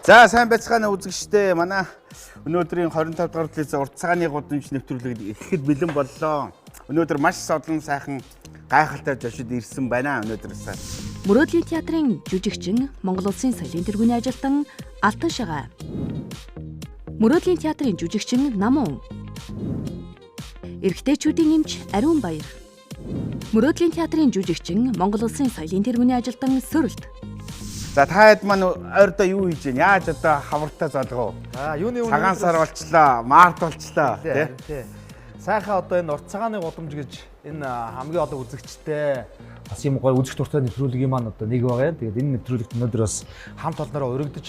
За сайн байцгаана үзэгчдээ. Манай өнөөдрийн 25 дугаар телевиз урт цагааны гудамж нэвтрүүлэг ихэд бэлэн боллоо. Өнөөдөр маш содлон сайхан гайхалтай зочид ирсэн байна. Өнөөдрөөс Мөрөөдлийн театрын жүжигчин Монгол Улсын соёлын тэргүүний ажилтан Алтан Шагаа. Мөрөөдлийн театрын жүжигчин Намун. Эрэгтэйчүүдийн эмч Ариун Баяр. Мөрөөдлийн театрын жүжигчин Монгол Улсын соёлын тэргүүний ажилтан Сөрөлт. За та хэд маань ойрдоо юу хийж байна? Яаж одоо хавартаа залгав? Юуны цагаан сар болчлоо, март болчлоо тий. Сайхан одоо энэ урт цагааны гудамж гэж энэ хамгийн одоо үзэгчтэй бас юм гоё үзэгч дуртай нэвтрүүлгийн маань одоо нэг байгаа. Тэгээд энэ нэвтрүүлэгт өнөөдөр бас хамт олноороо өргөдөж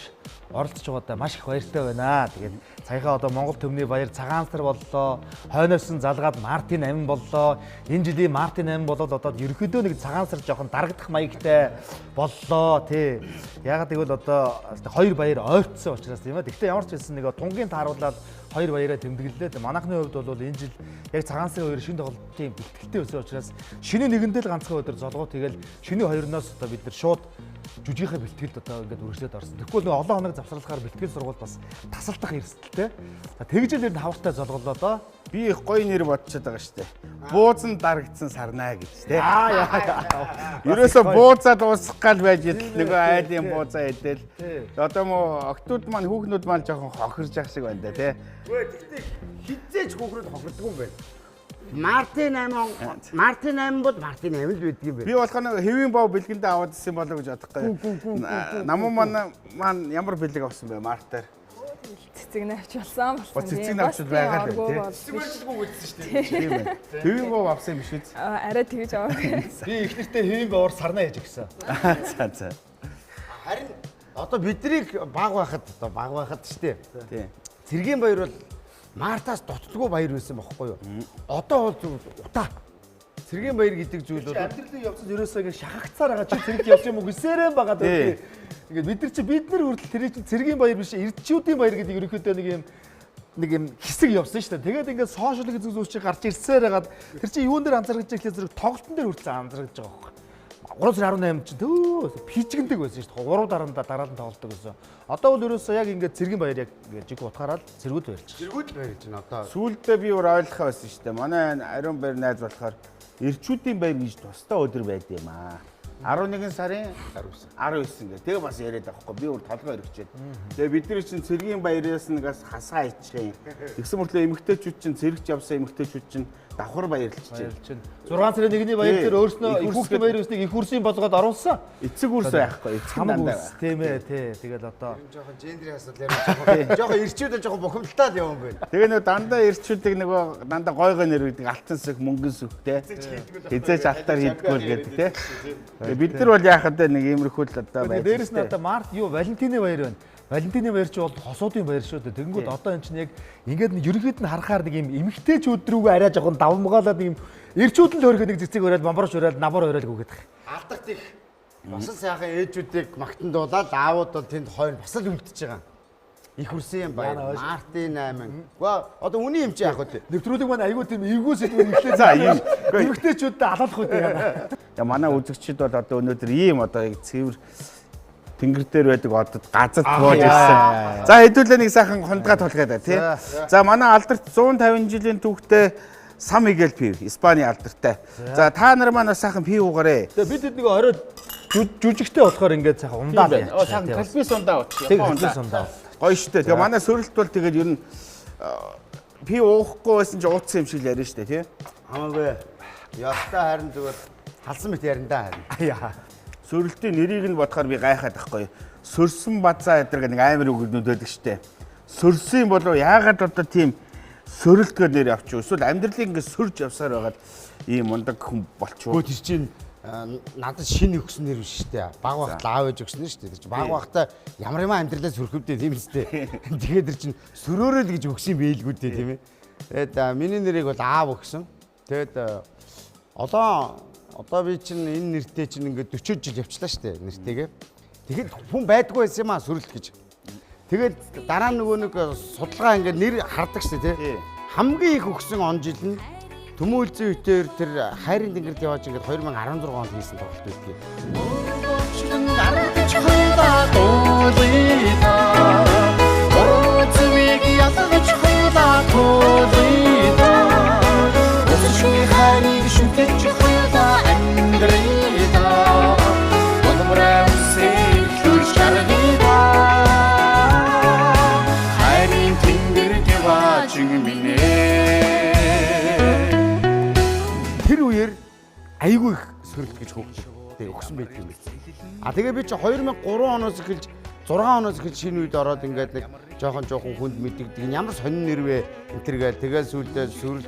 оролцож байгаадаа маш их баяртай байна. Тэгээд саяхан одоо Монгол Төмний баяр цагаан сар боллоо. Хойноос нь залгаад Мартин амин боллоо. Энэ жилийн Мартин амин болоод одоо ерөөдөө нэг цагаан сар жоохон дарагдах маягтай боллоо тий. Ягаад гэвэл одоо хоёр баяр ойртсон учраас тийм ээ. Гэхдээ ямар ч хэлсэн нэг тунгийн тааруулаад хоёр баяраа тэмдэглэлээ. Манайхны хувьд бол энэ жил яг цагаан сарын 2 шинэ тоглолтын бэлтгэлтэй өссөн учраас шинэ нэгэндээ л ганцхан өдөр золгоо тэгэл шинэ хоёрноос одоо бид нар шууд жүжигийнхээ бэлтгэлд одоо ингээд үргэлжлээд орсон. Тэгэхгүй нэг олон хоног завсарлахаар бэлтгэл сургууль бас тасалдах эрсдэлтэй. За тэгжэл ер нь хавартай золголоо доо. Би их гоё нэр бодчиход байгаа шүү дээ. Буузан дарагдсан сарнаа гэж тий. Ерөөсө буузаад уусах гал байж идэл нөгөө айлын буузаа идэл. Одоо мó октод маань хүүхнүүд маань жоохон хохирж ах шиг байна да тий. Гэхдээ хизээж хүүхнүүд хохирдгүй юм байна. Мартин 8 бол Мартин 8 л байдаг юм байна. Би болох нэг хэвийн бов бэлгэндээ аваад ирсэн болоо гэж бодохгүй. Намун маань ямар бэлэг авсан бэ Мартаар? Цэцэг навч болсон. Цэцэг навч байгаа л тий. Цэцэгчгүй үзсэн шүү дээ. Тийм ээ. Хэвийн бов авсан биш үү? Арай тэгж аваа. Би их нэртэй хэвийн бовор сарнаа яж өгсөн. За. Харин одоо биднийг баг байхад шүү дээ. Тий. Цэргийн баяр бол Мартаас дутдаггүй баяр байсан бохоггүй юу? Одоо бол утаа. Цэргийн баяр гэдэг зүйл бол Амьдралын явцад ерөөсөө ингэ шахагцаар байгаа чи цэрэг явж юм уу гэсээрэн байгаа дээ. Ингээд бид нар хүртэл тэр чинь цэргийн баяр биш эрдчүүдийн баяр гэдэг ерөнхийдөө нэг юм хэсэг явсан шүү дээ. Тэгээд ингээд сошиал гэдэг зүйл чи гарч ирсээр хагаад тэр чинь юун дээр анзаарч ихлээр зэрэг тоглолтын дээр хүртэл анзаарч байгаа байхгүй. 318 чинь төө пижгэндэг байсан шүү дээ. 3 дараалан тоглолдог гэсэн. Одоо бол ерөөсөө яг ингээд цэргийн баяр яг жиг утгаараа л цэргүүд барьж байна. цэргүүд баяр чинь одоо Сүүлдээ би өөр ойлгохоо байсан шүү дээ. Манай Ариун Баяр найз болохоор эрчүүдийн баяр гэж тусдаа өдөр байд юм аа. 11 сарын 19 гэх. Тэгээ бас яриад байгаа хгүй. Би өөр толгой өргөчээд. Тэгээ бид нар чинь цэргийн баяраас нэгээс хасаа ичээ. Тэгсэн мөртлөө эмэгтэйчүүд чинь цэрэгч явсан эмэгтэйчүүд чинь давхар баярлж чинь. 6 сарын 1-ний баяр дээр өөрснөө их хүүхдийн баяр үснийг их хүрсийн болгоод оруулсан. Эцэг үрс байхгүй. Эцэг дандаа. Тийм ээ тий. Тэгэл одоо жоохон гендрийн асуудал яриад жоохон ирчүүд жоохон бухимдалтаад явсан байна. Тэгээ нөгөө дандаа эрчүүдийг нөгөө дандаа гойгоо нэр гэдэг алтан сүх, мөнгөн сүх те. Хизээч алтаар хийдгүү л гэдэг те. Бид нар бол яахад нэг иймэрхүү л одоо байж. дээрэс нь одоо Март юу Валентины баяр байна. Валентины баяр чи бол хосуудын баяр шүү дээ. Тэгэнгүүт одоо эн чинь яг ингээд нэг ерөнхийд нь харахаар нэг юм эмгтээчүүд рүүгээ арай жоохон давмгаалаад нэг юм эрчүүд л өөрхөн нэг цэцэг өрөөл бамбарч өрөөл набар өрөөл гүгээд тах. Алдагт их бас л сайхан ээжүүдийг магтандуулаад аавууд бол тэнд хойно бас л үлдчихэж байгаа. Их хүрсэн баяр Мартин 8. Гоо одоо үний юм чи яах вэ? Нэвтрүүлэг маань айгүй тийм эвгүй сэдвээр ихлээ. За ийм эмгтээчүүдэд алалах үү яа. Я манай үзэгчид бол одоо өнөөдөр ийм одоо цэвэр тэнгэр дээр байдаг одод газар тууж ирсэн. За хэдүүлээ нэг сайхан хондгаа тулгаад тий. За манай алдарт 150 жилийн түүхтэй Сан Мигель пив, Испани алдартай. За та нар маань сайхан пив уугаарэ. Тэгээ бид нэг орой жүжигтэй болохоор ингээд сайхан ундаа байна. Сайхан калпис ундаа уучих. Калпис ундаа. Гоё штэ. Тэгээ манай сөрөлт бол тэгээд ер нь пив уухгүй байсан ч ууцсан юм шиг л ярина штэ тий. Хамаагүй. Ястаа харин зүгээр халсан мэт яриндаа харин. Сөрөлтийн нэрийг нь бодохоор би гайхаад байхгүй. Сөрсөн базаа гэдэг нэг амар үгнүүд байдаг штэ. Сөрсөн болов яагаад одоо тийм сөрөлт гэдэг нэр авчих вэ? Эсвэл амьдралыг ингэ сөрж явсаар байгаад ийм мундаг хүн болчих уу? Гөө тэр чинь надад шинэ өгсөн нэр биш шүү дээ. Баг багт аав ээж өгсөн шүү дээ. Баг багтаа ямар юм амьдралаа сөрхөвдөө тийм үстэй. Тэгээд тэр чинь сөрөөрөл гэж өгсөн бийлгүүд дээ тийм ээ. Тэгээд миний нэрийг бол аав өгсөн. Тэгээд одоо би чинь энэ нэртэй чинь ингээд 40 жил явчлаа шүү дээ нэртэйгээ. Тэгэхэд хүн байдгүй байсан юм аа сөрөлт гэж. Тэгээд дараа нөгөө нэг судалгаа ингээд нэр хардаг шүү дээ тий. Хамгийн их өгсөн он жил нь Төмөөлзийн үеэр тэр хайрын тэнгэрд яваач ингээд 2016 онд хийсэн тоглолт байдгийг. тэр үеэр айгүй их сөрөлт гэж хөөгдөг өгсөн байдаг юм байна. Тэгээ би чи 2003 оноос эхэлж 6 оноос эхэлж шинэ үед ороод ингээд нэг жоохон хүнд мэддэг ямар сонин нэрвэ энтергээл тэгээ сүйдээ сүрэл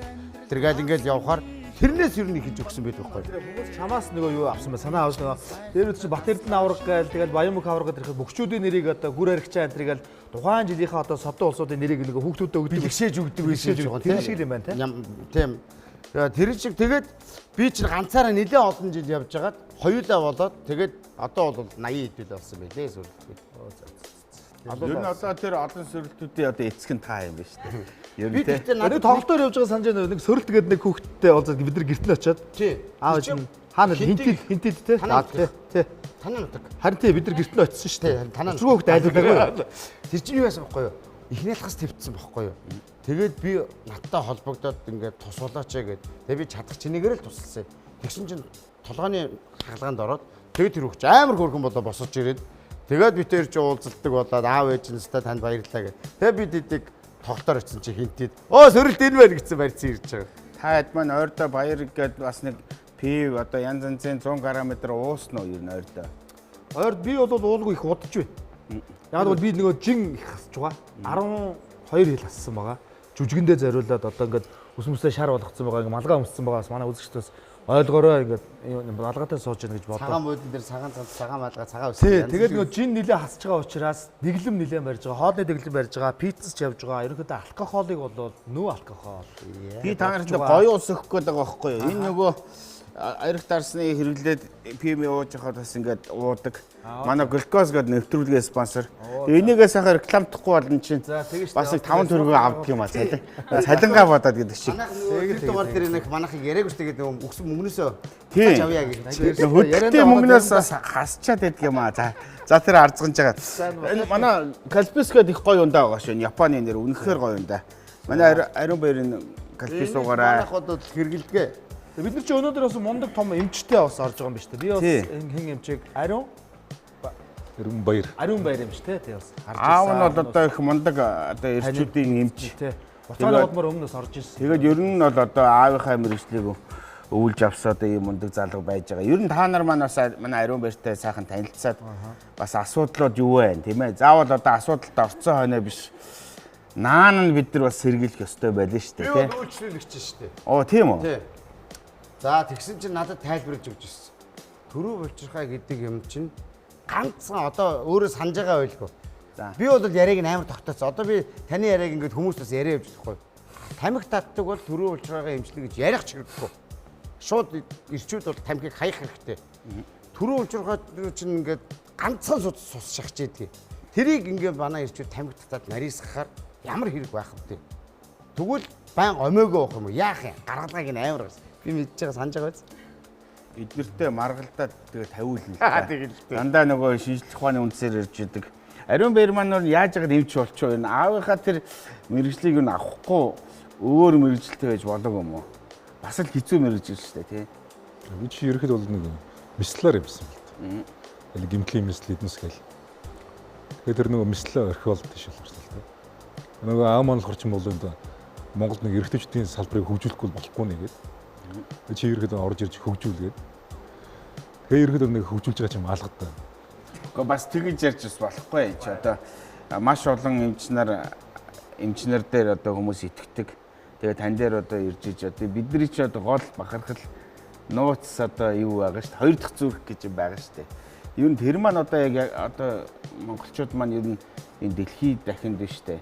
тэргээл ингээд явхаар тэрнээс юу нэг хийж өгсөн байдаг байхгүй. Хүмүүс чамаас нөгөө юу авсан бэ? Санаа авсан нөгөө. Тэр үчи Батэрдэн авраг гээл тэгэл Баянмүг авраг гэдэг бөхчүүдийн нэрийг одоо гүр аригчаа энтергээл тухайн жилийнхаа одоо содон улсуудын нэрийг нөгөө хүүхдүүдэд өгдөг. Бэлгшээж өгдөг байсан жоохон тийм шиг юм байна тийм. Тэр шиг тэгээд би чинь ганцаараа нэлээд олон жил явж байгаад хоёулаа болоод тэгээд одоо бол 80 хэдэл болсон байлээ сүрлээ. Ер нь одоо тэр олон сөрөлтүүдийн одоо эцэг нь та юм байна шүү дээ. Ер Би нь те. тэгтээ Нэг тоглолтоор явж байгаа санаж байна. Нэг сөрөлт гэдэг нэг хүүхдтэй уулзаад бид нар гэртэн очиод тий. аав чинь хаана хинтид те. Тий. Танаа нутаг. Харин тий бид нар гэртэн очисон шүү дээ. Танаа Өчргөө хүүхд айлуулаагүй. Тэр чинь юу яасан байхгүй юу? Ихнийхээс твцсэн байхгүй юу? Тэгээд би надтай холбогдоод ингээд тусуулаач гэгээд тэгээд би чадах чинийгээр л тусалсан. Тэгсэн чинь толгойн хаалганд ороод тэгээд тэр хөвч амар хөргөн болоо босож ирээд тэгээд би тэр чи уулзалдаг болоод аав ээж нэстэ танд баярлалаа гэд. Тэгээд би дэдэг тоглолтоор очсон чи хинтээд сөрөлт энэ байна гэсэн барьцсан ирж байгаа. Та хэд маань ойрдоо баяр гээд бас нэг пив одоо янз янзын 100 г уусна уу ер нь ойрдоо. Ойрд би бол уулгүй их удаж байна. Яг бол би нөгөө жин их хасж байгаа. 12 хил хассан байгаа. Жүжигэндээ зориулаад одоо ингээд өсмөсөө шар болгоцсон байгаа. Ингээд малгай өмссөн байгаас манай үзэгчдээс ойлгоорой ингээд малгайтай сууж яана гэж бодлоо. Цагаан буудлын дээр цагаан малгай цагаан өссөн. Тэгээд нөгөө жин нилээ хасж байгаа учраас дэглэм нилээ барьж байгаа. Хоолны дэглэм барьж байгаа. Пиццч явж байгаа. Ерөнхийдөө алкохолыг бол нөө алкохол. Би та нарт гоё ус өгөх гээд байгаа байхгүй юу? Энэ нөгөө арх дарсны хэрэглээд пим ууж хахад бас ингээд уудаг. Манай глюкоз гэдэг нэвтрүүлгийн спонсор. Энийгээ сайхан рекламдахгүй болно чинь. Бас нэг 5 төгрөгөө авдаг юм а. Цалингаа бодоод гэдэг шиг. Манайх дугаар дээр нэг манайхыг яриаг үстэй гэдэг өгсөн мөнгнөөсөө тийм авъя гэж. Хөдөлтийн мөнгнөөс хасчаад байдаг юм а. За тэр арзганж байгаа. Энэ манай Калпис гэдэг их гоё ундаа байгаа шүү. Японы нэр үнэхээр гоё ундаа. Манай ариун баярын Калпис уугаарай. Манайх бол хэрэгэлдэг. Бид нар чи өнөөдөр бас мундаг том эмчтэй бас орж байгаа юм биш үү? Би бас хэн эмчийг Ариун баяр юм шүү те. Тий бас харж байна. Аав нь бол одоо их мундаг одоо эрчүүдийн эмч. Тий. Буцааны удмаар өмнөөс орж ирсэн. Тэгээд ер нь бол одоо аавынхаа мэргэжлийг өвлж авсаа одоо ийм мундаг залга байж байгаа. Ер нь та нар маань бас манай ариун баяртай сайхан танилцаад бас асуудлууд юу вэ тийм ээ. Заавал одоо асуудалд орцсон хойно биш. Наан нь бид нар бас сэргийлэх ёстой байлаа шүү дээ тий. Би үйлчлүүлэгч шүү дээ. Тийм үү? Тий. За тэгсэн чинь надад тайлбарлаж өгч ирсэн. Төрөө булчирхай гэдэг юм чинь ганцхан одоо өөрөө санаж байгаа байлгүй. За. Би бол яриаг нь амар тогтооцсон. Одоо би таны яриаг ингээд хүмүүс бас яриа явж байхгүй. Тамхи татдаг бол төрөө булчирхайгаа эмчлэх гэж ярих ч хэрэггүй. Шууд ирчүүд бол тамхиг хаях хэрэгтэй. Төрөө булчирхай чинь ингээд ганцхан сус шахаж идэг. Тэрийг ингээд манай ирчүүд тамхи татаад нарийсгахаар ямар хэрэг байх вэ? Тэгвэл байн омоогоо авах юм уу? Яах юм? Гаргалгааг нь амар бас. Би мэдж байгаа санаж байгаа биз? Эднэртэй маргалдаад тэгээ тавиулна л та. Дандаа нөгөө шинжлэх ухааны үндсээр ирж идэг. Ариун баяр маань яаж яагаад эмч болчихоо энэ аавынхаа тэр мэрэгжлийг нь авахгүй өөр мэрэгжлтэй байж болов юм уу? Бас л хэцүү мэрэгжил шүү дээ тий. Би чи ерөөхдөө бол нэг мислаар юмсан бол. Аль гимтлийн мисл эднэс гэл. Тэгэхээр тэр нөгөө мислээ орхиолд тийш болчихсон л та. Нөгөө аав маань болохоор ч юм бол энэ Монголд нэг эрэгтэйчдийн салбарыг хөгжүүлэхгүй болохгүй нэгээд. Чи ерөөхдөө орж ирж хөгжүүлгээд. Тэгээ ерөөхдөө нэг хөгжүүлж байгаа юм алгадаа. Гэхдээ бас тэгж ярьж бас болохгүй. Чи одоо маш олон эмчнэр дээр одоо хүмүүс итгэдэг. Тэгээ тань дээр одоо ирж иж одоо бидний чи одоо гол бахархал нууц одоо юу байгаа шүү дээ. Хоёр дахь зүрх гэж юм байгаа шүү дээ. Ер нь тэр маань одоо яг одоо монголчууд маань ер нь энэ дэлхийд дахинд биш дээ.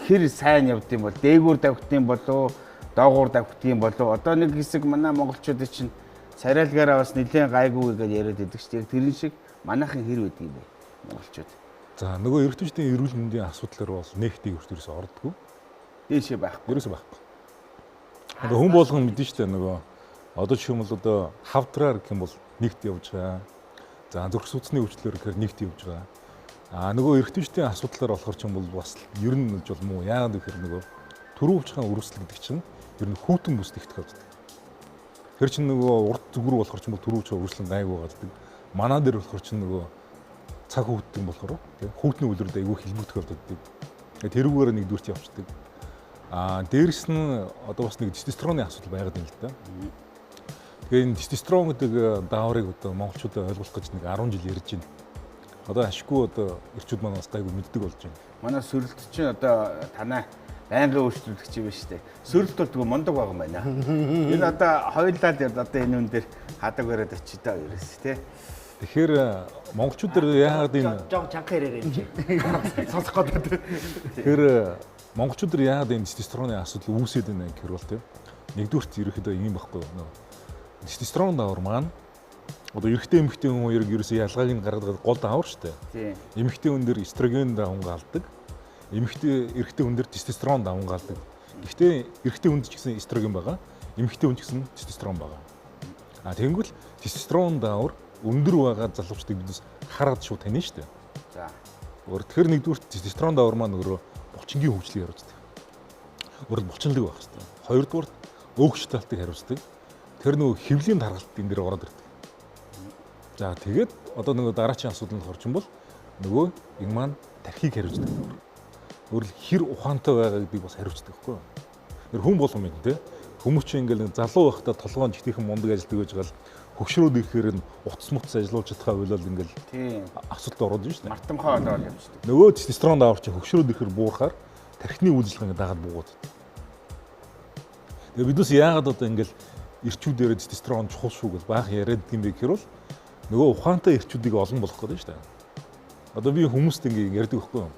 Хэр сайн явдсан бол дээгүүр давхтын болоо доогуур давхтын болоо одоо нэг хэсэг манай монголчуудын чинь царайлгаараа бас нэлээд гайгүй гэж яриад байдаг шүү дээ. Тэрэн шиг манайхан хэр байдаг юм бэ монголчууд. За нөгөө эрэгтэйчдийн эрүүл мэндийн асуудлаар бол нэгтийг өртөөс ордгоо. Дээшээ байхгүй. Ерөөсөө байхгүй. Одоо хүн болгон мэдэн шүү дээ нөгөө одоо жишээ нь бол одоо хавдраар гэх юм бол нэгт явж байгаа. За зүрх судасны өвчлөөр гэхээр нэгт явж байгаа. Нөгөө эрэгтэйчдийн асуудлаар болохоор ч юм бол бас ер нь болж бол муу яагаад гэхээр нөгөө төрөө өвчхөн үрсэл гэдэг чинь ер нь хүүтэн бүс тэгтгэх байдаг. Тэр чинь нөгөө урд зүгрүү болохоор ч юм бол төрөө өвчхөн үрслэн гайгүй гаддаг. Манаа дээр болохоор чинь нөгөө цаг хүүтэн болохоор тийм хүүтний үлрэлд айгүй хилбэгдэх байдаг. Тэрүүгээр нэг дүрч явчихдаг. Дээрс нь одоо бас нэг тестостероны асуудал байгаад байна л да. Тэгэхээр энэ тестостерон гэдэг дааврыг одоо монголчуудад ойлгуулах гэж нэг 10 жил ярьж байна. Одоо ашиггүй одоо эрчүүд маань бас гайгүй мэддэг болж байна. Манай сөрөлт чинь одоо танай байнгын өөрчлөлтөгч юм шүү дээ. Сөрөлт бол тэгвэл мундаг байгаа юм байна. Энэ одоо хоёулаа л одоо энэ хүн дээр хадаг бариад очиж та ерөөс тий. Тэгэхээр монголчууд дээр яагаад энэ жоо чанга ярээр юм чи. Сонсох гэдэг. Тэгэхээр монголчууд дээр яагаад энэ тестостероны асуудал үүсээд байна гэхээр бол тийм нэгдүгürt ерөөхдөө юм баггүй нөө. Тестостерон даавар маань одоо эрэгтэй эмэгтэй хүн хоёрыг ерөөсөө ялгааг нь гаргадаг гол даавар шүү дээ. Тийм. Эмэгтэй хүн дээр эстроген давангаалдаг. Эрэгтэй хүн дээр тестостерон давангаалдаг. Гэхдээ эрэгтэй хүнд ч гэсэн эстроген байгаа. Эмэгтэй хүн ч гэсэн тестостерон байгаа. Тэгэнгүүт тестостерон даавар өндөр байгаа залуучдыг бидээс хараад шууд таних шүү дээ. За. Тэгэхээр нэгдүгээр тестостерон даавар маань өөрөө булчингийн хөгжлийг хариуцдаг. Өөрөлд булчинлаг байх хэрэгтэй. Хоёрдугаар өөгч талтыг хариуцдаг. Тэр нөгөө хэвлийн таргалт энэ дээр ороод ирдэг. За тэгээд одоо нөгөө дараачийн асуудал нь хорчин бол нөгөө энэ маань тархийг хариуцдаг. Өөрөлд хэр ухаантай байгаа гэдгийг бас хариуцдаг байхгүй юу? Тэр хүн болгон юм те. Хүмүүс чинь ингээл залуу байхдаа толгоон жигтэйхэн мундаг ажилтдаг байж гал хөгшрөөд ирэхээр нь утас мутас ажиллуулж чадхаа уйлал ингээл Тийм. асуудал ороод байна шүү дээ. Мартамхай болоод явчихдаг. Нөгөө тестостерон даавар чинь хөгшрөөд ирэхээр буурахаар тархины үйлчлэг ингээд дагаад буугаад. Тэгээ биднес яагаад одоо ингээл эрчүүдээр тестостерон чухал шүү гэж баах яриад юм бэ гэхээр бол нөгөө ухаантай эрчүүдийг олон болгох гэдэг шүү дээ. Одоо би хүмүүст ингээд ярьдаг байхгүй юу?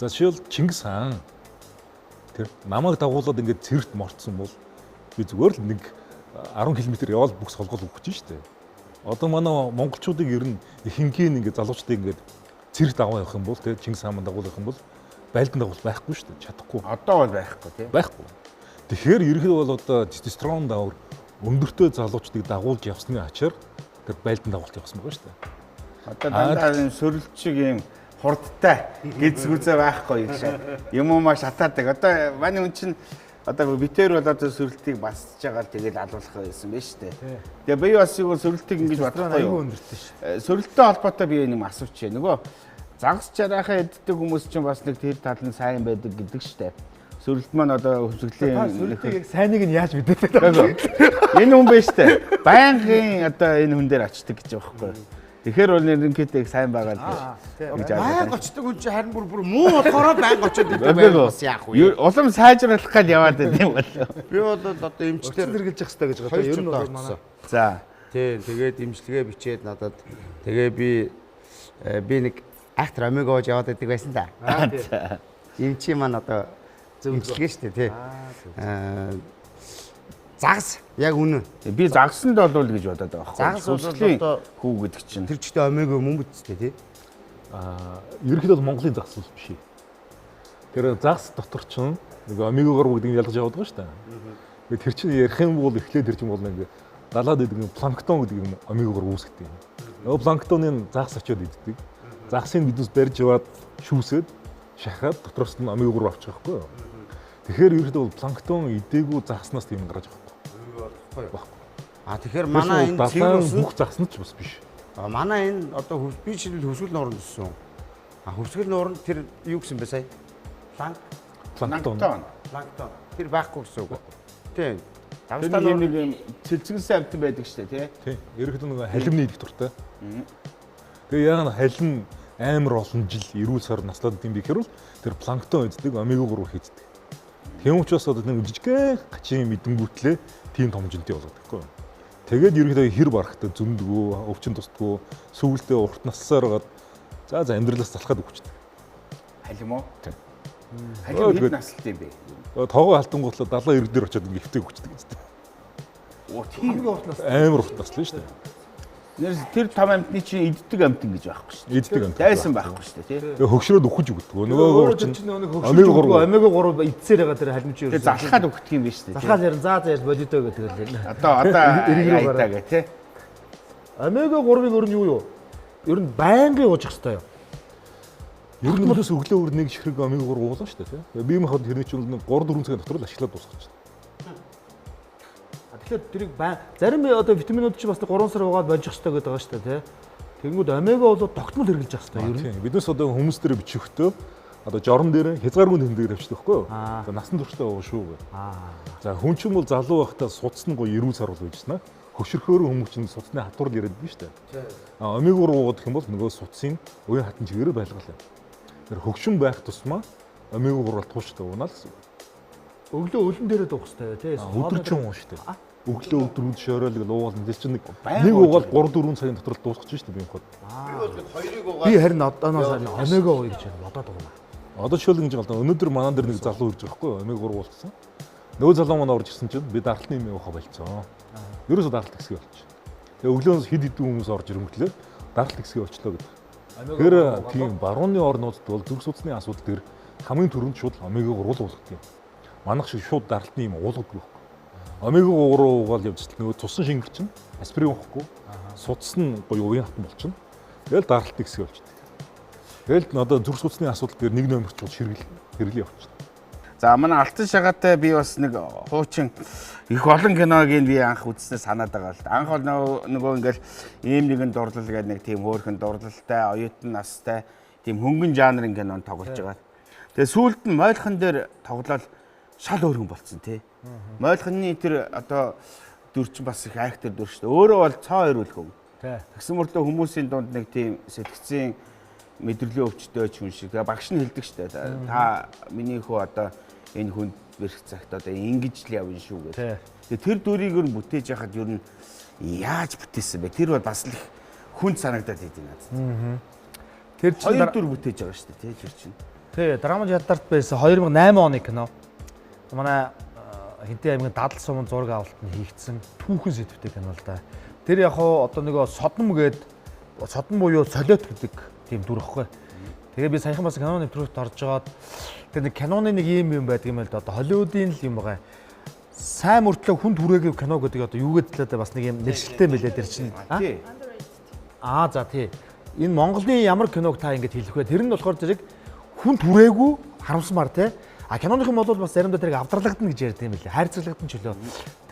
За жишээл Чингис хаан тэр намайг дагуулад ингээд цэрэгт морцсон бол би зүгээр л нэг 10 км явал бүкс холгол өгч шүү дээ. Одоо манай монголчуудыг ер нь ихэнхийн ингээд залуучдыг ингээд цэрэг дагуу явах юм бол те Чингис хаан дагуулах юм бол байлдан дагуул байхгүй шүү дээ. Чадахгүй. Одоо бол байхгүй тийм. Байхгүй. Тэгэхээр ерөнхийдөө бол одоо тестостерон даавар өндөртэй залуучдыг дагуулж явсны ачаар тэр байлдан дагуулт явсан байгаа шүү дээ. Одоо дандаа энэ сөрөлт шиг юм хурдтай гизгүзээ байхгүй юм шиг юм уу шатаадаг. Одоо манай хүн чинь одоо битээр бол одоо сөрөлтийг басж байгаа л тэгэл алуулах байсан байж тээ. Тэгээ би бас юу сөрөлтийг ингэж бодохгүй юу. Сөрөлттэй холбоотой би нэг асууч яа. Нөгөө загас жарахаа эддэг хүмүүс чинь бас нэг тэр тал нь сайн байдаг гэдэг штэ. Сөрөлт маань одоо хөвсгөлийн сөрөлтийг сайныг нь яаж мэдээд байгаа. Энэ хүн байж тээ. Байнгын одоо энэ хүн дээр очдөг гэж байгаа байхгүй. Тэгэхээр бол ерөнхийдөө их сайн байгаа л гэж Байнга очдог хүн чинь харин бүр муу болохоор байнга очоод идэг байх бас яах вэ? Улам сайжруулах гал яваад байт юм бол. Би бол одоо эмчлэр хэрэгжилж явах хэрэгтэй гэж бодоо. Ер нь бол манай. За. Тийм тэгээд эмчилгээ бичээд надад тэгээ би нэг актер амигаа яваад байдаг байсан да. Эмчи маань одоо эмчилгээ шүү дээ тий. Загас яг үнэн. Би загсанд болвол гэж бодоод байгаа байхгүй. Загас бол одоо хүү гэдэг чинь. тэр чигтээ омега мөн бүтцтэй тий. Ерөнхийдөө Монголын загас ус биш. Тэр загас дотор ч нэг омега 3 гэдэг нь ялгаж яваад байгаа шүү дээ. Тэр чинь ярих юм бол эхлээд тэр чинь бол нэг далаад идэг планктон гэдэг юм омега 3 үүсгдэг юм. Нөгөө планктонын загас очиод иддэг. Загсыг биднес барьж яваад шүүсээд шахаад дотроос нь омега 3 авчих байхгүй юу? Тэгэхээр ерөнхийдөө бол планктон идээгүй загснаас тийм гарч байгаа. Тэгэхээр манай энэ цэвэр ус бүх загс нь ч бас биш. Манай энэ одоо би чинь хөвсгөл нууранд өссөн. Хөвсгөл нууранд тэр юу гэсэн бэ сая? Планктон. Тэр байхгүй гэсэн үг. Тийм. Тавстан нэг цэлцгэнсэн амтан байдаг шүү дээ, тий. Тийм. Ерөнхийдөө нэг халимны идэх дуртай. Тэгээ яг халим амар олон жил эрүүл сар наслаад идэм бэхэр бол тэр планктон иддэг, омега 3 хийдэг. Тийм учраас одоо нэг жижигхэн гачин мэдэнгүүтлээ тийм том жинтэй болоод байхгүй. Тэгээд ерөнхийдөө хэр барахтаа зөндгөө, өвчин тусдгөө, сүүлдээ урт нассаар гаад за амьдралаас залхаад өгчтэй. Халим уу? Халим хэд наслт юм бэ? Тоогоо халтангуутлаа 70 90 дээр очиод ингээ хөвтөг өгчтэй гэдэг. Оо тийм урт нас. Амар урт наслаа шүү дээ. Тэр том амтны чинь иддэг амтан гэж байхгүй шүү дээ. Иддэг амтан. Дайсан байхгүй шүү дээ, тий. Тэгээ хөгшрөөд өгөх өгдөг. Нөгөө чинь омега 3 идсээр байгаа тэр халимч юу. Тэгээ залхаад өгдөг юм биш үү? Залхаад ярин за ярьж болидоо гэдэг л. Одоо яйтаа гэ тий. Омега 3-ын өөр нь юу юу? Ер нь байнгын ууж хэвээр. Ер нь өглөөс өглөө нэг ширхэг омега 3 уулаа шүү дээ, тий. Би махад тэрний чинь 3 4 цагийн дотор л ашиглаад дуусгаж байна. Тэгэхээр тэрийг зарим одоо витаминууд чи бас 3 сар угаад болж хэвээр гэдэг байгаа шүү дээ, тий. Тэгэнгүүт омега бол тогтмол хэрэгжилж явах хэрэгтэй ер нь. Тийм. Биднес одоо хүмүүс дээр бичихтэй одоо жорон дээр хязгааргүй тэн дээр авчдаг байхгүй юу? За насан туршдаа уу шүү гэ. За хүн чинь бол залуу байхдаа судсан гоо эрүүл сар бол байжснаа. хөшөрхөөр хүмүүс чинь суцны хатвар яриад байна шүү дээ. Омега 3 уугах юм бол нөгөө суцсын уян хатан чигээр байлгалаа. Тэр хөгшин байх тусмаа омега 3 бол тууштай уунаа л гэсэн. Өглөө өлөн дээрээ дуух хэрэгтэй тий. Өдөржин ууна шүү дээ. Өглөө өдрүүд шоройл гэл уугаал мэдээж чинь нэг уугаал 3-4 цагийн дотор л дуусчих шүү дээ би хот. Би харин одооноос омега 2 гэж бодоод байгаа юм. Одоо жишээл ингэж байна. Өнөөдөр манан дээр нэг залуу ирж байгаа хгүй омега 3 уулцсан. Нөгөө залуу манай орж ирсэн чинь би даралтны юм явах болцсон. Ерөөсө даралт хэсэг болчих. Тэгээ өглөөнөөс хэд хэдэн хүмүүс орж ирэнгүүтлээ даралт хэсэг болчлоо гэдэг. Тэр тийм барууны орнуудад бол зүрх судасны асуудал тэр хамгийн түрүүнд шууд омега 3 уулгадаг юм. Манайх шиг шууд даралтны юм уулгадаг байхгүй. Омега 3 уугаал явж тал нөгөө тусан шингэр чинь аспирин уухгүй судас нь гоё уян хатан болчихно. Тэгэл даралт хэсэг болчихдог. Тэгэл одоо зүрх судасны асуудал дээр нэг номерч бол хэрэгэл явчихна. За манай алтан шагаатай би бас нэг хуучин их олон киног би анх үзснээр санаад байгаа л да. Анх бол нөгөө ингээл ийм нэгэн дурлал гэдэг нэг тийм хөөрхөн дурлалтай, оюутан настай тийм хөнгөн жанрын кинонд тоглож байгаа. Тэгээ сүүлд нь мойлхон дээр тоглоод шал өөр хүн болцсон тий. Мойлхоны тэр одоо дүр чинь бас их актер дүр шүү дээ. Өөрөө бол цоо өрөөлх хүн. Тэгсэн мөрлөө хүмүүсийн дунд нэг тийм сэтгцийн мэдрэлээ өвчтөөч хүн шиг. Багш нь хэлдэг шүү дээ. Та миний хөө одоо энэ хүнд бэрх цагт одоо ингэж л явна шүү гэх. Тэгээ тэр дүрийг нь бүтээж яхад ер нь яаж бүтээсэн бэ? Тэр бол бас л их хүнд санагдаад идэв надад. Тэр чинь хоёр дүр бүтээж байгаа шүү дээ, тэр чинь. Тий, драмаж ядарт байсан 2008 оны кино. Манай Хинтээ аймгийн Дадал сумын зураг авалтанд хийгдсэн түүхэн сэдвтэй кино л да. Тэр яг одоо нөгөө содон буюу солиот гэдэг тийм дүр ихгүй. Тэгээ би саяхан бас киноны нэвтрүүлэгт орж жагаад тэр нэг киноны нэг юм байдаг юм л да. Одоо Холливуудын л юм байгаа. Сайн мөртлөө хүн түрээгүй кино гэдэг одоо юу гэдэг л бас нэг юм нэршилтэй мэлээ тэр чинь. За тий. Энэ Монголын ямар киног та ингэж хэлэх вэ? Тэр нь болохоор зэрэг хүн түрээгүй харамсмаар тий. Киноных юм бол бас заримдаа тэрийг авдралгадна гэж ярьд юм билээ. Хайрцаглагдан ч өлөө.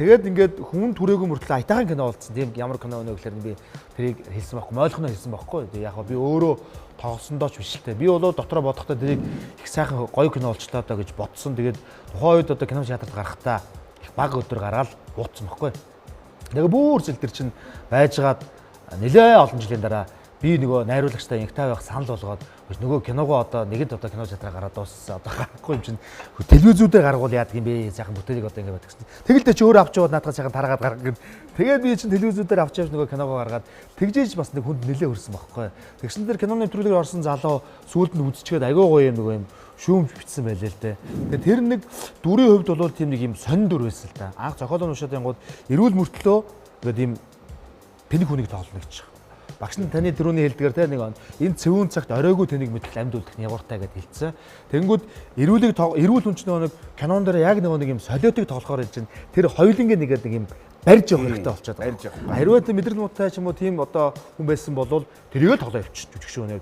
Тэгээд ингээд хүн түрээгүй мөртлөө аятайхан кино болцсон. Тийм ямар кино өнө гэхээр би тэрийг хэлсэн байхгүй, мойлхоно хэлсэн байхгүй. Яг би өөрөө тоглосондоо ч биш л те. Би бол дотроо бодохдоо тэрийг их сайхан гоё кино болчлоо даа гэж бодсон. Тэгээд тухайн үед одоо кино театрт гарахтаа их бага өдөр гараад буудсан байхгүй. Тэгээ бүр зэл тэр чинь байжгаад нэлээ олон жилийн дараа би нөгөө найруулагчтай инхтай байх санал болгоод нөгөө киногоо одоо нэгэд одоо кино театраа гараад дууссан. Одоо гарахгүй юм чинь телевизүүдээр гаргуул яадаг юм бэ? Сайхан бүтээлийг одоо ингэ байдаг гэсэн. Тэгэл тэ чи өөрөө авч яваад наадах сайхан таргаад гаргах. Тэгээд би чинь телевизүүдээр авч явж нөгөө киногоо гаргаад тэгжээж бас нэг хүнд нэлээ хөрсөн байхгүй. Тэгсэн дээр киноны нэвтрүүлгээр орсон залуу сүүлд нь үзчихээд агай гоё юм нөгөө юм шүүмж битсэн байлээ л дээ. Тэгээд тэр нэг дүрийн хувьд бол тийм нэг юм сонин дүр байсан л да. Анх зохиолын уншаад янгууд эрүүл мөртлөө ингээд ийм тэнэг хүнийг тоглоно гэж. Багш нь таны түрүүний хэлдгээр те нэг энэ цэвүүн цагт оройгүй тэнийг мэдлэл амьд үлдэх нь ягууртай гэдээ хэлсэн. Тэнгүүд эрүүл хүнч нэг кинон дээр яг нэг юм солиотыг тоглохоор хэлж чинь тэр хоёулынгийн нэгэд нэг юм барьж явах хэрэгтэй болчиход байгаа. Хэрвээ тэ мэдрэл муутай ч юм уу тийм одоо хүн байсан бол тэрийгээ тоглоо явчих жүжигчөө.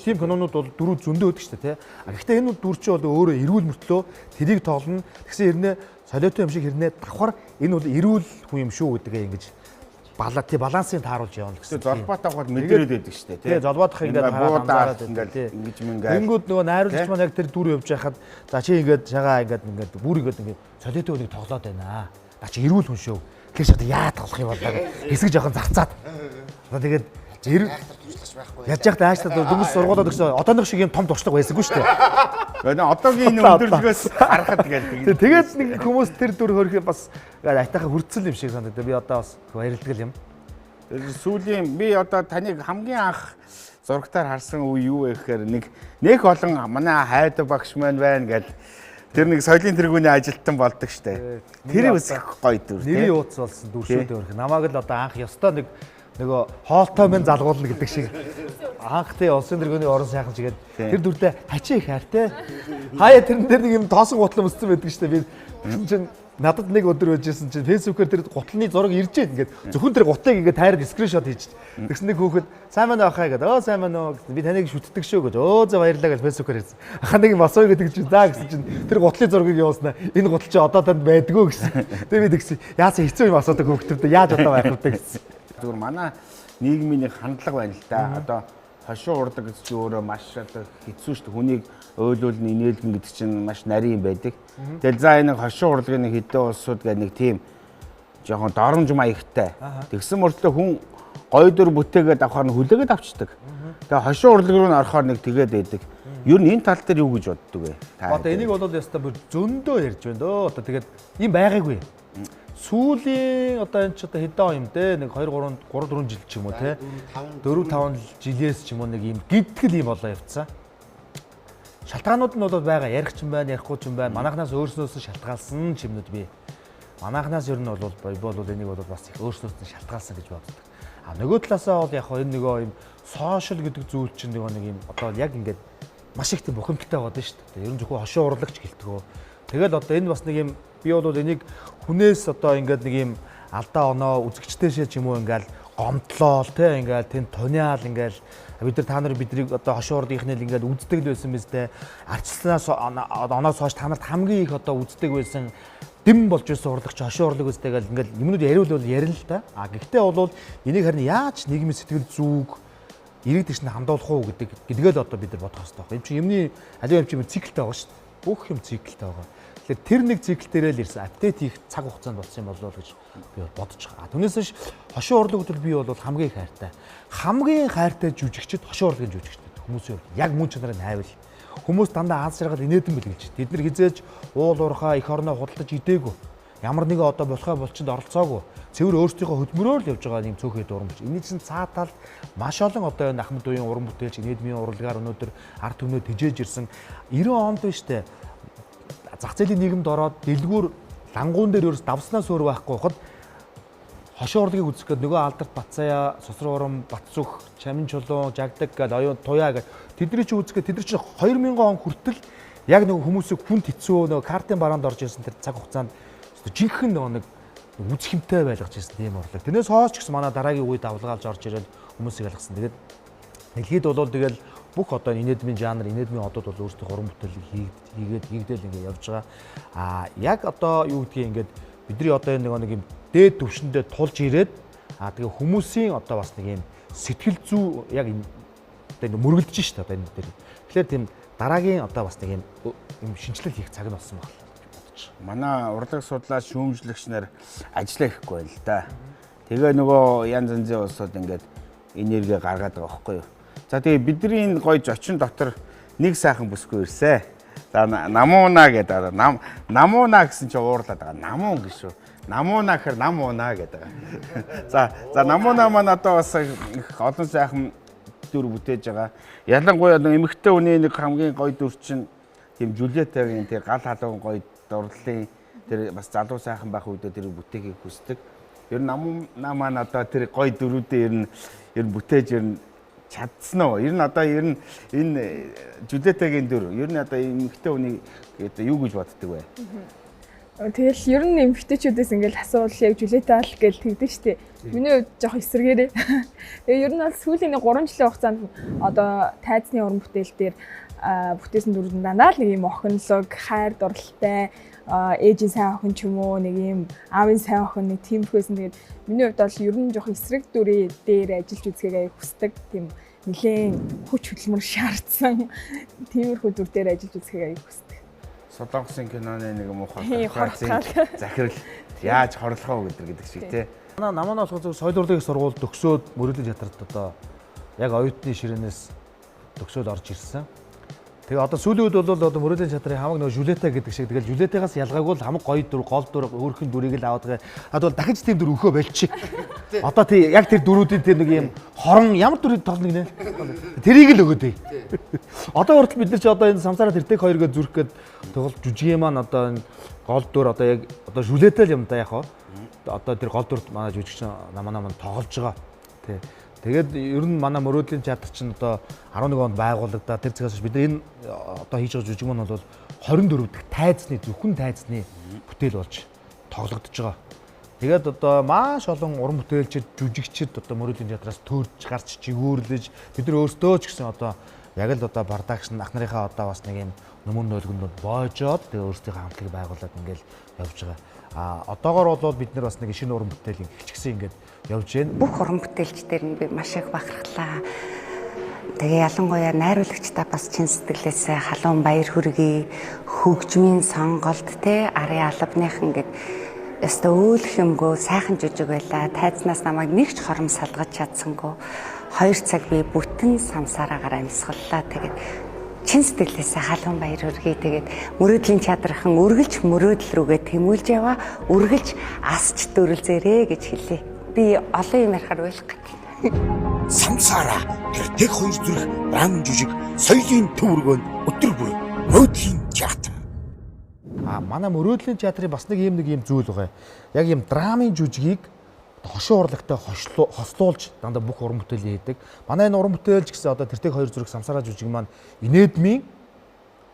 Тийм кинонууд бол дөрөв зөндөө өгдөг шүү дээ те. Гэхдээ энэ дүр чинь бол өөрөө эрүүл мөртлөө тэрийг тоглоно. Тэгсэн хэрнээ солиотой юм шиг хэрнээ давхар энэ бол эрүүл хүн юм шүү гэдгээ ингэж балансыг тааруулж явна гэсэн. Золбоотой авахд мэдрээд байдаг шүү дээ. Тий, золбоотох ингээд хараад ингээд ингэж мингээд. Тэнгүүд нөгөө найруулагч маань яг тэр дүр явж байхад за чи ингээд шагаа ингээд бүр ингээд солиотой үнийг тоглоод байна. Чи эрүүл хүн шүү. Тэгэхээр ч одоо яа тоглох юм бол хэсэг жоохон зарцаад. Одоо тэгээд яаж яах тааштай дүнс сургуулаад өгсөн одооных шиг юм том туршлага байсангүй шүү дээ. Одоогийн энэ өндөрлөгөөс харахад гэдэг. Тэгээд нэг хүмүүс тэр дүр хөрөх бас айтайхан хүрцэл юм шиг санагдав. Би одоо бас баярлагдал юм. Сүүлийн би одоо таныг хамгийн анх зурагтаар харсан үе юу вэ гэхээр нэг олон манай хайдаг багш маань байна гэдэг. Тэр нэг соёлын тэргүүний ажилтан болдог штэ. Тэр бас гоё дүр. Нэрийн ууц болсон дүр шүү дээ. Намайг л одоо анх ёстой нөгөө хоолтой мэн залгуулна гэдэг шиг анх тий улсын тэргүүний орон сайхан чигээд тэр дүрдээ хачаа их хайртай. Хаяа тэрэн дээр нэг юм тоосон гутлан өссөн байдаг штэ. Би чинь надад нэг өдөр байжсэн чинь фэйсбүүкээр тэр гутлын зураг ирж байна ингээд зөвхөн тэр гутлыг ингээд тайраад скриншот хийж. Тэгсэн нэг хүүхэд сайн байна уу хаа гэдэг. Сайн байна уу гэсэн. Би таныг шүтдэг шүү гэж. За баярлалаа гэж фэйсбүүкээр хэлсэн. Ахаа нэг юм асууя гэдэг чинь за гэсэн чинь тэр гутлын зургийг явуулснаа. Энэ гутал чи одоо танд байдгүй гэсэн. Тэгээ би тэгсэн. Яасан хэцүү юм асуудаг хүүхдүүдэд яаж одоо байх вэ гэсэн. Зүгээр манай нийгмийн нэг хандлага байна л да. Одоо хошуу урдаг гэж чи өөрөө маш одоо хэцүү шүү дээ. Хүнийг ойлуулна, инээлгэн гэдэг чинь маш нарийн байдаг. Тэгэл за энэ хошуу урлагийн нэг хэдэн улсууд гэх нэг тийм жоохон доромж маягтай. Тэгсэн мөртлөө хүн гоё дөр бүтээгээд авахаар нь хүлээгээд авчдаг. Тэгээ хошин урлаг руу орохоор нэг тэгээд байдаг. Юу н энэ тал дээр юу гэж боддог вэ? Одоо энийг бол яста бүр зөндөө ярьж байна дөө. Одоо тэгээд ийм байгаагүй. Сүүлийн одоо энэ ч одоо хэдэн он юм те нэг 2 3 4 жил ч юм уу те 4 5 жилээс ч юм уу нэг ийм гидгэл ийм болоо явцсан. Шалтгаанууд нь бол байгаа. Ярих ч юм байна, ярихгүй ч юм байна. Манайхнаас өөрснөөс шалтгаалсан ч юмнууд бий. Манайхнаас ер нь бол энийг бол бас их өөрснөөс нь шалтгаалсан гэж боддог. А нөгөө талаасаа бол яг энэ нөгөө ийм сошиал гэдэг зүйл чинь нэг юм одоо яг ингээд маш их тийм бухимдалтай байгаа шүү дээ. Ер нь зөвхөн хошин урлагч гэлтгөө. Тэгэл одоо энэ бас нэг юм би бол энийг хүнээс одоо ингээд нэг юм алдаа оноо үзэгчтэйшээ ч юм уу ингээд гомдлоо те ингээд тэн туниал ингээд бид нар та нар биднийг одоо хошин урлагийнхныг ингээд үздэг л байсан биз дээ. Арчилснаас оноос хойш та нарт хамгийн их одоо үздэг байсан дэм болж байсан урлагч хошин урлаг үстэй гэл ингээд юмнууд яриул ярина л да. А гэхдээ бол энийг харин яаж нийгмийн сэтгэл зүг ирээдүйд нь хандуулах уу гэдгээл одоо бид нар бодох хэрэгтэй байна. Эм чинь юмны аливаа юм чинь циклтэй байгаа шүү дээ. Бүх юм циклтэй байгаа. Тэгэхээр тэр нэг цикл дээрээ л ирсэн апдейт хийх цаг хугацаанд болсон юм болов уу гэж би бодож байгаа. Түүнээс биш хошин урлаг бол би бол хамгийн их хайртай. Хамгийн хайртай жүжигчд хошин урлагийн жүжигчд хүмүүсийн яг мөн чанарын хайвал хүмүүс дандаа аз жаргал инээдэн бэлгэлж. Тэд нар хизээж уул уурхаа эх орноо худалдаж идээгүй. Ямар нэгэн одоо болохоо болчинд оролцоогүй. Цэвэр өөрсдийнхөө хөдөлмөрөөр л явж байгаа юм цөөхөд урамч. Энийг чинь цаатал маш олон одоо энэ Ахмад уян уран бүтээлч инээдмийн урлагаар өнөөдөр ард түмнээ тижээж ирсэн 90 онд биш үү? Зах зээлийн нийгэмд ороод дэлгүүр лангуун дээр ерөөс давснаас өөр байхгүй хахад хошин урлагийг үзэх гээд нөгөө алдарт Батцаяа, Сусран урам, Батцүх, Чамин чулуун, Жагдаг гээд оюун туяа гээд тэдний чи үзэх гээд тэд нар чи 2000 он хүртэл яг нөгөө хүмүүсийг хүнд хэцүү нөгөө картын бараанд орж ирсэн тэр цаг хугацаанд жинхэнэ нөгөө нэг үзэхэмтэй байлгаж ирсэн тийм урлаг. Тэрнээс хойш ч гэсэн манай дараагийн үед давлгаалж орж ирээд хүмүүсийг алгасан. Тэгээд дэлхийд бол тэгэл бүх одоо инээдмийн жанр, инээдмийн одод бол өөрсдөө уран бүтээлийг хийгдэл ингэ явж байгаа. А яг одоо юу гэдгийг ингээд бидний одоо нэг юм дээд түвшиндээ тулж ирээд тэгээ хүмүүсийн одоо бас нэг юм сэтгэл зүй яг энэ мөргөлдөж шít одоо энэ дээр. Тэгэхээр тийм дараагийн одоо бас нэг юм шинжилэл хийх цаг нь болсон байна. Манай урлаг судлаач шүүмжлэгч нар ажиллаа ихгүй байл да. Тэгээ нөгөө янз янзын улсууд ингээд энерги гаргаад байгаа байхгүй юу. За тэгээ бидний энэ гоё зочин дотор нэг сайхан бүсгүй ирсэн. За намууна гэдэг. Намууна гэсэн чи уурлаад байгаа. Намуун гэж шүү. Намууна гэхэр нам унаа гэдэг. За намууна маань одоо бас их олон сайхан дүр бүтээж байгаа. Ялангуяа эмэгтэй хүний нэг хамгийн гоё дүр чинь тийм Жулиетагийн тэр гал халуун гоё дурлалын тэр бас залуу сайхан байх үедээ тэр бүтээхийг хүсдэг. Ер нь намаа маань одоо тэр гоё дүрүүдээ ер нь бүтээж ер нь чадсан уу? Ер нь одоо энэ Жулиетагийн дүр ер нь одоо эмэгтэй хүний одоо юу гэж боддөг вэ? Тэгэл ер нь эмэгтэйчүүдээс ингээл асуувал яг Жулиета л гэж тэгдэг штеп. Миний хувьд жоох эсэргээрээ. Тэгээ ер нь бол сүүлийн 3 жилийн хугацаанд одоо тайзны уран бүтээл дээр бүтээсэн дүрд дандаа л нэг юм охинлог, хайр дурлалтай, ээжийн сайн охин ч юм уу, нэг юм аавын сайн охин нэг тиймэрхүүсэн. Тэгээд миний хувьд бол ер нь жоох эсрэг дүрийн дээр ажиллаж үзэхээ хүсдэг. Тийм нэлээд хүч хөдөлмөр шаардсан тиймэрхүү дүр дээр ажиллаж үзэхээ хүсдэг. Солонгосын киноны нэг муухай захирал яаж хорлохоо гэдэг шиг тий. Намаа болохоо соёл урлагийн сургууль төгсөөд мөрөдлийн театрт одоо яг оюутны ширээнээс төгсөөд орж ирсэн. Тэгээ одоо сүүлийн үед бол одоо мөрөдлийн театрын хамаг нөгөө Жулиета гэдэг шиг тэгэл Жулиетагаас ялгаагүй л хамаг гоё дүр, гол дүр, өөрхөн дүрийг л аваад байгаа. Одоо дахиж тийм дүр өөхөө болчих. Одоо тий яг тэр дүрүүдийн тэр нэг юм хорон ямар дүрийг толно гинэ. Тэрийг л өгөөд. Одоо хүртэл бид нар чи одоо энэ самсараа тэртэг хоёргээ зүрх гээд тоглож жүжигийн маань одоо энэ гол дүр одоо яг одоо Жулиета л юм да яг хаа. Одоо тэр гол дүрт манай жүжигч намаа тоглож байгаа. Тий. Тэгээд ер нь манай мөрөөдлийн театр чинь одоо 11 онд байгуулагдаа тэр цагаас бид энэ одоо хийж байгаа жүжиг маань бол 24 дахь тайзны зөвхөн тайзны бүтээл болж тоглогдож байгаа. Тэгээд одоо маш олон уран бүтээлчид, жүжигчид одоо мөрөөдлийн театраас төрж гарч жигүүрлэж бид нар өөрсдөө ч гэсэн одоо яг л одоо продакшн ах нарынхаа одоо бас нэг юм нөмөр нөлгөнд боожоод тэгээд өөрсдийнхөө хамтлагийг байгуулад ингээл явж байгаа. Одоогоор бол бид нар бас нэг шинэ уран бүтээлийн хичгсэн ингээд явж байна. Бүх уран бүтээлчдэр нь би маш их бахархлаа. Тэгээ ялангуяа найруулагчдаа бас чин сэтгэлээсээ халуун баяр хүргэе, хөгжмийн сонголт те арын албаных ингээд Яста өөлөх юмгүй сайхан жүжиг байлаа. Тайзнаас намайг нэг ч хором салгаж чадсангүй. 2 цаг би бүтэн самсараагаар амьсгаллаа. Тэгээд чин сэтгэлээсээ халуун баяр хүргэе. Тэгээд мөрөөдлийн чадрахын үргэлж мөрөөдөл рүүгээ тэмүүлж яваа. Үргэлж асч дөрөлзээрээ гэж хэлье. Би олон юм ярихаар уйлах гэдэг. Самсара тэр тэг хоёр зүрх драм жүжиг соёлын төвөргөнд өдөр бүр мөрөөдлийн театр. Манай мөрөөдлийн театрын бас нэг юм зүйл байгаа. Яг юм драмын жүжигийг хошин урлагтай хослуулж дандаа бүх уран бүтээлийг хийдэг. Манай энэ уран бүтээлч гэсэн одоо тэртэг хоёр зүрх самсараа жүжиг маань инээдмийн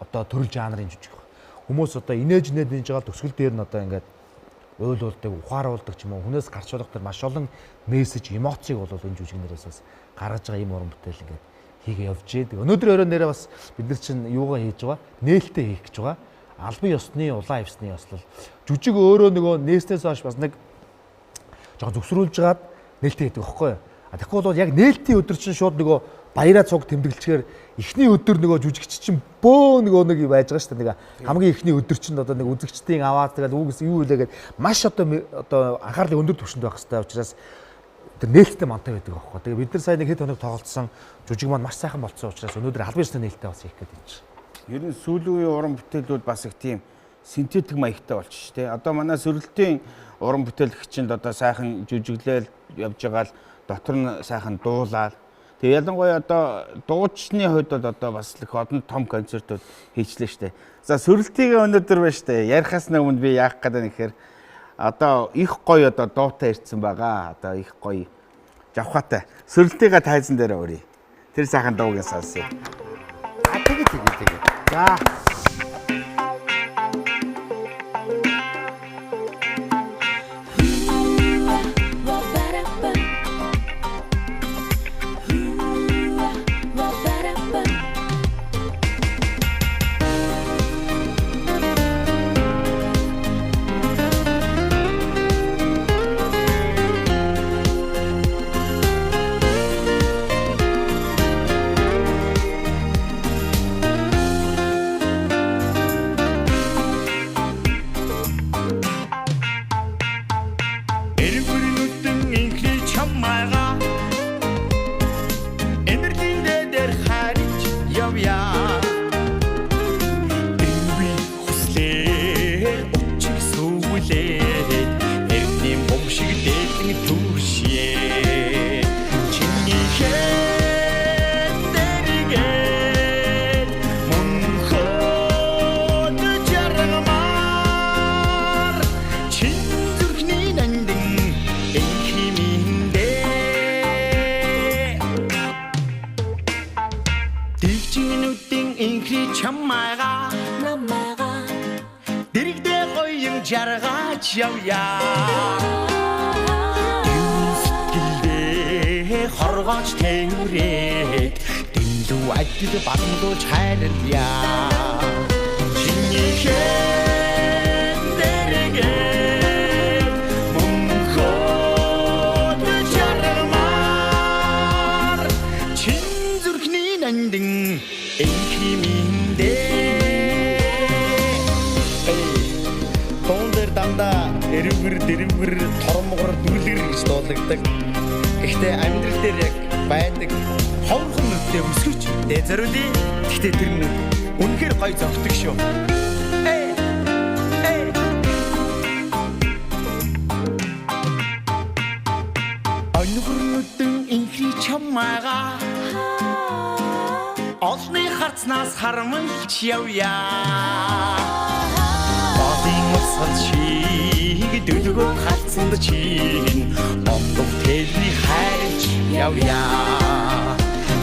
одоо төрөл жанрын жүжиг байна. Хүмүүс одоо инээж жагаал төсгөл дээр нь одоо ингээд уйлуулдаг, ухааруулдаг ч юм уу хүнээс гарч болох тэр маш олон мессеж, эмоцийг бол энэ жүжигнэрээс бас гаргаж байгаа юм уран бүтээл ингээд хийгээ явж байгаа. Өнөөдөр өөрөө нэрээ бас бид нар чинь юугаа хийж байгаа? Нээлттэй хийх гэж байгаа. Албан ёсны улаан эвсний ёслол жүжиг өөрөө нөгөө нээснээс хойш бас нэг жоо зөвсрүүлж жагаад нээлттэй хийдэг байхгүй юу? Тэгэхгүй бол яг нээлтийн өдөр чинь шууд нөгөө баяраа цуг тэмдэглэхээр эхний өдөр нөгөө жүжигч чинь бөө нөгөө нэг байж байгаа шүү дээ. Нэг хамгийн эхний өдөр чинь одоо нэг үзэгчдийн аваад тэгэл үгс юу илээгээд маш одоо анхаарлын өндөр түвшинд байх хэрэгтэй учраас тэр нээлттэй мантай байдаг байхгүй. Тэгээ бид нар сая нэг хэд хоног тоглолцсон жүжиг маань маш сайхан болцсон учраас өнөөдөр албан ёсны нээлттэй бас хийх гэдэг юм чинь. Ер нь сүүлийн үеийн уран бүтээлүүд бас их тийм синтетик маягтай болчих шүү дээ. Одоо манай сөрөлтийн уран бүтээлэгчинд одоо сайхан жүжиглээл явж байгаа л дотор нь сайхан дуулаад тэгээ ялангуяа одоо дуучны хувьд бол одоо бас их олон том концертууд хийчлээ шүү дээ. За сөрөлтийн өнөөдөр байна шүү дээ. Ярихаас өмнө би яах гэдэг нь гэхээр одоо их гоё одоо дуутай ирсэн байгаа. Одоо их гоё жавхаатай сөрөлтийн тайзан дээр өрье. Тэр сайхан дуугийн сонсъё. Тэгээ. За. Хоргооч тэврээд дэндүү ажил баламдуулж хайрлаа. Чиний хэндэрэгээ мөнхөд жаргамаар чин зүрхний нандин энхиминдээ тондэр дандаа эрвэр тормгор дүрлэр гэж дуулагддаг. Гэхдээ амьдрал дээр яг байдаг ховхон нүдтэй өсгөж дэ зориулъя. Гэхдээ тэр нь үнэхээр гоё зовтөг шүү. Оногрнуудын инхри чамаага олны харцнаас харамлж явъя. Бодын усал шиг дөлгөө халцсанд чинь ондов тэлний хайрч явъя.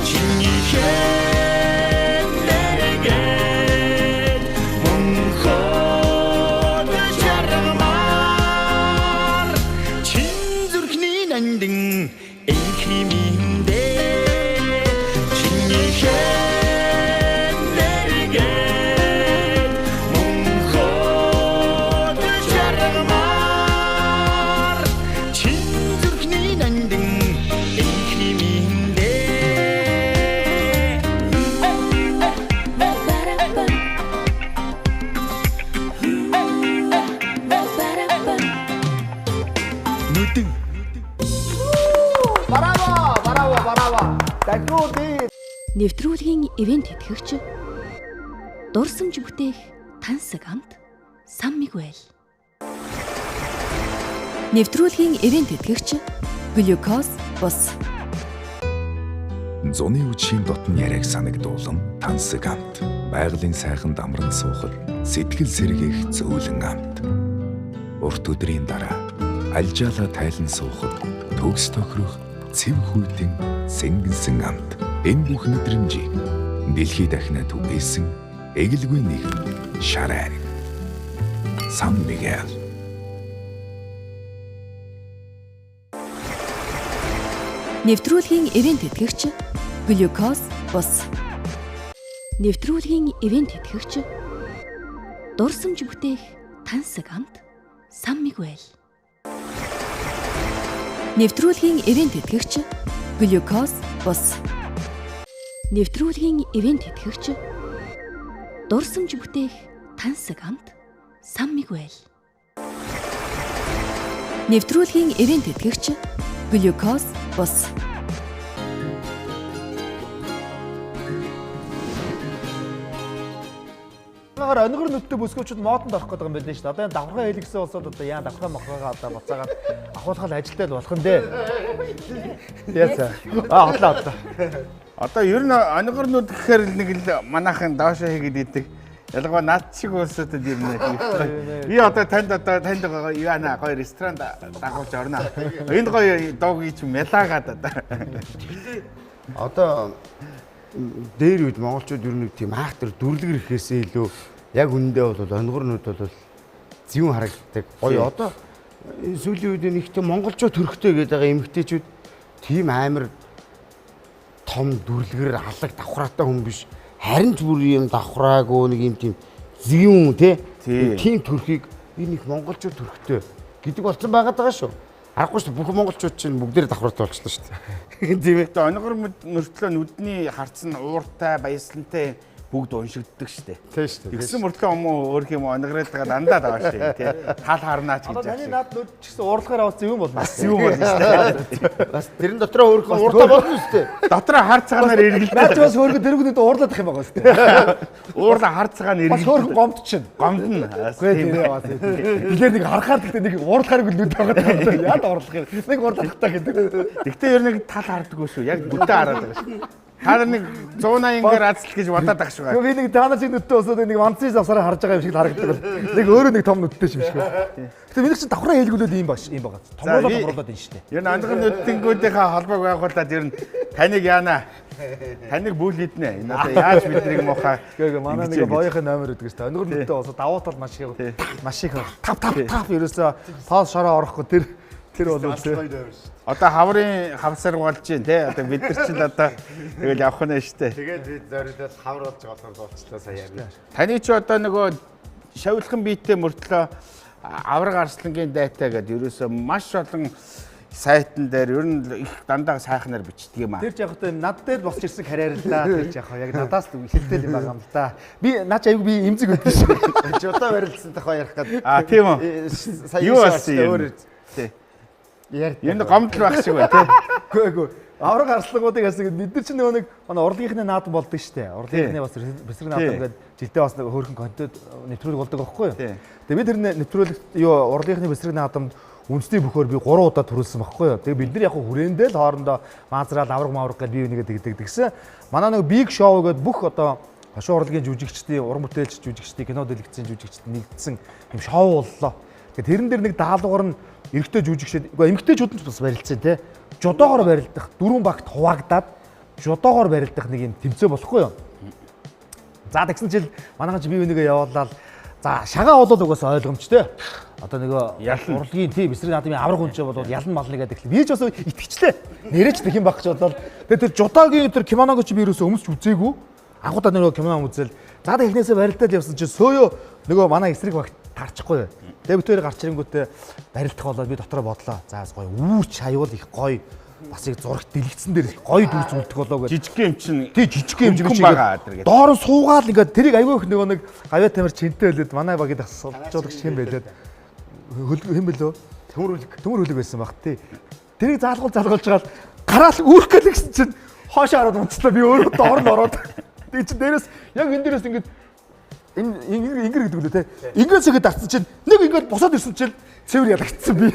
Чиний хэндэрэгээ мөнхөд жаргамаар чин зүрхний нандин энхиминдээ чиний хэндэрэгээ мөнхөд жаргамаар чин зүрхний нандин энхиминдээ нүдэн. Браво. Дахиуди. Нэвтрүүлгийн ивент тэтгэгч дурсамж бүтээх тансаг амт Сан Мигуэл. Нэвтрүүлгийн ивент тэтгэгч глюкоз бус. Зуны үдшийн дотн яриаг санагдуулан тансаг амт. Байгалийн сайхан дамран суухад сэтгэл сэргээх зөөлөн амт. Урт өдрийн дараа альжаалаа тайлан суухад төгс тохирох цэв хүйтэн сэнгэнсэн амт. Энэ бүх мэдрэмжийг дэлхий дахинаа түгээсэн эгэлгүй нэгэн шар айраг. Сан Мигуэл. Нэвтрүүлгийн ивент тэтгэгч глюкоз бус. Нэвтрүүлгийн ивент тэтгэгч дурсамж бүтээх тансаг амт Сан Мигуэл. Нэвтрүүлгийн ивент тэтгэгч глюкоз бус. Нэвтрүүлгийн ивент тэтгэгч дурсамж бүтээх тансаг амт Сан Мигуэл. Нэвтрүүлгийн ивент тэтгэгч глюкоз бус. Нагаар өнгөр нүдтэй бүсгүүчүүд модонд орох гэдэг юм байна шүү дээ. Одоо энэ давхаргаа хэлгсэн улсууд одоо яа давхаргаа мохгоогоо одоо буцаагаад ахуулахад ажилтаад болох нь дээ. Яа. Хотлоо. Одоо ер нь өнгөр нүд гэхээр нэг л манайхан доошоо хийгээд идэг. Ялангуяа над шиг улсуудад ер нь би одоо танд яана гоё ресторан дагуулж орно. Энд гоё дуугийн чи мелагаад одоо. Одоо дээр үед монголчууд ер нь тийм хаахтар дүрлэгэр ихээсээ илүү яг үндэ бол өнгөрнүүд бол зөвөн харагддаг. Гоё одоо сүүлийн үед нэгтэй монголчууд төрхтэй гэдэг байгаа эмэгтэйчүүд тийм амар том дүрлэгэр алаг давхраатай хүн биш. Харин ч бүр юм давхраагүй нэг юм тийм зөвөн тийм төрхийг энэ их монголчууд төрхтэй гэдэг болсон байгаад байгаа шүү. Аргагүй шүү бүх монголчууд чинь бүгдээр давхраатай болчихлоо шүү дээ. Тийм ээ. Өнгөр мөртлөө нүдний харц нь ууртай, баяслантай бүгд уншигддаг шүү дээ. Тийм шүү дээ. Тэгсэн мөртлөө өөр юм өнгөрөөд байгаа дандаа даа шүү тий. Тал харнаач гэж. Одоо таны наад нүд ч гэсэн уурлахаар авах зөвөн болно. Зөв болно шүү дээ. Бас тэрэн дотроо өөрхөн ууртай болно шүү дээ. Дотроо харцаагаар эргэлдээд. Наад бас өөргө дэрэгнүүд уурлах юм байгаа шүү дээ. Уурла харцаагаар Бас эргэлдээд. өөрхөн гомд чинь. Гомдно. Тийм ээ бас. Тэгэхээр нэг харахаар гэхдээ нэг уурлахааргүй нүд байгаа юм. Яад уурлах юм. Нэг уурлах таа гэдэг. Гэхдээ ер нь тал хардггүй шүү. Яг бүтэн хараад байгаа шүү. Та нэг 180-аар азл гэж бодоод байгаа шүү. Би нэг таанаа шиг нүдтэй усаад нэг манцын завсараа харж байгаа юм шиг харагддаг. Нэг өөрөө нэг том нүдтэй юм шиг. Гэтэ миний чинь давхраа хэлгүүлээд ийм байгаа. Томруулаад энэ шүү дээ. Ер нь ангар нүдтэнгүүдийнхээ холбоог байгуулад ер нь таныг яана. Таныг бүл хийднэ. Энэ одоо яаж биднийг муухай. Гэхдээ манай нэг боёхын номер өгдөг шүү дээ. Өнгөр нүдтэй усаад давуу тал маш их тав ерөөсөө тоос шороо орохгүй тэр бол одоо хаврын хавсар болж байна те. Одоо бид нар чинь одоо тэгэл явах нь штэ. Тэгээд бид зориулаад хавар болж байгаа болохоор болчихлоо сая яа. Таны ч одоо нөгөө шавилхан биеттэй мөртлөө авраг арслангийн дайтай гэдэг ерөөсөө маш олон сайтн дээр ер нь их дандаа сайхнаар бичдэг юм аа. Тэр ч яг одоо над дээр босч ирсэн карьерлаа. Тэр ч яг надаас ихэлтэй юм байгаа юм л да. Би наач аягүй би имзэг өгдөө шүү. Жодоо барилдсан тахаа ярих гэдэг. Тийм үү. Юу болсон юм? Тий. Энэ гомдол байх шиг байна тий. Үгүй. Авраг арслангуудыг яасан гэд бид нар чинь нөгөө нэг манай урлагийнхны наадам болдог штэ. Урлагийнхны бас бэсрэг наадам гэдэг жилдээ бас нэг хөөрхөн контент нэвтрүүлэг болдог байхгүй юу? Тэгээ бид тэр нэвтрүүлэг урлагийнхны бэсрэг наадамд үндэсний бөхөөр би 3 удаа төрүүлсэн байхгүй юу? Тэгээ бид нар яг хүрээндээ л хоорондоо маазраал авраг гэж бие бинийгээ тэгдэг гэсэн. Манай нэг big show гэдэг бүх одоо хошуу урлагийн жүжигчдийн уран бүтээлч жүжигчдийн кино дэлгэцийн жүжигчд нэгдсэн юм шоу боллоо. Тэгээ тэрэн дээр нэг даалгавар нь эрэгтэй жүжигчд үгүй эмэгтэйчүүд нь бас барилдсан тий. Жодоогоор барилдах 4 багт хуваагдаад жодоогоор барилдах нэг юм тэмцээн болохгүй юу? За тэгсэн чил манайхан чи бие бинийгээ явуулаад за шагаа болол угаасаа ойлгомжтой. Одоо нөгөө урлагийн тий бэсрэг наадмын авраг хүнчээ болоод ялан малны гэдэг л би ч бас итгэжлээ. Нэрэж тэг юм баг ч бодоод тэгээ тэр жодоогийн тэр кимоног чи би ерөөсөө өмсч үзээгүй. Анхудаа нөгөө кимоно үзэл за эхнээсээ барилдаад явсан чи сөөё нөгөө манай эсрэг багт таарчихгүй. Тэгээ бүтээр гарч ирэнгүүтээ барилдах болоод би дотроо бодлоо. За гоё үүч аюул их гоё бас их зурагт дэлгэцсэн дээр их гоё дүр зүйлдэг болоо гэж. Жижиг юм чинь тий жижиг юм шиг байгаа гэдэг. Доор нь суугаад ингээд тэрийг аюул их нөгөө нэг гавья тамир чинтэй хэлээд манай багийг асуулжуулагч хэм байлээд хэн бэлөө? Төмөр хөлөг байсан баг тий. Тэрийг залгуулж жагаад гараал үүрх гэлсэн чинь хоошоо хараад унцлаа би өөрөө доор нь ороод. Тэгээ чи дээрээс яг энэ дээрээс ингээд ингэр гэдэг үлээ тий. Ингээс ихэд дарцсан чинь нэг ингээд босоод ирсэн чинь цэвэр ялагдсан би.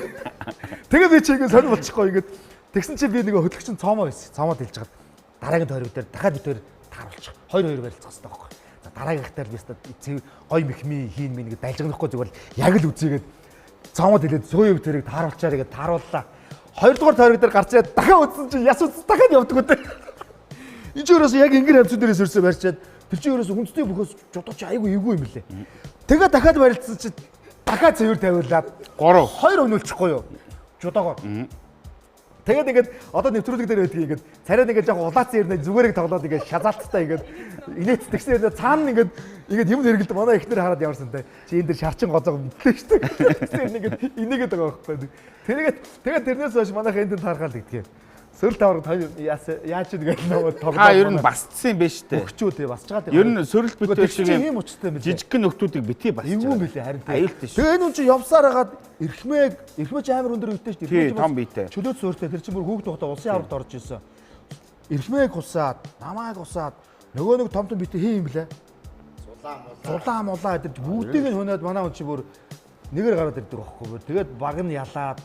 Тэгээ би чи ингээд сонир болчихгоо ингээд тэгсэн чи би нэг хөдөлгчийн цоомоо байсан. Цоомоо дэлж жагаад дараагийн тойрог дээр дахиад бид хоёр тааруулчих. 2-2 барилцах хэрэгтэй байхгүй. За дараагийн хатаар би цэвэр гой мехми хийн минь ингээд дайлгахгүй зүгээр яг л үзээгээд цоомоо дэлээд сүүн өв тэрийг тааруулчаар ингээд таарууллаа. 2 дугаар тойрог дээр гарч ирээд дахиад үзсэн чинь яс үз дахиад явдаг үү. Энэ ч өөрөөс яг ингэр хамцуу дээрээс өрсөө барьчаад тэр чинь өөрөөс хүнсний бөхөөс жодооч айгүй эвгүй юм лээ. Тэгээ дахиад барилцсан чинь дахиад цэвэр тавиулаад 2 өнөөлчихгүй юу. Жодоогоор. Тэгээд ингээд одоо нэвтрүүлэг дээр байдаг ингээд царайд ингээд яг улаацсан ирнэ зүгээрийг тоглоод ингээд шазаалттай ингээд инээц тэгсэн ирнэ цаана ингээд юм хэрэгэлд манай ихнэр хараад яварсан те. Чи энэ дэр шарчин гоцоо мэдлээ шүү дээ. Тэгсэн ингээд инээгээд байгаа байхгүй. Тэгээд тэрнээс хойш манайхаа энд таархаал гэдгийг. Сөрөл тавраг яаж ч гэдэг нэг тоглоо. Та ер нь басцсан юм байна шүү дээ. Өгчөө те басчгаад. Ер нь сөрөл битүүр шиг юм учиртай юм билээ. Жижигхэн нөхдүүдийг битгий басч. Эвгүй юм билээ харин те. Аюултай шүү. Тэгээ энэ хүн чи явсаар хагаад эрхмэж амар өндөр үйтэй шүү дээ. Тий, том биетэй. Чөлөөт суурьтай тэр чинь бүр хүүхд тухтай улсын аврагт орж ирсэн. Эрхмээг хусаад, намайг хусаад нөгөө нэг том биетэй хин юм блэ? Зулаа мулаа гэдэг бүгдийг нь хөнөөд манай хүн чи бүр нэгээр гараад ирдэг байхгүй. Тэгээд баг нь ялаад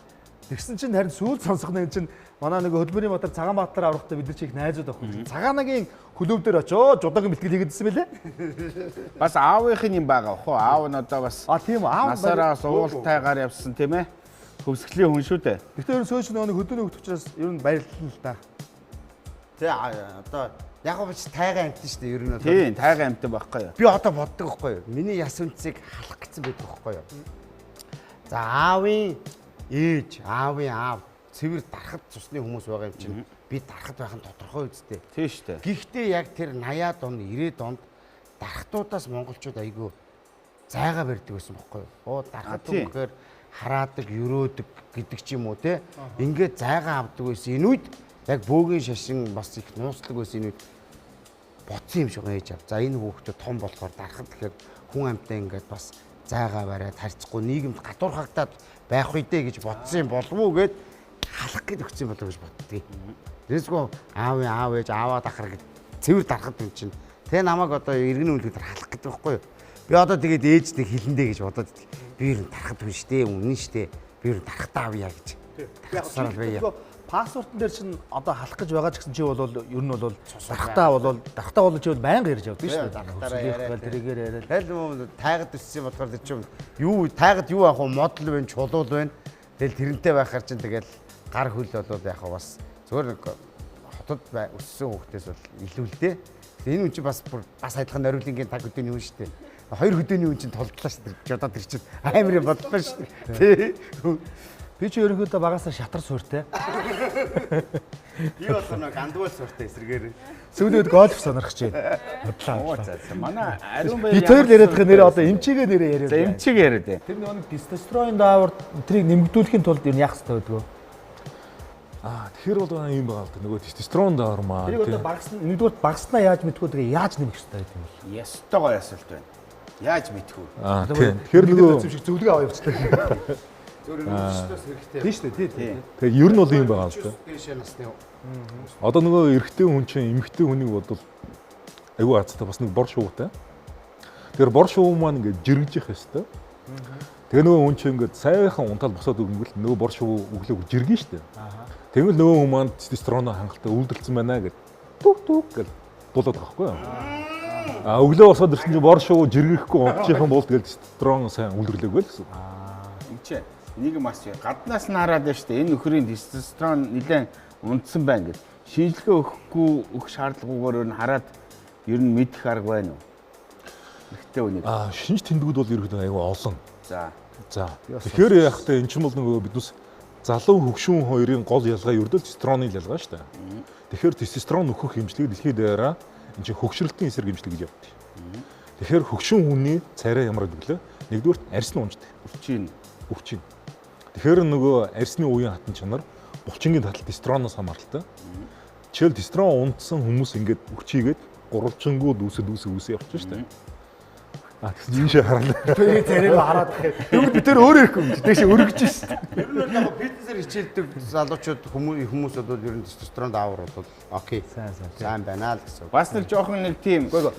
тэгсэн чинь харин сүүл сонсохны энэ чинь манай нэг хөдөлмөрийн мотор Цагаанбаатар аврагтай бид нар чих найзууд байхгүй. Цагаанагийн клуб дээр очоо жудаагийн бэлтгэл хийгээдсэн мэлээ. Бас аавынхын юм байгаа хөө. Аав нь одоо бас тийм аав насаараа суултайгаар явсан тийм ээ. Хөвсгөлийн хүн шүү дээ. Гэтэ ер нь сөөч нөгөө хөдөөний хөвт учраас ер нь баярлалаа л да. Тэ одоо яг гоч тайган амт шүү дээ ер нь. Тийм, тайган амт байхгүй юу. Би одоо боддог байхгүй юу. Миний яс үнцийг халах гэсэн байдаг байхгүй юу. За аавын ээж, аавын аав цэвэр дарахад цусны хүмүүс байгаа юм чинь би дарахад байх нь тодорхой үстэй. Тийм шүү дээ. Гэхдээ яг тэр 80-аад он 90-ад онд дарахтуудаас монголчууд айгүй зайгаа барьдаг байсан байхгүй юу. Дарахад түнхээр хараадаг, өрөөдөг гэдэг ч юм уу те. Ингээд зайгаа авдаг байсан. Энэ үед яг бөөгийн шашин бас их нууцлаг байсан. Энэ үед бодсон юм шиг ээж ав. За энэ хүүхдүүд том болохоор дарахад тэгэхээр хүн амьтаа ингээд бас зайгаа бариад харьцахгүй нийгэмд гатуурхагдаад байх үедээ гэж бодсон юм болов уу гэд халах гэж өгсөн болов гэж боддгийг. Тэрсгүй аавын аав ээж аваа дахар гэж цэвэр дарахад юм чинь. Тэ намайг одоо иргэн үлдээр халах гэдэг байхгүй юу? Би одоо тэгээд ээжтэй хэлэндээ гэж бодоод би ер нь дарахад хүн штэ, үнэн штэ. Би ер нь дарахтаа авъя гэж. Дарахсаар байя. Паспортон дээр чинь одоо халах гэж байгаа ч гэсэн чи бол ер нь бол дарахтаа бол чи байнга ярьж явдаг шүү дээ. Дарахтаараа яриад тэрийгээр яриад. Тэгэл тайгад өссөн болохоор тэр чинь юу тайгад юу аах вэ? Модл байна, чулуул байна. Тэгэл тэрнтэй байхаар чинь тэгэл гар хөл болоод яхаа бас зөвөр хотод өссөн хүүхдээс бол илүү л дээ. Энэ хүн чинь бас адилхан нориулынгийн таг хөдөөний хүн шүү дээ. Хоёр хөдөөний хүн чинь толдлоо шүү дээ. Одоо тэр чинь амар юм бодлоо шүү дээ. Би ч ерөнхийдөө багасаа шатар суурьтай. Би бол нэг андуул суурьтай эсрэгээр. Сүүлд гольф сонирхож байна. Бодлоо. Манай ариун баяр. Би тэр яриадах нэрээ одоо эмчигээ нэрээ яриад. За эмчиг яриад. Тэр нэг тестостерон даавар тэрийг нэмэгдүүлэхийн тулд ер нь яах хэрэгтэй байдгүй. Тэгэхээр бол юм байгаа л да. Нөгөө тестостерон даавар маа. Тэрийг одоо нэгдүгээр багаснаа яаж мэдгүй тэгээ яаж нэмэх хэрэгтэй гэдэг юм бол. Ястойгоо ясалт байна. Яаж мэдхүү? Тийм. Тэгэхээр нөгөө зөвлөгөө аваа явчихлаа. Зөвөр нөөцлөөс хэрэгтэй. Тийм шүү дээ. Тийм. Тэгэхээр ер нь бол юм байгаа л да. Дэшээ насны. Одоо нөгөө эрэгтэй хүн чинь эмэгтэй хүнийг бодвол айгүй азтай бас нэг бор шуугтай. Тэгэхээр бор шуу маань ингээд жиргэж явах хэвээр. Тэгээ нөгөө хүн чинь ингээд сайхан унтаал босоод өгнөгөл нөгөө бор шуу өглөөг жиргэн штэ. Тэгвэл нөгөө хүн маань тестостерон хангалттай үйлдэлсэн байна гэж түг гэж дуулаад байгаа хгүй юу. Өглөө босоод ирсэн чинь бор шуу жиргэхгүй унтчих юм бол тэгэл тестостерон сайн үйлдвэрлэегүй л гэсэн. Энд нэг маш гаднаас нь хараад байна шүү дээ. Энэ нөхрийн тестостерон нэлээд унтсан байна гэж. Шинжилгээ өгөх шаардлагагүйгээр нь хараад ер нь мэдэх арга байна уу? Ихтэй үнийг. Шинж тэмдгүүд бол ерөөхдөө аюу олон. За. Тэгэхээр яг та эн чинь бол нөгөө биднес залуу хөгшүүн хоёрын гол ялгаа ердөө тестостероны ялгаа шүү дээ. Тэгэхээр тестостерон нөхөх хэмжлэг дэлхийд даяараа энэ чинь хөгшрөлтийн эсрэг хэмжлэг гэж явдаг. Тэгэхээр хөгшүүн хүний царай ямар гэдэг лээ? Нэгдүгээр арьс нь унждаг. Өвчин. Тэгэхээр нөгөө арьсны үеийн хатан чанар булчингийн татал тестостероноос хамааралтай. Жишээл тестостерон унтсан хүмүүс ингээд өвчийгээд гурвалжингууд үүсэж явчихсан шүү дээ. Тэгсэн ийшээ харлаа. Тэгээ царайг хараад тэгвэл бид тэр өөрөө ирэхгүй юм. Тэгш өргөж шít. Ер нь яг фитнесээр хичээлдэг залуучууд хүмүүс бол ер нь тестостерон даавар бол окей. Сайн байна л гэсэн. Бас нэг жоохон нэг тийм тэл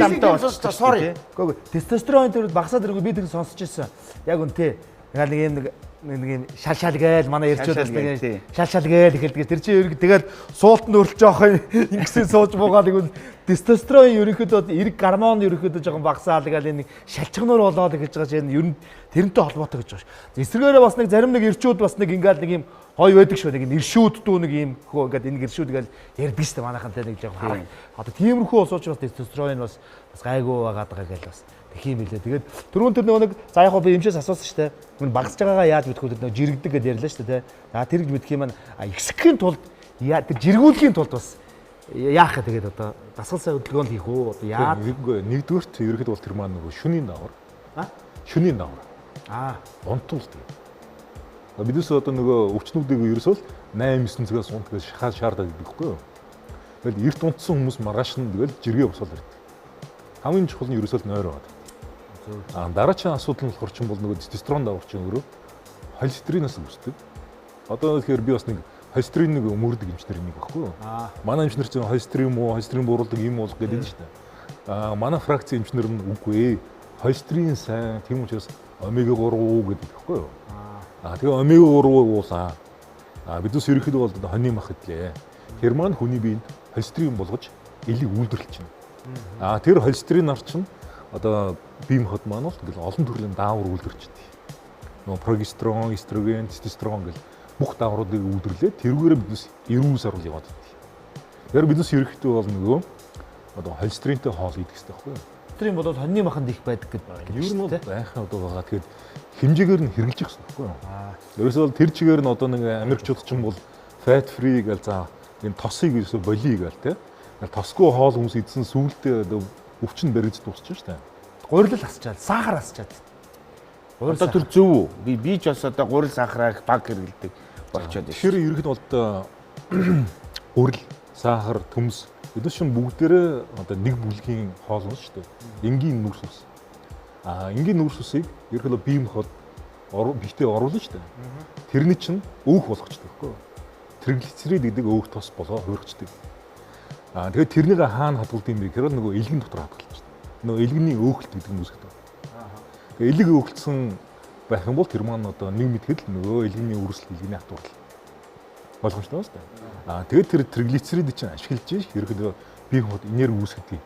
амтаа болчихсон. Sorry. Гэхдээ тестостерон төрөл багасаад ирэхгүй би тэг сонсч ирсэн. Яг үнтэй. Яг нэг юм шал гээл манай ярьж байгаа шал гээл эхэлдэг. Тэр чинь ерөнхийдөө тэгэл суултанд өрөлж жоох ингэсэн сууж буугаад игэл тестостерон ерөнхийдөө эрг гормон ерөнхийдөө жоохон багасаал гээл нэг шалчгнуур болоод гэж байгаа чинь ер нь тэрнтэй холбоотой гэж байгаа ш. Эсвэргээрээ бас нэг зарим нэг ирчүүд бас нэг ингээл нэг юм гоё байдаг шүү. Нэг иршүүд дүү нэг юм хөө ингээд энэ иршүүд гээл ярьдаг шүү. Манайхантай нэг жоохон хараа. Одоо тиймэрхүү усууч бас тестостерон бас гайгүй байгаад байгаа гэж бас тхий мэлээ. Тэгээд түрүүн тэр нэг за яг би эмчээс асуусан шүү дээ. Мөн багасж байгаагаа яаж мэдэх вэ? Тэр жирэгдэг гэдээ ярьлаа шүү дээ. За тэр гэж мэдэх юм аа ихсэхийн тулд тэр жиргүүлэхийн тулд бас яах вэ? Тэгээд одоо дасгалсаа хөдөлгөөн хийх үү? Одоо яа? Нэгдүгээрт ерөөхдөө бол тэр маань нөгөө шүнийн давар. Шүнийн давар. Унтуулдаг. Бидээс одоо нөгөө өвчнүүдийг ерөөсөө 8-9 цагаас унтгаж шахаад шаардаад идэггүй юу? Тэгэл эрт унтсан хүмүүс маргааш нь тэгэл жиргээ босоод ирдэг. Хамгийн чухал нь ерөөсөө нойр байгаа. Дараагийн асуудал нь болохоор чинь бол нөгөө тестостерон давар чинь өөрөө холестеринаас үүсдэг. Одоо тэгэхээр би бас нэг холестериныг өмөрдөг эмчнэр нэг баггүй юу? Манай эмчнэр чинь холестерин муу, холестерин бууралдаг юм бол гэдэг нь шүү дээ. Манай фракци эмчнэр нь үгүй ээ. Холестерин сайн, тийм учраас омега 3 гэдэг баггүй юу? Тэгээ омега 3 уулаа. Бидээс ерөөхдөө бол хоньны мах идлээ. Тэр маань хүний биед холестерин болгож элийг үйлдвэрлэж байна. Тэр холестерин нар чинь одоо бие махбод маань бол ингээл олон төрлийн даавар үйлдвэрчдэг. Нөгөө прогестерон, эстроген, тестостерон гэл бүх даавруудыг үйлдвэрлээд тэрүүгээр биднес эрүүл сарвал яваад байдаг. Тэр биднес ерөөхдөө бол нөгөө одоо холестеринтэй хоол идэх хэрэгтэй байхгүй юу? Тэр юм бол хоньны маханд их байдаг гэдэг. Ер нь бол байхаа одоо байгаа. Тэгэхээр хэмжээгээр нь хэрэгжих хэрэгтэй байхгүй юу? Ерөөсөө бол тэр чигээр нь одоо нэг Америкчууд ч юм бол fat free гэл за энэ тосыг ерөөсөө болий гэл те. Тосгүй хоол хүмүүс идсэн сүүлдээ одоо өвчин баригдаж дуусчих шүү дээ. Гурил асчаад, сахар асчаад. Одоо тэр зөв үү? Би ч бас одоо гурил сахарыг баг хэрэглэдэг болчиход байна. Тэгэхээр ерөнхийдөө одоо гурил, сахар, төмс эдгээр чинь бүгдээрээ одоо нэг бүлгийн хоол нь шүү дээ. Энгийн нүрс ус. Энгийн нүрс усыг ерөнхийдөө бие махбод бихтэй оруулна шүү дээ. Тэрний чинь өөх болгочдөг байхгүй юу? Триглицерид гэдэг өөх тос болоо хуурчдаг. Тэгээд тэрнийг хаана хадгалдаг юм бэ гэхээр нөгөө элгэн дотор хадгалж байна. Нөгөө элгэний өөхөлт гэдэг нь үүсгэж байна. Тэгээд элэг өөхөлтсөн байх юм бол тэр маань одоо нэг мэдхэд л нөгөө элгэний үрсэл, элгэний хатуурал болгомжтой байна шүү дээ. Тэгээд тэр триглицерид чинь ашиглаж ерөөдөө бие махбод энерги үүсгэдэг.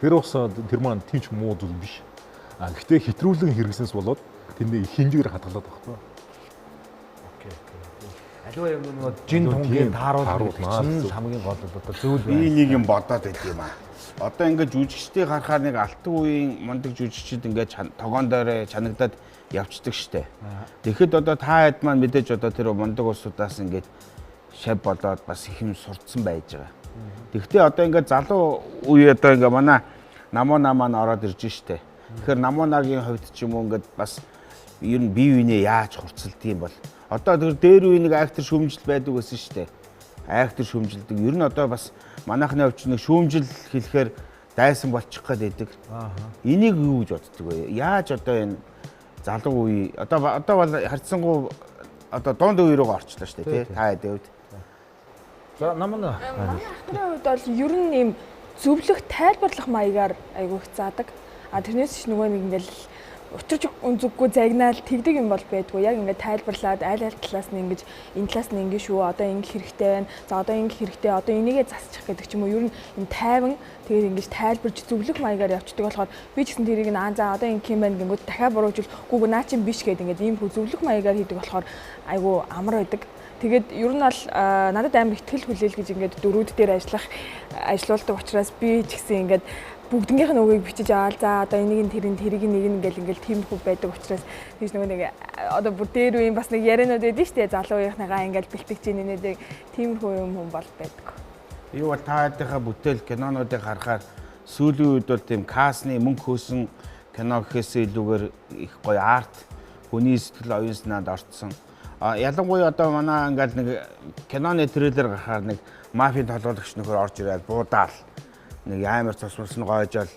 Тэр бас тэр маань тийм ч муу зүйл биш. Гэхдээ хэтрүүлэн хэрэгснээс болоод тэндээ их хэмжээгээр хадгалаад байхгүй. Аливаа юм нөгөө жин тунгийн тааруулах чинь хамгийн гол одоо зүйл байна. Би нэг юм бодоод байт юм аа. Одоо ингээд жүжигчдийг харахаар нэг алтан үеийн мундаг жүжигчид ингээд тогоон доороо чанагдаад явцдаг штэ. Тэгэхэд одоо та хэд маань мэдээж одоо тэр мундаг улсуудаас ингээд шав болоод бас их юм сурцсан байж байгаа. Тэгэхдээ одоо ингээд залуу үе одоо ингээд манай намуунаа маань ороод ирж штэ. Тэгэхээр намуунагийн хувьд ч юм уу ингээд бас ер нь бие биенээ яаж хурцлдгийг бол одоо тэр дээр үе нэг актер шүүмжил байдаг байсан шүү дээ. Актер шүүмжилдэг. Ер нь одоо бас манайхны хувьд нэг шүүмжил хэлэхээр дайсан болчих гээд байдаг. Энийг юу гэж боддөг вэ? Яаж одоо энэ залуу үе одоо бол харьцангуй одоо дунд үе рүү орчлоо шүү дээ, тий? Та хэдийн үед. За намаа. Ахны хувьд бол ер нь ийм зөвлөх, тайлбарлах маягаар айгүй их заадаг. Тэрнээс ч нөгөө нэг ингээл учирч үнзэггүй загнаал тэгдэг юм бол байдгүй. Яг ингээд тайлбарлаад аль талаас нь ингэж энэ талаас нь ингэ шүү. Одоо ингэ хэрэгтэй байна. За одоо ингэ хэрэгтэй. Одоо энийгээ засчих гэдэг ч юм уу. Ер нь юм тайван тэгээд ингэж тайлбарж зөвлөх маягаар явцдаг болохоор би ч гэсэн тэрийг за одоо ингэ юм байна гингүүд дахиад буруужвал гүг наа чин биш гэдэг ингээд ийм зөвлөх маягаар хийдэг болохоор айгу амар байдаг. Тэгээд ер нь бол надад амар ихтгэл хүлээл гэж ингээд дөрүүд дээр ажиллаулдаг учраас би ч гэсэн ингээд бүгднгийнх нь үгийг бичиж аваад за одоо энийг тэрийг ингээл тиймэрхүү байдаг учраас тийш нөгөө нэг одоо бүр дээр үеийн бас нэг яриануд байдэн штэ залуу үеийнхнийгаа ингээл бэлтгэж ийн нэ тиймэрхүү юм хүн бол байдаг. Юу бол та хэдийнхээ бүтээл кинонуудыг харахаар сүүлийн үед бол тийм касны мөнгө хөөсөн кино гэхээс илүүгээр их гоё арт хүний сэтгэл оюун санаанд орцсон. Ялангуяа одоо манай ингээл нэг киноны трейлер гарахаар нэг мафийн толгойгч нөхөр орж ирээд буудаал нэг амар цосмос нь гоожол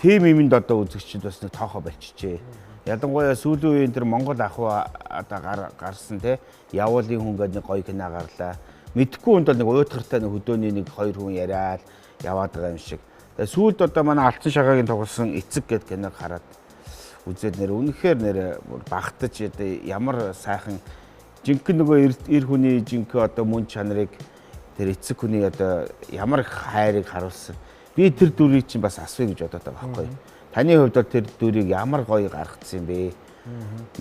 тим юмд одоо үзэгчид бас нэг тоохоо болчихжээ. Ялангуяа сүүлийн үеийн тэр Монгол ахуй одоо гарсан те явуулын хүн гэдэг нэг гоё кино гарлаа. Мэдхгүй хүнд бол нэг уйтгартай нэг хөдөөний нэг хоёр хүн яриад яваад байгаа юм шиг. Тэгээ сүүлд одоо манай Алтан шагагийн тоглосон эцэг гэдэг киног хараад үзээд нэр үнэхээр нэр багтаж одоо ямар сайхан жинхэнэ нөгөө эр хүний жинхэнэ одоо мөн чанарыг тэр эцэг хүний одоо ямар хайрыг харуулсан. Би тэр дүрийг чинь бас асууя гэж бодоод байгаа байхгүй юу? Таны хувьд бол тэр дүрийг ямар гоё гаргацсан юм бэ?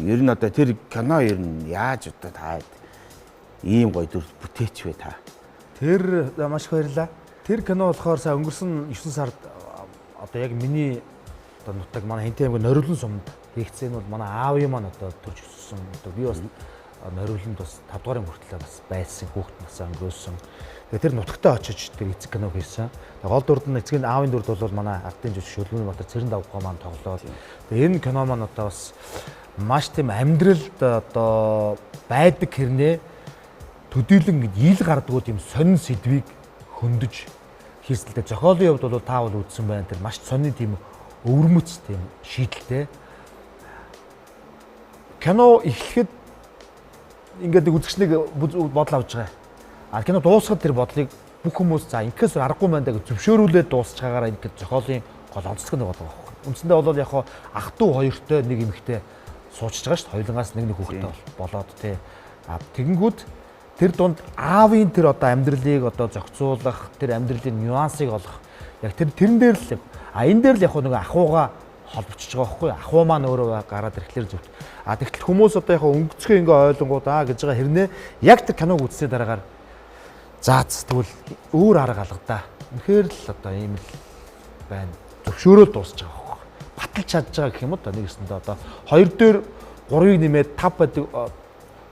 Ер нь одоо тэр кино ер нь яаж одоо та ийм гоё дүр бүтээч вэ та? Тэр маш их баярлаа. Тэр кино болохоор сая өнгөрсөн 9 сард одоо яг миний одоо нутаг манай Хэнтэй аймгийн Нориулан сумд хийгдсэн нь бол манай аавын маань одоо төрж өссөн. Одоо би бас Нориуланд бас 5 дугаар хүртэл бас байсан хүүхэд насаа өнгөрөөсөн. Тэгээ тэр нутагтаа очиж тэр эцэг кино хийсэн. Тэгээ гол дүрд нь эцгийн аавын дүрд бол манай ардын жүжигч Шөлмөн Батар Цэрэн давхгоо маань тоглоод. Тэгээ энэ кино маань одоо бас маш тийм амьдралд одоо байдаг хэрнээ төдийлөн ил гардгуу тийм сонин сэдвийг хөндөж хийсэлтэй. Зохиолын хувьд бол та бол үзсэн байна. Тэр маш сонин тийм өвөрмөц тийм шийдэлтэй. Кино эхлэхэд ингээд үзэгчнийг бодол авч байгаа. А кино дуусахад тэр бодлыг бүх хүмүүс за инкээс аргагүй байна гэж зөвшөөрүүлээд дуусч байгаараа ингээд зохиолын гол онцлог нь болдог байхгүй. Үндсэндээ бол яг ах トゥ хоёртой нэг эмэгтэй суучж байгаа шүү дээ. Хоёулангаас нэг хүүхэдтэй болоод тий. А тэгэнгүүт тэр дунд аавын тэр одоо амьдралыг одоо зохицуулах, тэр амьдралын нюансыг олох яг тэрэн дээр л энэ дээр л яг нэг ахууга холбогдож байгаа байхгүй. Ахуу маань өөрөө гараад ирэхлээр зөв. А тэгтэл хүмүүс одоо яг өнгөцгөө ингээ ойлгонгууд гэж байгаа хэрнээ яг тэр киног үзсний дараагаар заац тэгвэл өөр арга алгадаа. Үнэхээр л одоо ийм л байна. Зөвшөөрөл дуусч байгаа байхгүй. Баталж чадж байгаа гэх юм уу та нэгэсэндээ одоо 2 дээр 3-ыг нэмээд 5 байдаг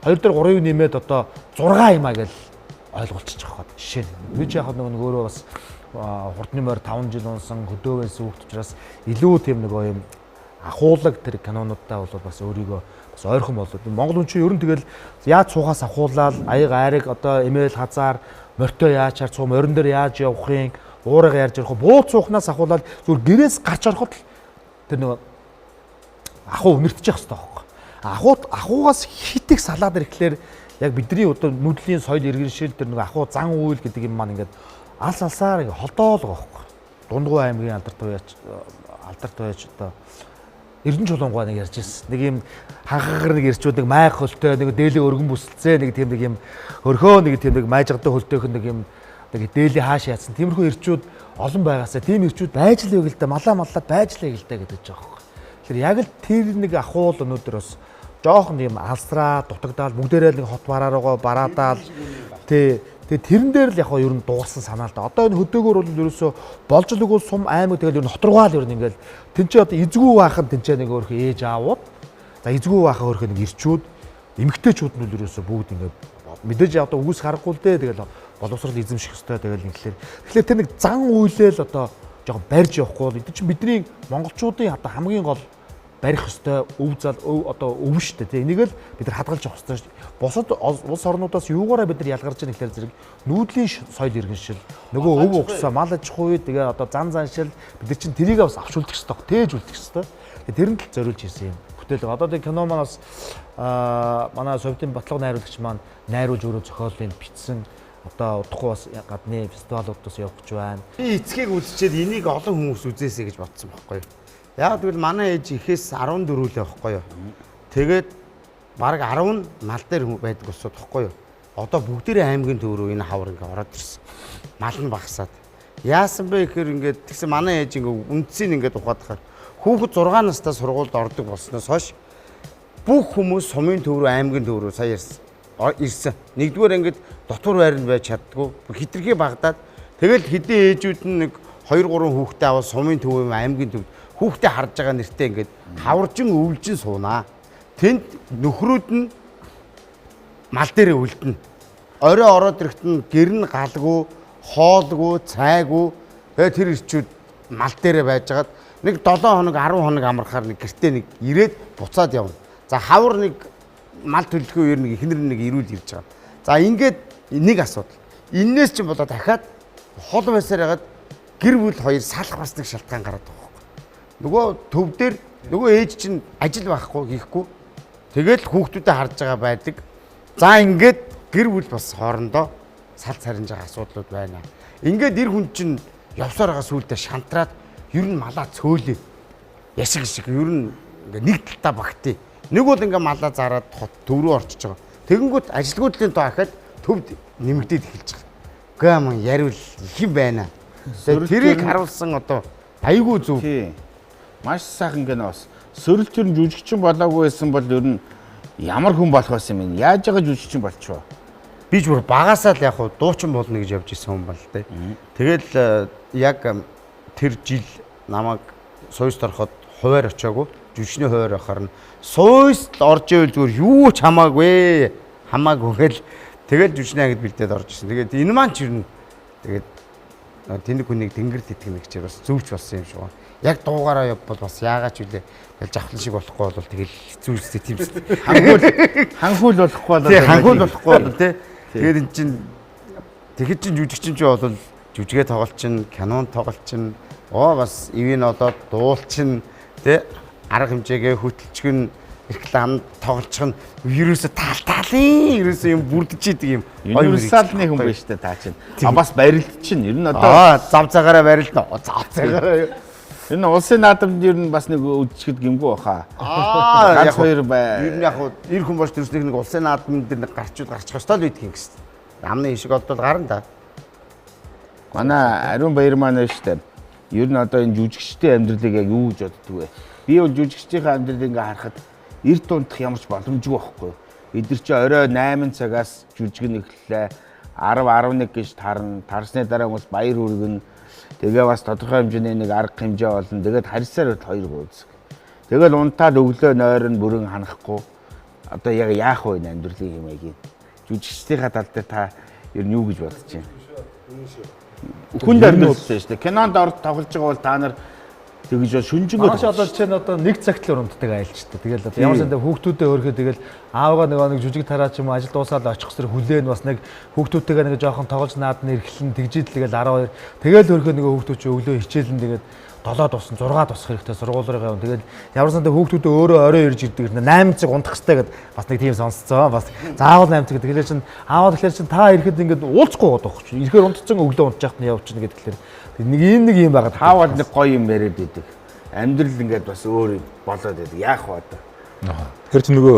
2 дээр 3-ыг нэмээд одоо 6 юмаа гэж ойлголцож байгаа хаа. Жишээ нь би ч яг нэг өөрөө бас хурдны морь 5 жил унсан хөдөө байсан хүүхд учраас илүү тийм нэг юм ахуулаг тэр кинонуудаа бол бас өөрийгөө бас ойрхон болоод Монгол хүн чинь ер нь тэгэл яаж цугаас ахуулаад аяг айрыг одоо эмээл хазаар морьтой яаж чар цуу морин дээр яаж явахын уурыг ярьж явах буу цуухнаас ахуулаад зүгээр гэрээс гарч ороход л тэр нэг ахуу өнөртчих хэвээр байхгүй. Ахуугаас хитэх салаад ирэхлээр яг бидний одоо нүдлийн соёл иргэншил тэр нэг ахуу зан үйл гэдэг юм маань ингээд алс алсаар ингээ холдоол байгаа байхгүй. Дундгуй аймгийн алдарт байж одоо Эрдэнэ чулуунгай нэг ярьж ирсэн. Нэг юм хагагар нэг ирчүүд нэг майх хөлтэй нэг дээлийн өргөн бүсэлцээ нэг тийм нэг юм хөрхөө нэг тийм нэг майжгатай хөлтэйх нэг юм нэг дээлийн хааш яатсан. Тиймэрхүү ирчүүд олон байгаасаа тийм ирчүүд байж л байг л да малаад байж л байг л да гэдэг байгаа байхгүй. Тэгэхээр яг л тэр нэг ахуул өнөөдөр бас жоохон юм алсраа дутагдаал бүгдээрээ нэг хот бараараа бараадаал тий. Тэгээ тэрэн дээр л яг ер нь дуурсан санаа л да. Одоо энэ хөдөөгөр бол ерөөсөө болж л өгвөл сум аймаг тэгэл ер нь хоторгаал ер нь ингээл тэнцээ одоо эзгүй баахан тэнцээ нэг өөрхөн ээж аавууд за эзгүй баахан өөрхөн нэг ирчүүд эмэгтэйчүүд нь л ерөөсөө бүгд ингээд мэдээж одоо үгүйс харахгүй л дээ тэгэл боловсрал эзэмших ёстой тэгэл тэгэхээр тэр нэг зан үйлэл одоо жоохон барьж явахгүй бол чинь бидний монголчуудын одоо хамгийн гол барих ёстой өв зал одоо өв штэ тий энийг л бид нар хадгалж явах ёстой. Бусад улс орнуудаас юугаараа бид нар ялгарч байгаа гэхээр зэрэг нүүдлийн соёл иргэншил нөгөө өв угсаа мал аж ахуй тэгээ одоо зан заншил бид нар чинь тэрийг бас авч үлдэх ёстой тээж үлдэх ёстой. Тэр нь л зориулж ирсэн юм бүтээл. Одоо тэр кино манаас манай Совдын батлага найруулагч маань найруулж өөрөө зохиолын бичсэн одоо удахгүй бас гадны фестивалуудаас явах гэж байна. Би эцгийг үзчихэд энийг олон хүмүүс үзээсэй гэж бодсон байхгүй юу? Яг тэгвэл манай ээж ихээс 14 л байхгүй юу. Тэгээд баг 10 мал дээр байдаг усуд байхгүй юу. Одоо бүгдээрээ аймгийн төв рүү энэ хавар ингээ ороод ирсэн. Мал нь багасаад. Яасан бэ гэхээр ингээд тэгсэн манай ээж ингээ үндсийг ингээд ухаадахаар хүүхэд 6 настай сургуульд ордог болсноос хойш бүх хүмүүс сумын төв рүү аймгийн төв рүү сая ирсэн. Нэгдүгээр ингээд дотор байранд байж чаддгүй. Хитрхи багдаад тэгэл хэдэн ээжүүд нь нэг 2 3 хүүхдээ аваад сумын төв аймгийн төв хүүхдээ харж байгаа нэртэй ингээд хаваржин өвлжин суунаа. Тэнд нөхрүүд нь мал дээрээ үлдэнэ. Орой ороод ирэхэд нь гэр нь галгүй, хоолгүй, цайгүй. Тэгээ тэр ирчүүд мал дээрээ байжгаад нэг 7 хоног 10 хоног амархаар нэг гэртээ нэг ирээд буцаад явна. За хавар нэг мал төлөхөө ер нь эхнэр нэг ирүүл ирж байгаа. За ингээд нэг асуудал. Иннээс ч болоо дахиад хол байсаар ягаад гэр бүл хоёр салах бас нэг шалтгаан гараад байгаа. Нөгөө төв дээр нөгөө ээж чинь ажил байхгүй хийхгүй. Тэгэл хүүхдүүдэд харж байгаа байдаг. За ингээд гэр бүл бас хоорондоо сал царинж байгаа асуудлууд байна. Ингээд эр хүн чинь явсаар байгаа сүулдэ шантраад ер нь малаа цөөлөө. Яшиг шиг ер нь ингээд нэг талтаа багтээ. Нэг бол ингээд малаа зараад төв рүү орчиж байгаа. Тэгэнгүүт ажилгүйдлийн тоо ахаад төвд нэмэгдээд эхэлж байгаа. Үгүй юм яривал их юм байна. Тэрийг харуулсан одоо айгүй зөв. Тий. Маш сайхан киноос. Сөрөлт ер нь жүжигчин болоогүй байсан бол ер нь ямар хүн болох байсан юм бэ? Яаж байгаа жүжигчин болчихоо? Би ч бүр багасаа л яг хуу дуучин болно гэж явж исэн хүн бол тээ. Тэгэл яг тэр жил намайг сууйст ороход хуваар очиагүй. Жүжигчний хуваар байхаар нь сууйст орж ивэл зүгээр юу ч хамаагүй. Хамаагүй гэл тэгэл жүжигчний ангид бэлдээд орж исэн. Тэгээд энэ маань ч ер нь тэгээд тэнэг хүнийг тэнгэр тэтгэнэ гэж бас зөвч болсон юм шиг байна. Яг дуугаараа явбал бас яагаад ч үлээ жавхлан шиг болохгүй бол тэгэл хэцүү үстэй тийм үстэй. Ханхуул болохгүй бол ханхуул болохгүй бол тий. Тэгээд эн чин тэгэхэд чин жүжигчин ч бол жүжигээ тоглолчин, кинон тоглолчин, бас ивэн одоод дуулчин тий арга хэмжээгээ хөтөлчгөн реклам тоглолцох нь ерөөсө таалын ерөөсө юм бүрдэж идэг юм. Универсалны хүн байна шүү дээ таа чинь. Бас барилт чинь ер нь одоо зав цагаараа барилтна. Зав цагаараа. Энэ улсын наадамд ер нь бас нэг үдчихэд гимгүй баха. Яг хоёр бай. Ер нь яг ир хүн болж төрснөх нэг улсын наадамд дээр нэг гарчих ёстой л байдгийг гэсэн. Амны ишиг олдвол гарна да. Манай Ариун Баяр маань шүү дээ. Ер нь одоо энэ жүжигчдийн амьдралыг яг юу гэж боддөг вэ? Би бол жүжигчдийн амьдралыг ингээ харахад эрт унтах ямар ч боломжгүй байхгүй. Эдгэр чи орой 8 цагаас жүжиг нэглэлээ 10-11 гэж тарна. Тарсны дараа хүмүүс баяр хүргэн. Тэгээ бас тодорхой хэмжээний нэг арга хэмжээ болно. Тэгээд харьцаар бод 2 гүйцэг. Тэгэл унтаад өглөө нойрон бүрэн ханахгүй. Одоо яг яах вэ амьдралын хэмээг. Жүжигчдийнхаа тал дээр та ер нь юу гэж бодож байна? Хүнд амьдралтай шүү дээ. Кинонд орж тоглож байгаа бол та нар тэгж шүнжэнгөө. Маш одоо чинь одоо нэг цагт л уранддаг айлчтай. Тэгэл одоо ямар сандаа хүүхдүүдэд өрхөө тэгэл аавгаа нэг жүжиг тараач юм ажил дуусаад очих гэсэр хүлээн бас нэг хүүхдүүдтэйгээ нэг жоохон тоглож наадна эргэлэн тэгжид тэгэл 12 тэгэл өрхөө нэг хүүхдүүд чи өглөө хичээлэн тэгээд 7 туссан 6 тусах хэрэгтэй сургуулиураа явна. Тэгэл ямар сандаа хүүхдүүдээ өөрөө орой ирж ирдэг. 8 цаг унтах хэрэгтэй гэд бас нэг тийм сонсцоо. Бас заавал 8 цаг тэгэхээр чин ааваа тэгэхээр чин та ирэхэд ингээд уулзахгүй байгаа байхгүй. Ирэхээр унтцсан өглөө унтж яхад нь явчихна гэд тэгэхээр нэг юм байгаад таавал нэг гоё юм яриад идэг. Амьдрал ингээд бас өөр болоод байдаг. Яах вэ одоо? Тэгэхээр чи нөгөө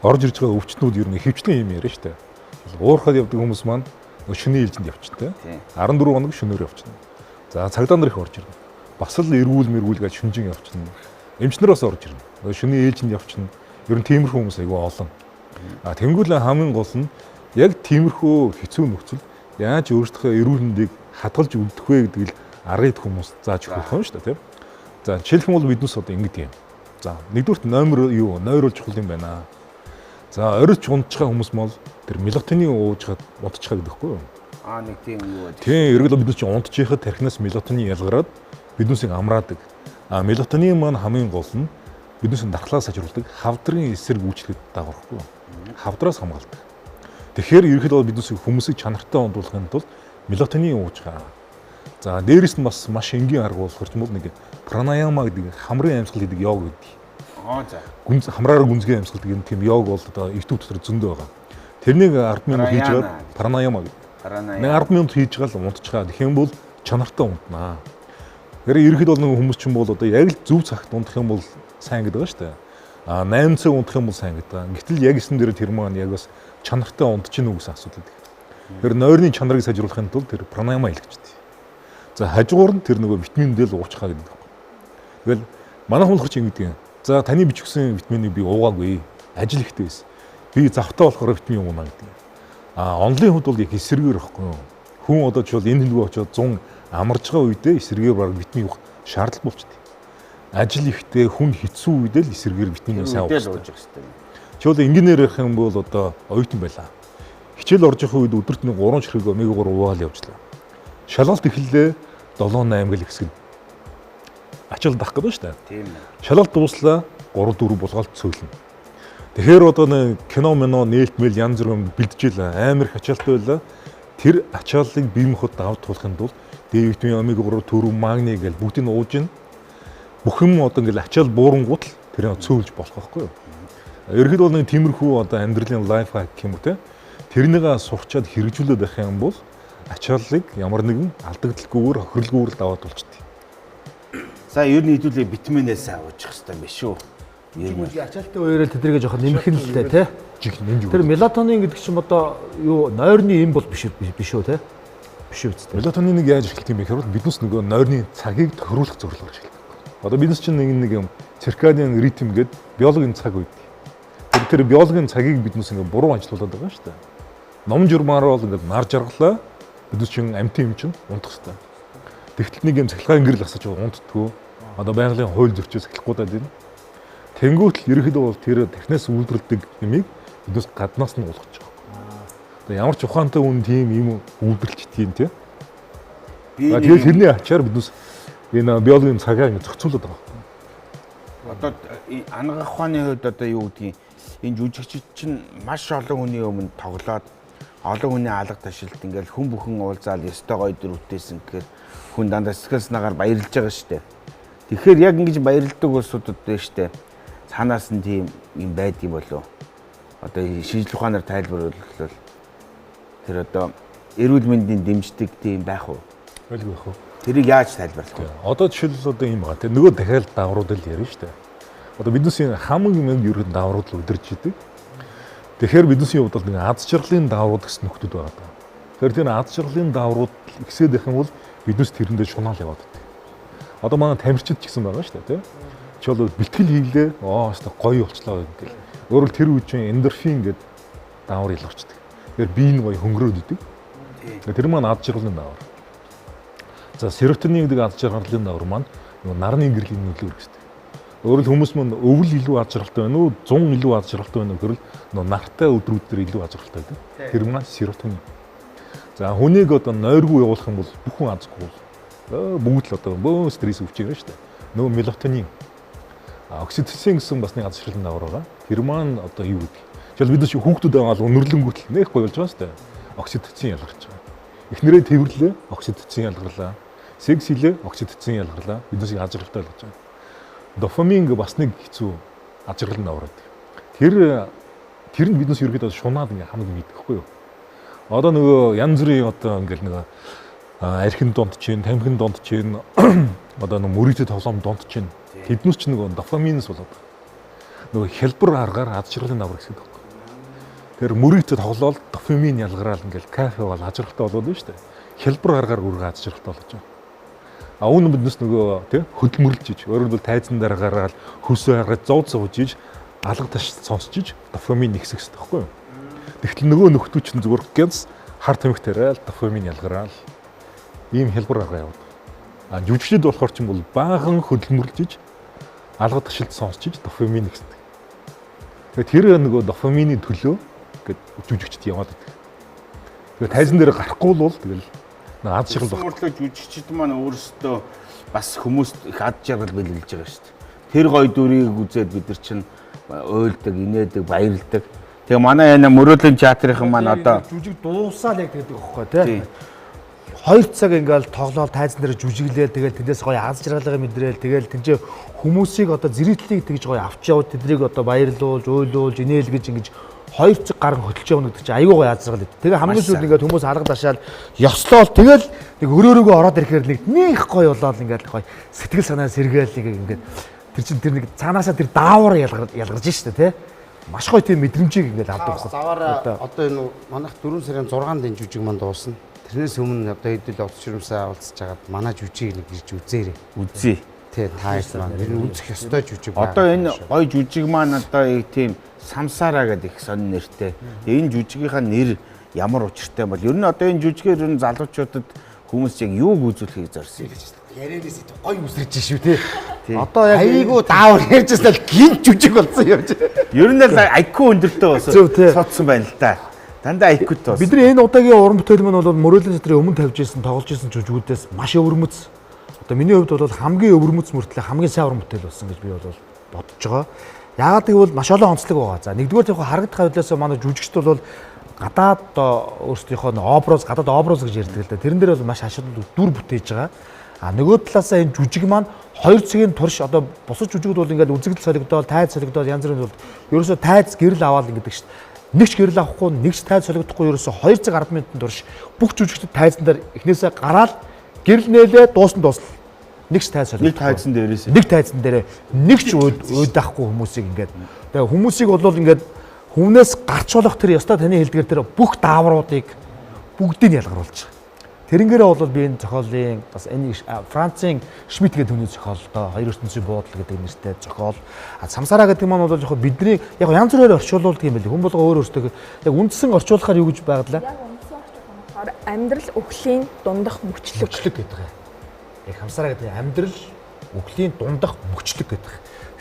орж ирж байгаа өвчтнүүд ер нь хөвчний юм яриа штэ. Уурхад явдаг хүмүүс маань шөнийн ээлжинд явчихдаг. 14 хоног шөнөөр явчихна. За цагдаа нар их орж ирнэ. Бас л эргүүл мэргүүл гэж шүнжин явчихна. Эмчнэр бас орж ирнэ. Шөнийн ээлжинд явчихна. Ер нь тиймэрхүү хүмүүс айгүй олон. Тэнгүүл хамгийн гол нь яг тиймэрхүү хэцүү нөхцөл яаж өөрсдөө эрүүл мэндийг хадгалж үлдэх вэ гэдэг л аргыг хүмүүс зааж өгөх юм шүү дээ, тийм. За жишээлх юм бол биднес одоо ингэдэг юм. За нэгдүгürt нойрол чухал юм байна. За оройч унтж байгаа хүмүүс мал тэр мелатонин уужгаад унтчихаа гэдэгхгүй юу? Нэг тийм юу вэ? Тийм, ерөөдөө бид чинь унтж байхад тархинаас мелатонин ялгараад биднесийг амраадаг. Мелатонин маань хамгийн гол нь биднесийн дархлаа сайжруулдаг, хавдрын эсрэг үйлчлэхэд дагаврахгүй. Хавдраас хамгаалдаг. Тэгэхээр ерөөдөө биднесийг хүмүүсийг чанартай ондуулахын тулд мелатонин ууж байгаа. За дээрэс нь бас маш энгийн арга болохоор ч юм уу нэг пранаяма гэдэг хамрын амьсгал гэдэг йог гэдэг. За. Гүнз хамраар гүнзгий амьсгал гэдэг тийм йог бол одоо YouTube дотор зөндөө байгаа. Тэрнийг 10 минут хийж байгаа пранаяма гэдэг. 10 минут хийж байгаа л унтчихаа. Тэгэх юм бол чанартай унтнаа. Тэгэхээр ерөөд бол нэг хүмүүс ч юм бол одоо яг л зөв цагт унтах юм бол сайн гэдэг ба шүү дээ. 8 цаг унтах юм бол сайн гэдэг. Гэтэл яг эсэн дээр тэр маань яг бас чанартай унтчих нь үү гэсэн асуудал байдаг. Тэр нойрны чанарыг сайжруулахын тулд тэр пранаяма хийлгэжтэй. За хажуугаар нь тэр нөгөө витамин D л уучхаа гэдэг. Тэгэл манай хүн ч ингэдэг юм. За таны бичгсэн витаминыг би уугаагүй. Ажил ихтэй байсан. Би завтаа болохоор витамин уунаа гэдэг. Онлын хувьд бол яг эсэргээр байхгүй юу? Хүн одоо ч бол энэ нөгөө очоод 100 амарж байгаа үедээ эсэргээр баг витамин уух шаардлага болчтой. Ажил ихтэй хүн хэцүү үедээ л эсэргээр витамин сайн ууж байгаа юм. Чөл инженеэр ярих юм бол одоо оюутан байлаа. Хичээл орж явах үед өдөрт нэг 3 ширхэг омега 3 уугаал явжлаа. Шалгалт эхэллээ 7-8 гэл хэсэг. Ачаалт авах гэдэг нь шүү дээ. Тийм ээ. Шалгалт дууслаа 3-4 булгаалт цөөлнө. Тэгэхээр одоо нэг кино нээлт мэл янз бүрийн бэлдчихлээ. Амар их ачаалтай байлаа. Тэр ачааллыг бие махбод давж туулахын тулд D витамин омега 3 төрөв магний гэл бүгдийг ууж ин. бүх юм одоо ингээл ачаал буурангууд л тэрийг цөөлж болох байхгүй юу? Ерөнхийд бол нэг тиймэрхүү одоо амьдралын лайф хак юм уу те. Тэрнийг сурчаад хэрэгжүүлээд байх юм бол ачааллыг ямар нэгэн алдагдaltaгүйгээр хөрөлгөөр даваад болчихдээ. За ер нь хэдүүлээ витаминээс авчих хэрэгтэй биш үү? Ер нь ачаалтай уярал тэднийг жоохон нэмэх нь л те. Тэр мелатонин гэдэг чинь одоо юу нойрны эм бол биш үү те? Биш үстэй. Мелатониныг яаж эхэлдэг юм бэ гэхээр биднес нөгөө нойрны цагийг тохируулах зорилгоор эхэлдэг. Одоо биднес чинь нэг юм циркадиан ритм гэдэг биологийн цаг үйд. Тэр биологийн цагийг биднес ингээ буруу ажилуулад байгаа шүү дээ. Ном журмаар бол ингээ нар жаргалаа биднес чинь амтын юм чинь унтах хэрэгтэй. Тэгтэл нэг юм цахилгаан гэрэл асаж унтдаггүй. Одоо байгалийн хууль зөрчөөс эхлэхгүй даа тийм. Тэнгүүт л ерөөхдөө бол тэр технээс үйлдвэрлэдэг юмыг биднес гаднаас нь уулгах. Одоо ямар ч ухаантай хүн тийм юм үйлдвэрлэжтiin тийм. Тэгээд тэрний ачаар биднес энэ биологийн цагаа ингэ зохицуулаад байгаа. Одоо ангах ухааны хувьд одоо юу гэдгийг энэ жүжигчид чинь маш олон хүний өмнө тоглоод олон хүний алга ташилт ингээл хүн бүхэн уулзаал ёстой гоё дөрвтээсэн гэхээр хүн дандаа сэтгэл санаагаар баярлж байгаа шүү дээ. Тэгэхээр яг ингэж баярлдаг улсуудад байна шүү дээ. Цаанаас нь тийм юм байдгийм болов. Одоо шинжлэх ухаанаар тайлбарлавал тэр одоо эрүүл мэндийн дэмждэг тийм байх уу? Байлгүй байх уу? Тэрийг яаж тайлбарлах вэ? Одоо жишээлбэл одоо юм байна. Нөгөө дахиад давруудад ярина шүү дээ. Одоо биднесийн хамгийн ерөнхий даврууд л өдөрж идэг. Тэгэхээр биднесийн хувьд бол нэг аз жаргалын даврууд гэсэн нөхдөд байгаа. Тэгэхээр тэр аз жаргалын даврууд ихсээд байх юм бол биднес тэрэндээ шунаал яваад байдаг. Одоо манай тамирчид ч гэсэн байгаа шүү дээ, тийм. Чи бол бэлтгэл хийлээ, өстой гоё болчлоо гэл. Өөрөөр тэр үе чинь эндорфин гэдэг давар илэрчдэг. Тэгэхээр бие нь гоё хөнгөрөөд идэг. Тэр маань аз жаргалын давар. За серотонин гэдэг аз жаргалын давар маань нарны гэрлийн нөлөөлөж байна. Өөрөөр хүмүүс маань өвөл илүү аз жаргалтай байна уу, 100 илүү аз жаргалтай байна уу гэвэл нартай өдрүүдээр илүү аз жаргалтай байдаг. Тэр маань серотонин. За хүнийг одоо нойргүй явуулах юм бол бүх хүн азгүй бол бүгд л одоо бөө стресс өвчтэй шүү дээ. Нөгөө мелатонин, окситоцин гэсэн бас нэг аз жаргалын давар байгаа. Тэр маань одоо юу гэдэг. Жишээл бид нар хүүхдүүд байгаа бол өнөрлөнгүүтэл нэх гоё болж байгаа шүү дээ. Окситоцин ялгарч байгаа. Эхнэрээ тэрвэрлээ, окситоцин ялгарлаа. Секс хийлээ, окситоцин ялгарлаа. Биднээс аз жаргалтай болж байгаа. Дофамин бас нэг хэцүү аз жаргалын давар байдаг. Тэр нь биднээс ерөөдөө шунаад ингээ хамаг мэдгэхгүй юу. Одоо нөгөө янз бүрийн одоо ингээл нэг архин донд чинь, тамхин донд чинь, одоо нэг мөрөдөд тоглоом донд чинь тэднээс ч нөгөө дофаминс болоод нөгөө хялбар аргаар аз жаргалын давар гэсэн үг. Тэр мөрөдөд тоглоод дофамин ялгараал ингээл кафе бол аз жаргалтай болоод байна шүү дээ. Хялбар аргаар үргэ аз жаргалтай болж байгаа. А үүн биднес нөгөө тий хөдөлмөрлж иж, өөрөөр хэлбэл тайзан дээр гараад хөлсөө харгаад зов зовж иж, алга таш сонсч иж дофамин нэгсэх хэрэгтэй байхгүй юу? Тэгтэл нөгөө нөхдүүд чинь зүгээр гэнс хар тамхи тариал дофамин ялгараал ийм хэлбэр арга яваад. А жүжигчд болохоор ч юм бол баахан хөдөлмөрлж иж алга ташилт сонсч иж дофамин нэгсдэг. Тэгээд тэр нөгөө дофамины төлөө гээд жүжигчд яваад байдаг. Тэгээд тайзан дээр гарахгүй бол тэгэл аз жаргал баг. Өөрөлдөө жүжигчд маань өөрсдөө бас хүмүүст их аз жаргал бэлгэлж байгаа шүү дээ. Тэр гоё дүрийг үзээд бид нар чинь уйлдаг, инээдэг, баярлдаг. Тэгээ манай энэ мөрөөдлийн театрын маань одоо жүжиг дуусаал яг гэдэг байхгүй тий. 2 цаг ингээл тоглоал тайзан дээр жүжиглээл тэгэл тэндээс гоё аз жаргалгаа мэдрээл тэгэл тэнцээ хүмүүсийг одоо зэрэглэлийг тэгж гоё авч яваад тэднийг одоо баярлуулж, уйлуулж, инээл гэж ингэж 2 цаг гарan хөтлж явна гэдэг чинь айгүй гоё аз жаргал өгдөг. Тэгээ хамгийн сүүлд ингээд хүмүүс алга дашаал ёслоол тэгэл нэг өрөөрөөгөө ороод ирэхээр нэг гоё болоод ингээд гоё сэтгэл санаа сэргээл ингээд тэр чинь тэр нэг цаанаасаа тэр даавар ялгарч штэ тий. Маш гоё тийм мэдрэмжийг ингээд авдаг байна. Заваараа одоо энэ манайх 4 сарын 6-нд энэ жүжиг маань дуусна. Тэрнээс өмнө одоо хэдүүл овц ширмсаа уулзж хагаад манай жүжиг нэг ирж үзээрэй. үзье. Тий таарс маань энэ үзэх ёстой жүжиг байна. Одоо энэ гоё жүжиг маань одоо тийм самсараа гэдэг их сонир нэртэй. Энэ жүжигийнхаа нэр ямар учиртай бол ер нь одоо энэ жүжигээр ер нь залуучуудад хүмүүс яг юуг үзүүлэхийг зорьсон юм. Ярианаас гоё үсрэж шүү тий. Одоо яг айгуу даавар ярьжсэн л гинт жүжиг болсон юм. Ер нь л IQ өндөртэй соцсон байна л да. Дандаа IQ-тэй болсон. Бидний энэ удаагийн уран бүтээл маань бол мөрөөдлийн театрын өмнө тавьж ирсэн, тоглож ирсэн жүжигүүдээс маш өвөрмөц. Одоо миний хувьд бол хамгийн өвөрмөц мөртлөө хамгийн сайн уран бүтээл болсон гэж би бол бодож байгаа. Яагаад гэвэл маш олон онцлог байгаа. За нэгдүгээр яг харагдах хавьлаас манай жүжигчд бол гадаад одоо өөрсдийнхөө гадаад образ гэж ярьдаг л да. Тэрэн дээр бол маш ашиглал дүр бүтээж байгаа. А нөгөө талаасаа энэ жүжиг маань 2 цагийн турш одоо бусад жүжигүүд бол ингээд үзэгдэл солигдоод, тайз солигдоод янз бүрийн бол ерөөсөө тайз гэрэл аваад ингээд шүү дээ. Нэг ч гэрэл авахгүй, нэг ч тайз солигдохгүй ерөөсөө 2 цаг 10 минутын турш бүх жүжигчид тайзан дээр эхнээсээ гараад гэрэл нээлээ дуусна. Нэг ч тайз солигдохгүй. Нэг тайзан дээрээс. Нэг тайзан дээрээ нэг ч өөдахгүй хүмүүсийг ингээд. Тэгээ хүмүүсийг бол ингээд хүнээс гарч болох тэр ёстой таны хэлдгэр тэр бүх даавруудыг бүгдийг ялгаруулж байгаа. Тэрнгээрээ бол би энэ зохиолын бас энэ Францын Шмидт гэдэг хүний зохиолтой хоёр ертөнцийн буудал гэдэг нэртэй зохиол. Самсараа гэдэг маань бол яг бидний яг янз бүрээр орчуулдаг юм байли. Хүн болго өөр өөртөө яг үндсэн орчуулахаар юу гэж байгадлаа? Яг үндсэн орчуулахаар амьдрал өвглийн дундах мөчлөг гэдэг. Яг самсараа гэдэг амьдрал өвглийн дундах мөчлөг гэдэг.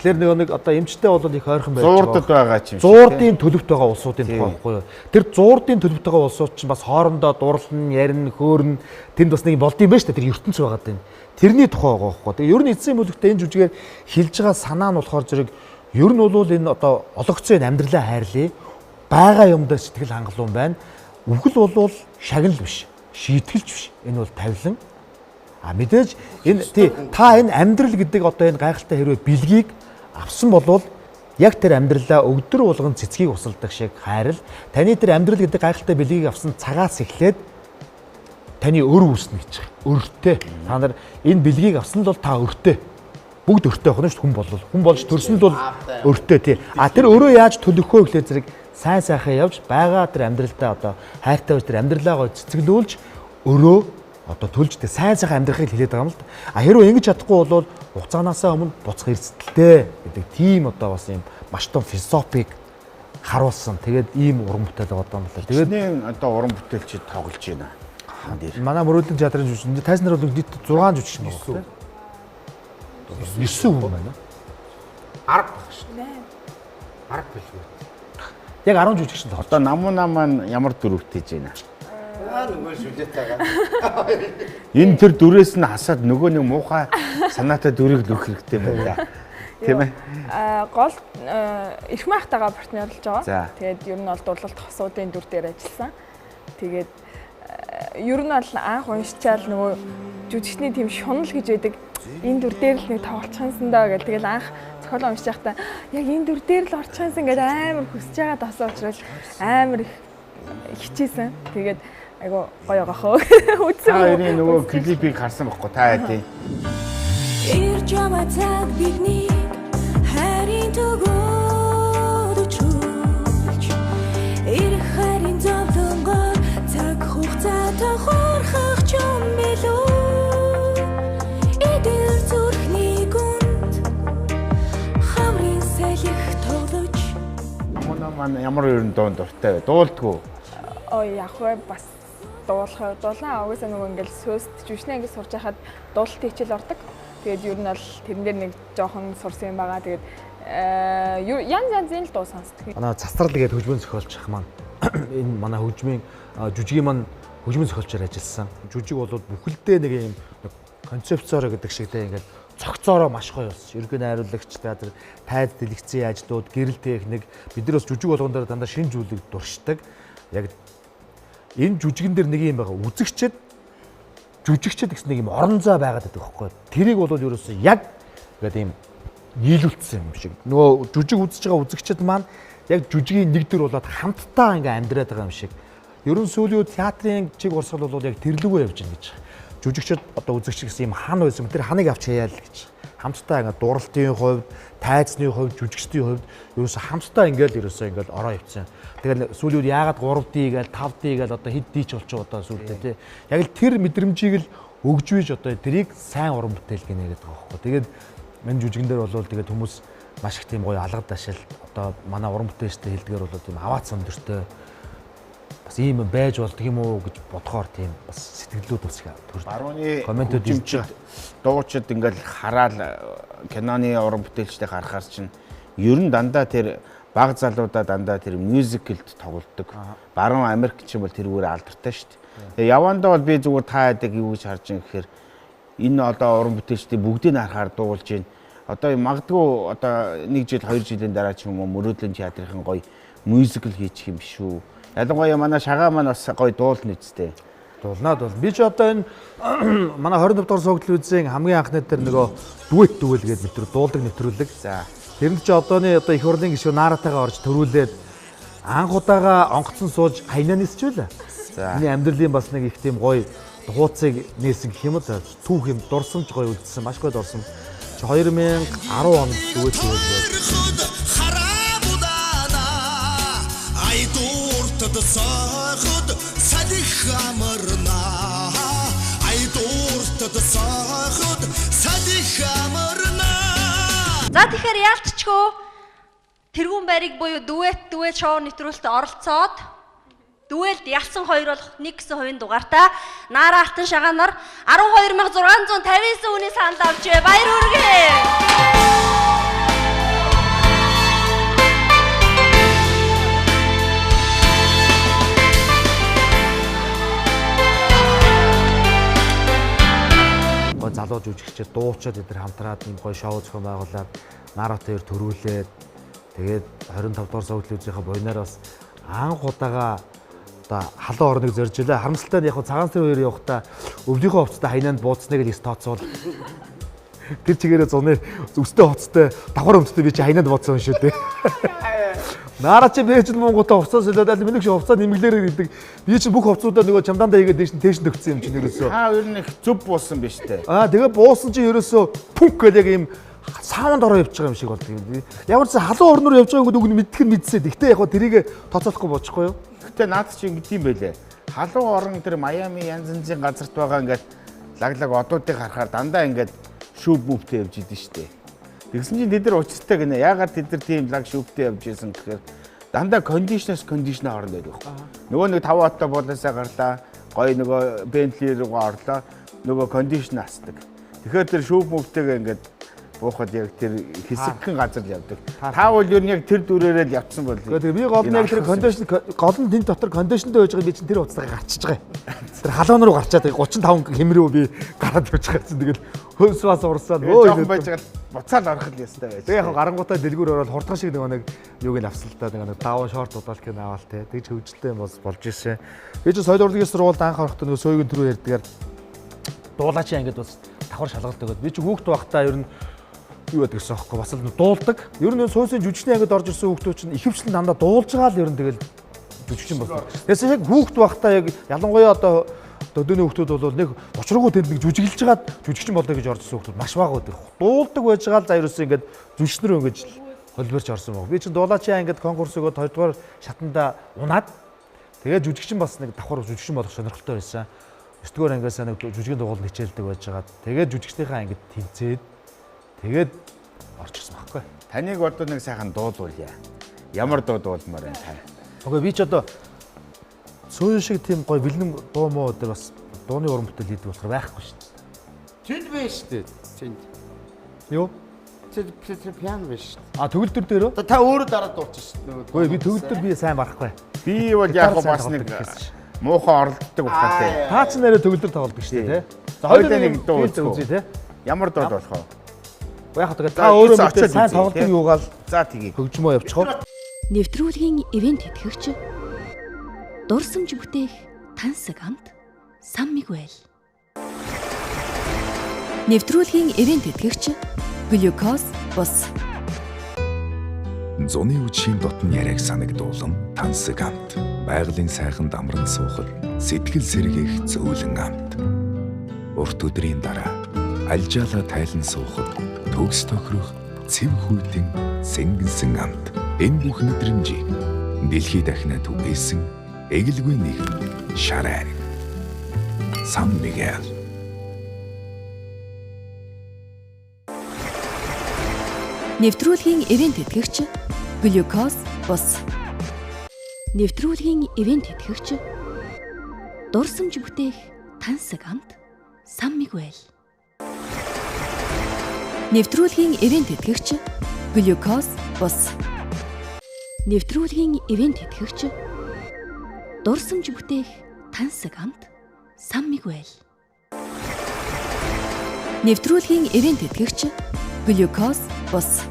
Тэгэхээр нэг одоо эмчтэй бол их ойрхон байж байгаа. Зуурдад байгаа ч юм шиг. Зуурдын төлөвт байгаа улсуудын тухай байхгүй юу? Тэр зуурдын төлөвт байгаа улсууд чинь бас хоорондоо дурлан, ярина, хөөрн тэнд бас нэг болд юм байна шүү дээ. Тэр ертөнц байгаад байна. Тэрний тухай байгаа байхгүй. Тэгээ ер нь эцсийн бүлэгтээ энэ жүжигээр хилж байгаа санаа нь болохоор зэрэг ер нь бол энэ одоо ологцын амьдралаа хайрлаа. Бага юмдаа сэтгэл хангалуун байна. Үгэл бол шагнал биш, шийtгэлж биш. Энэ бол тавилан. Мэдээж энэ та энэ амьдрал гэдэг одоо энэ гайхалтай хэрвээ бэлгийг авсан болвол яг тэр амьдралаа өгдөр болгон цэцгийг усалдаг шиг хайрал таны тэр амьдрал гэдэг гайхалтай бэлгийг авсан цагаас эхлээд таны өр үүснэ гэж байгаа. Өртөө. Та нар энэ бэлгийг авсан л бол та өртөө. Бүгд өртөө явах нь шүү дээ. Хүн болж төрсөн л бол өртөө тий. Тэр өөрөө яаж төлөхөө гэхлээр зэрэг сайн сайхан явж байгаа тэр амьдралдаа одоо хайртай байж тэр амьдралаа гоо цэцгэлүүлж өрөө одоо төлж тэ сайн сайхан амьдрахыг хэлээд байгаа юм л да. Хэрвээ ингэж чадахгүй бол хугацаанаасаа өмнө буцах эрсдэлтэй гэдэг тийм одоо бас юм маш том философик харуулсан. Тэгээд ийм уран бүтээл байгаа юм байна. Тэгээд одоо уран бүтээлчид тоглож байна. Манай мөрөөдлийн театрын жүжигчид тайзнаар бол нийт 6 жүжигч байна. 9 хүн байна. 10 баг шүү дээ. 10 билгүй. Яг 10 жүжигч л. Одоо намуна маань ямар дөрөвтэйж байна? Нөгөө шүлээд байгаа. Энэ тэр дүрээс нь хасаад нөгөө нэг муухай санаатай дүрийг л өгөх хэрэгтэй байна. Тийм ээ. Гол эрх маахтайгаа партнерлж байгаа. Тэгээд ер нь бол дурлалт хосуудын дүр дээр ажилласан. Тэгээд ер нь бол анх уншичаал нөгөө жүжигчний тийм шунал гэж байдаг. Энэ дүр дээр л нэг тоглолцохынсан даа гэл. Тэгэл анх зохиолоо уншиж байхдаа яг энэ дүр дээр л орчихсан ингээд амар хүсэж байгаа тасаа учраас амар их хичээсэн. Тэгээд айгу гоё гахаа. Үзсэн. Хоёрын нөгөө клипийг харсан байхгүй та яа тий. Ирж байгаа цаг бидний харин төгөөд очиж ирэх харин зовлонгоор цаг хугацаатай хорхох юм билүү. Эдгээр зүрхний гүнд хамрын салхи тоглож. Намуна маань ямар ерөн дуунд дуртай вэ? Дуулдгүй. Яг вэ бас дуулахаа дуулаа. Угаасаа нөгөө ингээл сөст жүжигчнээ ингээд сурж байхад дуулалтын хичээл ордог. Тэгээд ер нь бол тэрэн дээр нэг жоохон сурсан юм байгаа. Тэгээд янз л дуу сонсдог. Манай Цасрал гэдэг хөгжмийн зохиолч ах маань энэ манай хөгжмийн жүжигийн маань хөгжмийн зохиолчоор ажилласан. Жүжиг бол бүхэлдээ нэг юм концепцоор гэдэг шигтэй ингээд цогцоороо маш гоё болсон. Ерөнхий найруулагч театр, тайз дэлгэцийн ажлууд, гэрэл техник бид нар бас жүжиг болгон дээр дандаа шинэ зүйлийг дуршдаг. Яг энэ жүжигэн дээр нэг юм байгаа. Үзэгчд жүжигчд гэсэн нэг юм орон зай байгаад байдаг байхгүй. Тэрийг бол ерөөсөө яг ингээд юм нийлүүлсэн юм шиг. Нөгөө жүжиг үзэж байгаа үзэгчд маань яг жүжигийн нэг дөр болоод хамтдаа ингээд амьдраад байгаа юм шиг. Ерөн сүүлийн театрын чиг урсгал бол яг тэрлэгөө явж байна гэж. Жүжигчд одоо үзэгч гэсэн юм хан байсан. Тэр ханыг авч хаяа л гэж. Хамтдаа ингээд дууралтын хувьд, тайзны хувьд, жүжигчдийн хувьд ерөөсөө хамтдаа ингээд ороо явцсан. Тэгэл сүүлийн яагаад 3D гээл 5D гээл одоо хэд дийч болчих одоо сүүлдээ тий. Яг л тэр мэдрэмжийг л өгж бийж одоо тэрийг сайн уран бүтээл гэнэ гэдэг байгаа байхгүй. Тэгээд мань жүжигэн дээр бол тэгээд хүмүүс маш их тийм гоё алгад ашил одоо манай уран бүтээлчтэй хэлдгээр бол тийм аваад сондортой бас ийм байж болдго юм уу гэж бодохоор тийм бас сэтгэлдлүүд бас төрж барууны комментүүд ирж байгаа. Дуучид ингээл хараад киноны уран бүтээлчтэй харахаар чинь ер нь дандаа тэр баг залуудаа дандаа тэр мюзиклд тоглолдог. Баруун Америк ч юм бол тэрүүгээр алдартай шүү дээ. Тэгээ явандаа бол би зүгээр та яадаг юу гэж харж байгаа гэхээр энэ одоо уран бүтээлчдийн бүгдийг харахаар дуулж байна. Одоо магадгүй одоо 1 жил 2 жилийн дараа ч юм уу мөрөөдлийн театрын гоё мюзикл хийчих юм шүү. Ялангуяа манай шагаа маань бас гоё дуулна үсттэй. дуулнаад бол би ч одоо энэ манай 25 дугаар суугдлын үзэн хамгийн анхны дээр нөгөө дуэт дүүл гэдэг нэвтрүүлэг дуулдаг нэвтрүүлэг. За тэрэнд чи одооны их хурлын гишүүн Наратайгаа орж төрүүлээд анх удаага онгоцон сууж хаяна нисчихвээ. За миний амьдралын бас нэг их тийм гоё хууцыг нээсэн гэх юм уу. Түүх юм дурсамж гоё үлдсэн маш гоё дурсам. 2010 онд дүгэж өгөөд Айдууртад сахад садих амарна Айдууртад сахад садих амарна. За тэгэхээр яалтчгүй тэргүүн байрыг буюу дуэт шоу нэвтрүүлэлтэд оролцоод дуэлд ялсан хоёр бол 1% дугаартай Наара Алтан шагаа нар 12659 хүний санал авч баяр хүргэе. залуу жүжигчид дуучид эдгээр хамтраад ийм гоё шоу зохион байгуулад Наратайр төрүүлээд тэгээд 25 дугаар суугдлын үзийнхаа буйнаар бас анх удаага одоо халуун орныг зорж илээ. Харамсалтай нь яг цагаан сар хоёр явахдаа өвлийнхөө хувцастай хайнанд бууцсныг л тооцвол тэр чигээрээ зуны өстэй хувцастай давхар өмчтэй би чи хайнанд бууцсан шүү дээ. Наара чи бэж Монголтой хувцас солиод аль миний хувцас нэмглэрээр идэг. Би чи бүх хувцсуудаа нөгөө чамдаандаа хийгээд дээш нь төгссөн юм чи нэрээсөө. Ер нь их зүв буусан биз дээ. Тэгээ буусан чи ерөөсөө пүнк гэл яг ийм саунд ороо явж байгаа юм шиг болдог юм. Ямар ч халуун орноор явж байгааг үг нь мэддэг нь мэдсээ. Гэхдээ яг тэрийг тооцоолохгүй бочихгүй юу? Гэтэ наад чи ингэдэм байлээ. Халуун орон тэр Майами янз янзын газарт байгаа ингээд лаглаг одуудыг харахаар дандаа ингээд шүүв мөвтэй явж идэв штэ. Тэгсэн чинь тэд нар учиртай гинэ. Яагаад тэд нар тийм лаг шүүвтэй явж исэн гэхээр дандаа кондишнер хооронд байдаг байхгүй. Нөгөө нэг 5 оттой болоосаа гарлаа. Гоё нөгөө Бентли рүү орлоо. Нөгөө кондишнер асдаг. Тэгэхээр тэр шүүв мөвтэйгээ ингээд буухад яг тэр хэсэгхэн газар л явдаг. Та бол ер нь яг тэр дүрээрээ л явцсан бол. Тэгээд би гол нь яг тэр кондишн гол нь тэнд дотор кондишнтэй байж байгаа би чинь тэр уцтайгаа гарчиж байгаа. Тэр халуун руу гарчаад 35 хэмрээ би гараад явж гацсан. Тэгээд хөөс бас урсаад өө байж байгаа буцаал орох л ястай байж. Тэгээ яг гарангуудаа дэлгүүр ороод хурдхан шиг нэг юуг нь авсалтаа нэг дааван шорт удаалт гэх аваал те. Тэгж хөвжөлтэй юм болж ирсэн. Би ч соёл урлагийн сургуульд анх орохдоо нэг сойгийн төрөө ярьдгаар дуулаачаа ингээд бас давхар шалгалт өгöd. Би ч хүүхд байхдаа ер нь юу байдаг гэсэн аахгүй бас л дуулдаг. Ер нь суусын жүжигчний ангид орж ирсэн хүүхдүүд чинь ихэвчлэн дандаа дуулж байгаа л ер нь тэгэл жүжигчин болсон. Тэгээс яг хүүхд байхдаа яг ялангуяа одоо өдөөний хүүхдүүд бол нэг учруугүй тэнд нэг жүжиглэж байгаад жүжигчин болдог гэж орж ирсэн хүүхдүүд маш бага байдаг. Дуулдаг байж байгаа л за ерөөсөө ингээд жүжигчнэр ингэж холбирч орсон баг. Би чинь дуулаачаа ангид конкурс өгөөд 2 дугаар шатанда унаад тэгээд жүжигчин бас нэг давхар жүжигчин болох сонирхолтой байсан. 9 дугаар ангиас нэг жүжигийн дугуйл хичээлдэг байж байгаа. Тэгээд жүжигчнийхээ ангид тэнцээд тэгээд орж ирсэн байхгүй. Таныг одоо нэг сайхан дуулуулъя. Ямар дуу дуулмаар байна та? Окей, би ч одоо сүүн шиг тийм гоё бэлэн дуу муу одоо бас дууны уран бүтээл хийдэг болохоор байхгүй шүү дээ. Тэнд байж шүү дээ. Тэнд. Юу? Тэр пиано биш. Төгөлдөр дээр үү? Та өөрөө дараа дуулчих шүү дээ. Үгүй би төгөлдөр би сайн барахгүй. Би бол яг бас нэг муухан оролддог ухаатай. Та ч нэрээ төгөлдөр тоглодог шүү дээ, тий? За хоёулаа нэг дуу үзье, тий? Ямар дуу болох вэ? Яг тэгээ та өөрөө мэдээ сайн тоглодог юугаал за тгий. хөгжмөө явуучих. Нэвтрүүлгийн ивент тэтгэгч дурсамж бүтээх тансаг амт Сан Мигуэл. Нэвтрүүлгийн ивент тэтгэгч глюкоз бус. Зуны үдшийн дотн яриаг санагдуулам тансаг амт. Байгалийн сайхан дамран суухад сэтгэл сэргээх зөөлөн амт. Урт өдрийн дараа альжаалаа тайлан суухад төгс тохирох цэв хүйтэн сэнгэнсэн амт. Энэ бүх мэдрэмжийг дэлхийд дахинаа түгээсэн эгэлгүй нэгэн шараар. Сан Мигуэл. Нэвтрүүлгийн ивент тэтгэгч глюкоз бус. Нэвтрүүлгийн ивент тэтгэгч дурсамж бүтээх тансаг амт Сан Мигуэл. Нэвтрүүлгийн ивент тэтгэгч глюкоз бус. Нэвтрүүлгийн ивент тэтгэгч дурсамж бүтээх тансаг амт Сан Мигуэл. Нэвтрүүлгийн ивент тэтгэгч глюкоз бус.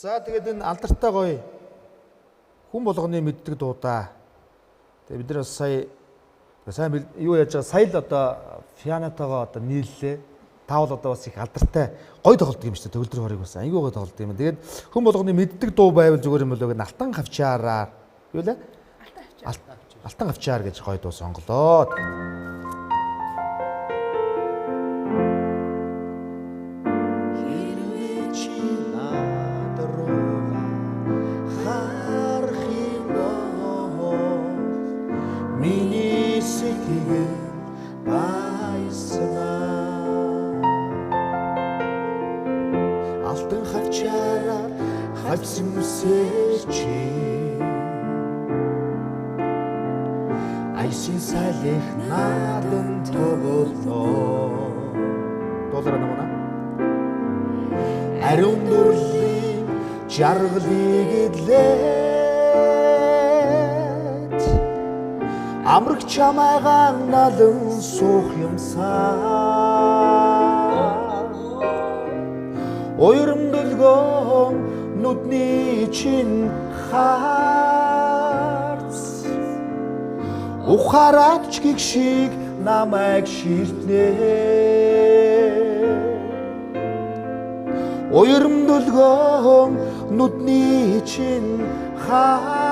За тэгээд энэ алдартай гоё хүн болгоны мэддэг дуудаа. Тэгээ бид нар бас сая сайн юу яаж байгаа сая л одоо Фианатагаа одоо нийллээ. Таавал одоо бас их алдартай гой тоглолдог юм шүү дээ. Төгөлдөр хорыг бас аягүй гой тоглолдог юм. Тэгээд хүн болгоны мэддэг дуу байвал зүгээр юм болоо гэдэг алтан хавчаараа юу лээ? Алтан хавчаар гэж гой дуу сонголоо. Алтан хавчаараар хавсан үсэрчи Айшин салих надан тоглоо Дуулаараа намана. Ариун нүрлийн жаргалыг эдлээд Амраг чамайгаа налан суух юмсаа Уйрамдулгон нүдний чин харц Ухаарад ч гих шиг намайг ширтнэ Уйрамдулгон нүдний чин харц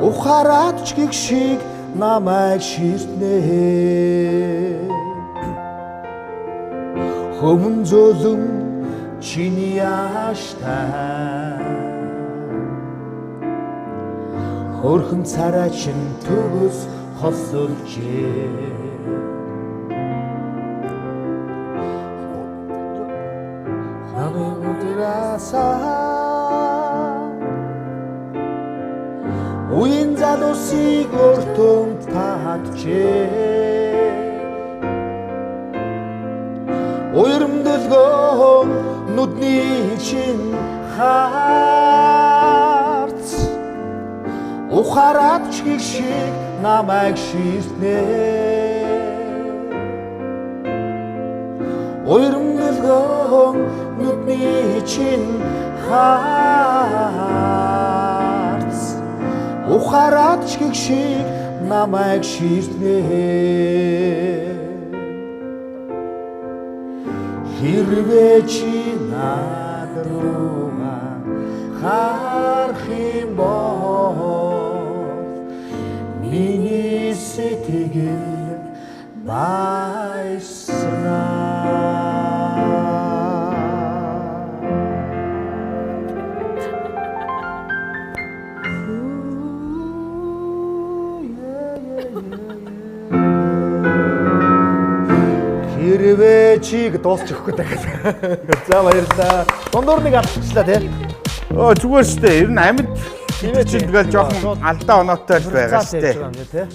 Ухаарад ч гих шиг намайг ширтнэ Хөвөн зөөлөн чиний ааштай Хөрхөн царай чин төгс хосолжээ Намайг удирасаа Уян залуусыг өртөн татжээ Уйрамдулгон нүдний чин харц Ухаарад ч гих шиг намайг ширтнэ Уйрамдулгон нүдний чин харц Ухаарад ч гих шиг намайг ширтнэ Хэрвээ чи над руугаа харах юм бол миний сэтгэл Хэрвээ чиг дуусчих өгөх гэдэг. За баярлалаа. Дундуур нэг авчихлаа тий. Зүгээр шүү дээ. Ер нь амьд чинь тэгэл жоохон алдаа оноотой байгаа шүү дээ.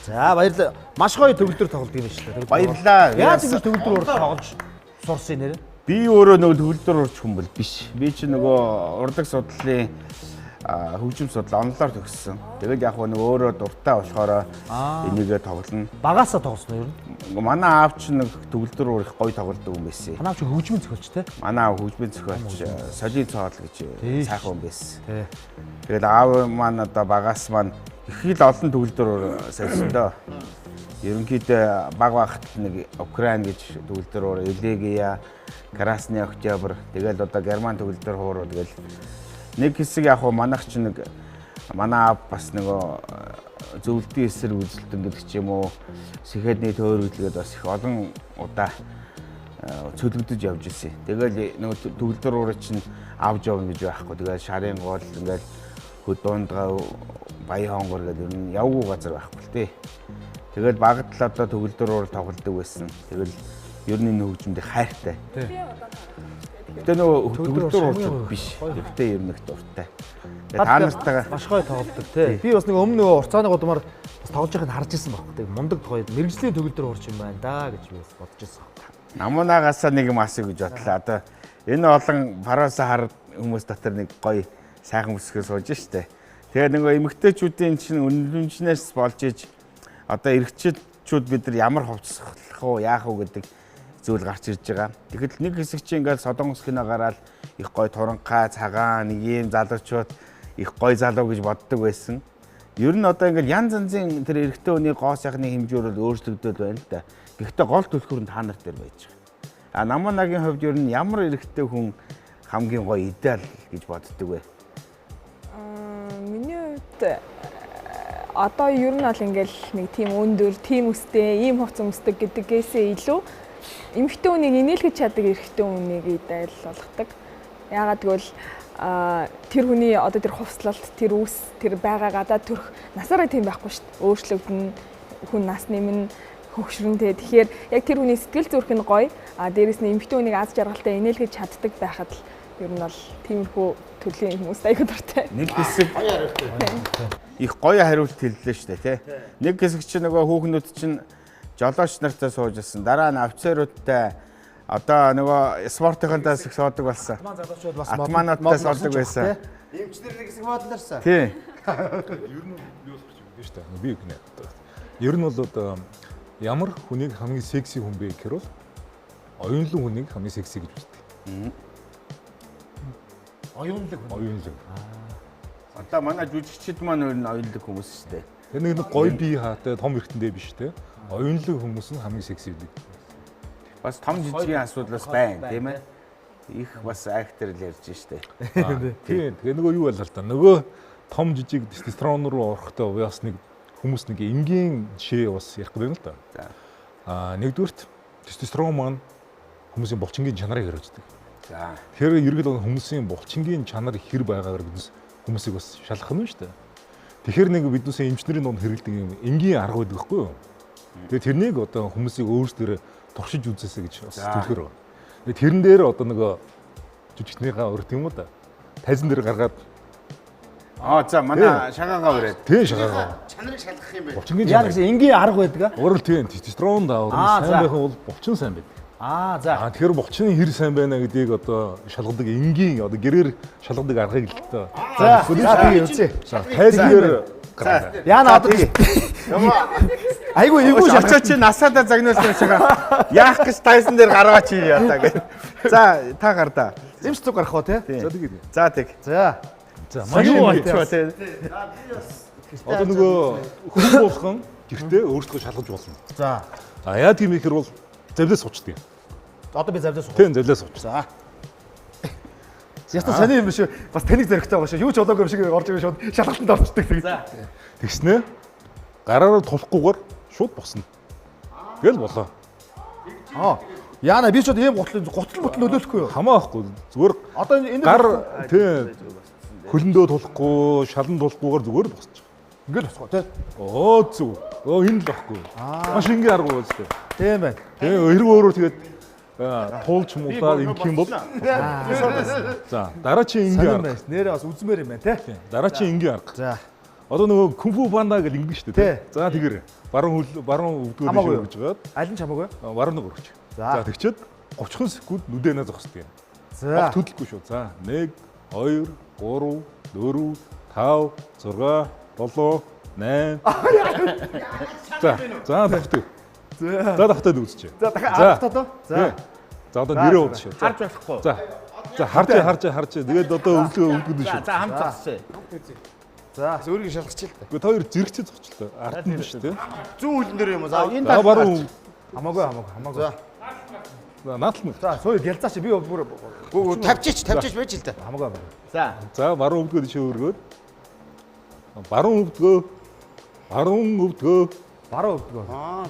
За баярлалаа. Маш гоё төгөлдөр тоглодог юм шүү дээ. Баярлалаа. Яаж ингэж төгөлдөр урд тоглож сурсан нэрэ? Би өөрөө нөгөө төгөлдөр урч хүн бол биш. Би чи нөгөө урдаг судлалын хөгжим судлал онлоор төгссөн. Тэгээд яг нөгөө өөрөө дуртай болохоор энийгээ тоглоно. Багаасаа тоглосноо ер нь. Манай аав ч нэг төгөлдөр уур их гоё тоглодог юм байсан. Манай аав ч хөгжмийн зохиолч те. Манай аав хөгжмийн зохиолч Солин Цоол гэж сайхан хүн байсан. Тэгээд аав маань одоо багаас маань их л олон төгөлдөр уур сольсон доо. Ерөнхийдөө баг багт нэг Украин гэж төгөлдөр уур, Элегия, Красный Октябрь, тэгэл одоо Герман төгөлдөр хууруу тэгэл нэг хэсэг яг хуу манайх ч нэг манай аав бас нөгөө зөвлөлтийн эсрэг үзэлтэн гэдэг ч юм уу сэхэдний тойр хөдөлгөөд бас их олон удаа цөлөгдөж явж ирсэн. Тэгэл нөгөө төгөлдөр уурыг чинь авч явна гэж байхгүй. Тэгэл шарын гол ингээл хөдөөндгаа баян хонгор гэдэг ер нь явгүй газар байхгүй л тий. Тэгэл багт л одоо төгөлдөр уур тоглодог байсан. Тэгэл ер нь энэ хөгжмөд хайртай. Гэтэ нөгөө төгөлдөр уур биш. Гэтэ ер нь их дуртай. Та нартайгаа маш гоё тоглодог тий. Би бас нэг өмнө нөгөө урцааны гудамар бас тоглож байхад харж ирсэн байхгүй. Мундаг гоё мэрэгжлийн төгөлдөр уурч юм байна да гэж би бас бодож ирсэн. Намунагаасаа нэг юм асуу гэж бодлоо. Одоо энэ олон парааса хар хүмүүс дотор нэг гоё сайхан өсгөө сууж штэ. Тэгээ нөгөө эмэгтэйчүүдийн чинь үнэлэмжнээс болж иж одоо эрэгччүүд бид нар ямар хувцсах уу яах уу гэдэг зүйл гарч ирж байгаа. Тэгэхэд нэг хэсэг чинь ингээл Солонгос кино гараад их гой туранхай, цагаан, нэг юм залуучууд их гой залуу гэж боддог байсан. Ер нь одоо ингээл янз янзын тэр эрэгтэй хүний гоо сайхны хэмжүүр өөрчлөгдөд байна л да. Гэхдээ гол түлхүүр нь та нар дээр байж байгаа. А Намуунагийн хувьд ер нь ямар эрэгтэй хүн хамгийн гоё идеал гэж боддөг вэ? Миний хувьд одоо ер нь бол ингээл нэг тийм өндөр, тийм өстэй, ийм хувц өмсдөг гэдгээсээ илүү эмэгтэй хүнийг инээлгэж чаддаг эрэгтэй хүнийг идеал болгодог. Яагаад гэвэл тэр хүний одоо тэр хувцлалт, тэр үс, тэр байгаа гадаа төрх насаараа тийм байхгүй шүү дээ. Өөрчлөгдөн, хүн нас нэмэн, хөгшрөнтэй. Тэгэхээр яг тэр хүний сэтгэл зүрх нь гоё. Дээрээс нь эмэгтэй хүнийг аз жаргалтай инээлгэж чаддаг байхад л ер нь бол тиймэрхүү төрлийн хүмүүс аягүй дуртай. Нэг хэсэг их гоё хариулт хэллээ шүү дээ, тий. Нэг хэсэг чинь нөгөө хүүхнүүд чинь жолооч нартай суужсэн. Дараа нь офицеруудтай одоо нөгөө спортынхантаа суудаг болсон. Атмануудтай суудаг байсан. Эмчнэр нэг хэсэг бодлоорсон. Тий. Ер нь юу болох юм бэ шүү дээ. Би гинэ. Ер нь бол одоо ямар хүнийг хамгийн секси хүн бэ гэхээр бол оюунлаг хүнийг хамгийн секси гэж үздэг. Оюунлаг. Одоо манай жүжигчид маань өөр нь оюунлаг хүмүүс шүү дээ. Тэр нэг гоё бие хаатай том эргэндээ биш те. Оюунлаг хүмүүс нь хамгийн секси гэдэг. Бас том жижигэн асуудал бас байна, тийм ээ. Их бас актер л ярьж штэ. Тийм. Тэгээ нөгөө юу байлаа л да. Нөгөө том жижиг тестостерон руу орохдоо бас нэг хүмүүс нэг энгийн жишээ бас ярих гэдэг юм л да. Нэгдүгürt тестостерон маань хүмүүсийн булчингийн чанарыг хэрэгждэг. За. Тэгэхээр ерөнхийдөө хүмүүсийн булчингийн чанар хэр байгаагаар биднес хүмүүсийг бас шалгах нь шүү дээ. Тэгэхээр нэг биднээс эмчнэрийн донд хэрэгэлдэг юм энгийн арга байдаг байхгүй юу? Тэгээ тэрнийг одоо хүмүүсийг өөрсдөө туршиж үзээсэй гэж бас төлөхөр байна. Тэгээ тэрэн дээр одоо нөгөө жүжигчнийхаа өрт юм уу да. Тайзан дээр гаргаад за манай шагаагаа өрөөд. Тийм шагаагаа. Чанарыг шалгах юм байна. Яг гэсэн энгийн арга байдаг аа. Өөрөлд тийм тестостерон даавар сайн байх бол булчин сайн байдаг. За. Тэгэхээр булчны хэр сайн байна гэдгийг одоо шалгадаг энгийн одоо гэрээр шалгадаг аргыг л тоо. За үзье. Тайзан дээр гараад. Яна одоо айгуу эвгүй очооч насаада загнуулсан юм шиг яах гэж тайзан дээр гаргаач яата гэх. За та гардаа. Зэмс зүг гарах уу те? За тэгээд. За тэг. За машин одоо нөгөө хүн болгон гэртээ өөрсдөө шалгаж болно. За. Яа тийм ихэр бол завлаас суучдаг. Одоо би завлаас сууч. Тийм завлаас сууч. За. Яста сони юм биш үү? Бас тэнэг зэрэгтэй байгаа шүү. Юу ч болоогүй юм шиг орж ирээ шууд шалгалтанд орчдөг. За. Тэгснэ гараараа тулахгүйгээр шууд босно. Тэгэл болоо. Яана би ч ийм гутал нөлөөлөхгүй юу? Хамаахгүй. Зүгээр одоо энэ гар тийм хөлөндөө тулахгүй, шалан тулахгүйгээр зүгээр босч. Ингээд босгоо тий. Зүг. Энэ л баггүй. Маш энгийн арга байна шүү дээ. Тийм байна. Тэгээ хэрэг өөрөө тэгээд туулж муулаад ингэх юм бол за дараачийн энгийн арга. Нэрээ бас үзмээр юм байна тий. Дараачийн энгийн арга. За. Одоо нөгөө кунфу панда гэж ингэдэж шүү дээ тий. За тэгэр баруун өвдгөө дэшөө гэж байгаад аль нь чамаагүй? Баруун нэг өргөч. За тэгчээд 30 секунд нүдэнэ зогсдог юм. За хөдөлгүй шүү. За 1 2 3 4 5 6 7 8 За тавтаг. За давтаад үзчихье. За дахиад давтаад уу? За. За одоо нэрээ ууд шүү. Харж болохгүй. За харж. Тэгээд одоо өвдгөө шүү. За хамт зогсъё. За өөрийг шалгачих л та. Гэхдээ хоёр зэрэгцээ зогчлоо. Ард нь биш тий. Зүүн хөлн дээр юм уу? За энэ баруун хамаагүй. За наатал. За сууя бялцаач би бүр тавьчих байж л та. Хамаагүй. За баруун өвдгөө дэшээ өргөөд. Баруун өвдгөө.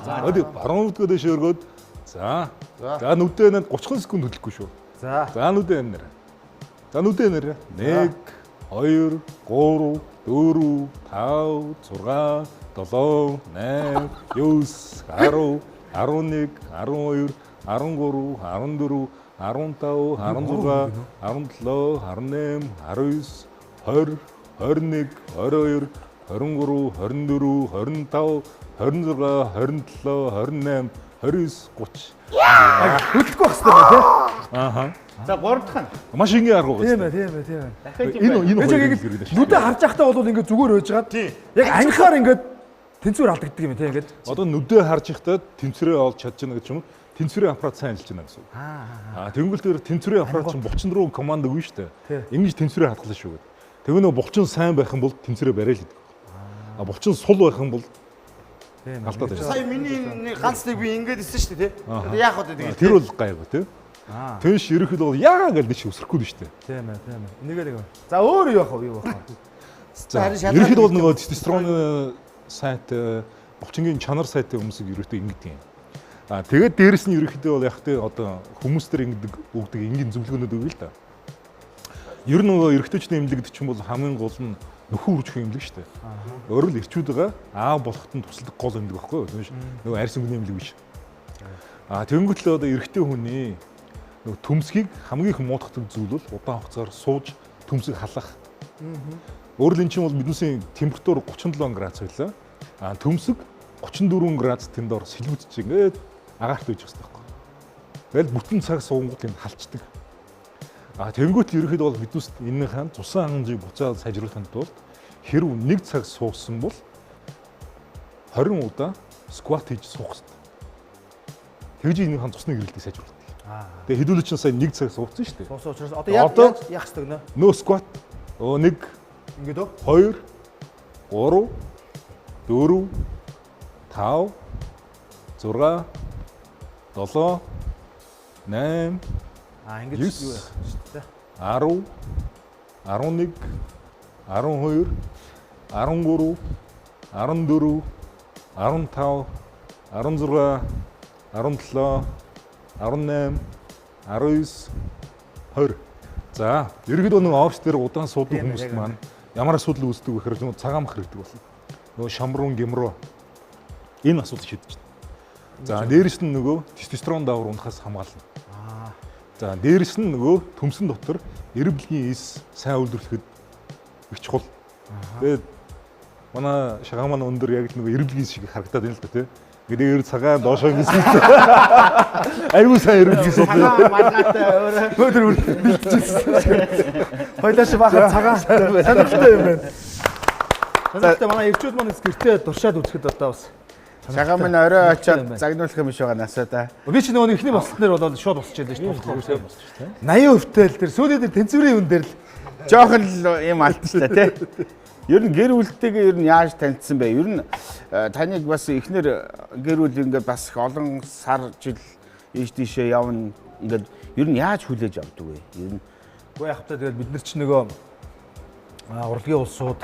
За баруун өвдгөө дэшээ өргөөд. За нүдэн 30 секунд хөдлөхгүй шүү. За нүдэн нэр. 1 2 3 4 5 6 7 8 9 10 11 12 13 14 15 16 17 18 19 20 21 22 23 24 25 26 27 28 29 30 хөдлөхгүй байх хэрэгтэй байна тий. За 3 дахь нь. Маш энгийн арга байна. Тийм байна. Энэ нүдэ харж байхдаа бол ингээд зүгээр байж гаад. Яг анхаар ингээд тэнцвэр алдагддаг юм тий ингээд. Одоо нүдэ харж байхдаа тэнцвэрээ олж чадчихна гэж юм. тэнцвэрийн аппарат сайн ажиллаж байна гэсэн. Тэнгүүл дээр тэнцвэрийн аппарат чинь булчин руу команд өгнө шүү дээ. Ингэж тэнцвэрээ хадгална шүү гэдэг. Тэгээ нөө булчин сайн байх юм бол тэнцвэрээ барай л гэдэг. Булчин сул байх юм бол алдаад байна. Сая миний ганцыг би ингэж хэлсэн шүү дээ. Яах вэ тэгээд. Тэр бол гайгүй тий. Тэнш ерөөхдөө бол яа гэж нэг шиг өсөхгүй нь шүү дээ. Тийм ээ. Энийгээ нэг. За өөр юу яах вэ? Ерөөхдөө бол нөгөө тестостерон сайт булчингийн чанар сайтай хүмүүсийг ерөөхдөө ингэдэг юм. Тэгээд дээрэс нь ерөөхдөө бол яг тэ одоо хүмүүс төр ингэдэг өгдөг энгийн зөвлөгөөнүүд өгье л да. Ер нь нөгөө эрэгтэйчдийн эмнэлэгт ч юм бол хамгийн гол нь нөхөн үржих эмнэлэг шүү дээ. Өөрөөр л эрчүүд байгаа аав болоход нь тусалдаг гол эмнэлэг байхгүй юу? Нөгөө арьс өнгөний эмнэлэг биш. Тэгэнгүүт л одоо эрэгтэй хүний нөгөө төмсгийг хамгийн их муутгадаг зүйл бол удаан хугацаар сууж төмсийг халах. Өөрөөр нь чинь бол биднээсийн температур 37 градус байлаа. Төмсөг 34 градус тэндор сэлгүүцэж ингээд агаарт үйж байгаа байхгүй. Тэгэл бүтэн цаг суунгууд энэ халчдаг. Тэнгүүт ерөөхдөө бол биднээс энэнийхэн цусан хангамжийг буцаад сайжруулахын тулд хэрв нэг цаг суусан бол 20 удаа скват хийж суух хэрэгтэй. Тэгж энэнийхэн цусны гэрэлтийг сайжруулдаг. Тэгээ хэдүүлээ чинь сая нэг цаг сууцсан шүү дээ. Суусан учраас одоо яаж яах ёстой гэнэ? Нөө скват 1 ингээд 2 3 4 5 6 7 8 ингэж юу яах шүү дээ. 10 11 12 13 14 15 16 17 18 19 20. За, ерөнхийдөө нэг офс дээр удаан суудаг хүмүүс маань ямар асуудал үүсдэг вэ гэхээр нөгөө цагаан мах хэрэгтэй болно. Нөгөө шамрун гэмрөө энэ асуудал шийдэж байна. За, дээрэс нь нөгөө тестостерон даавар унахаас хамгаална. За, дээрэс нь нөгөө төмсөн дотор эрбэлгийн эс сайн үйлдвэрлэхэд их чухал. Тэгээд манай шагаан маань өндөр яг нөгөө эрбэлгийн шиг харагдаад байна л да тий. Гэдэг цагаан доошоо гэсэн. Айгуу сайн эрбэлгийн сууд. Маргаатай өөрөө Хойлоош баха цагаан санагдaltaй юм байна. Санагдaltaй манай ирчүүд маань гэртээ дуршаад үзэхэд одоо бас Шагаан минь орой очиод загнуулах юм шиг байгаа насаа та. Би чи нөгөө ихний бослонэр болоод шууд босч ялээ шүү дээ. 80% л тэр сүүлийн дээр тэнцвэрийн юм дээр л жоохон л юм алдчихлаа тий. Ер нь гэр бүлтэйгээ ер нь яаж танилцсан бэ? Ер нь таныг бас эхнэр гэр бүл ингээд бас олон сар жил ийш тийшээ явна ингээд ер нь яаж хүлээж авдаг вэ? Ер нь үгүй яах вэ? Тэгээд бид нар ч нөгөө урлагийн улсууд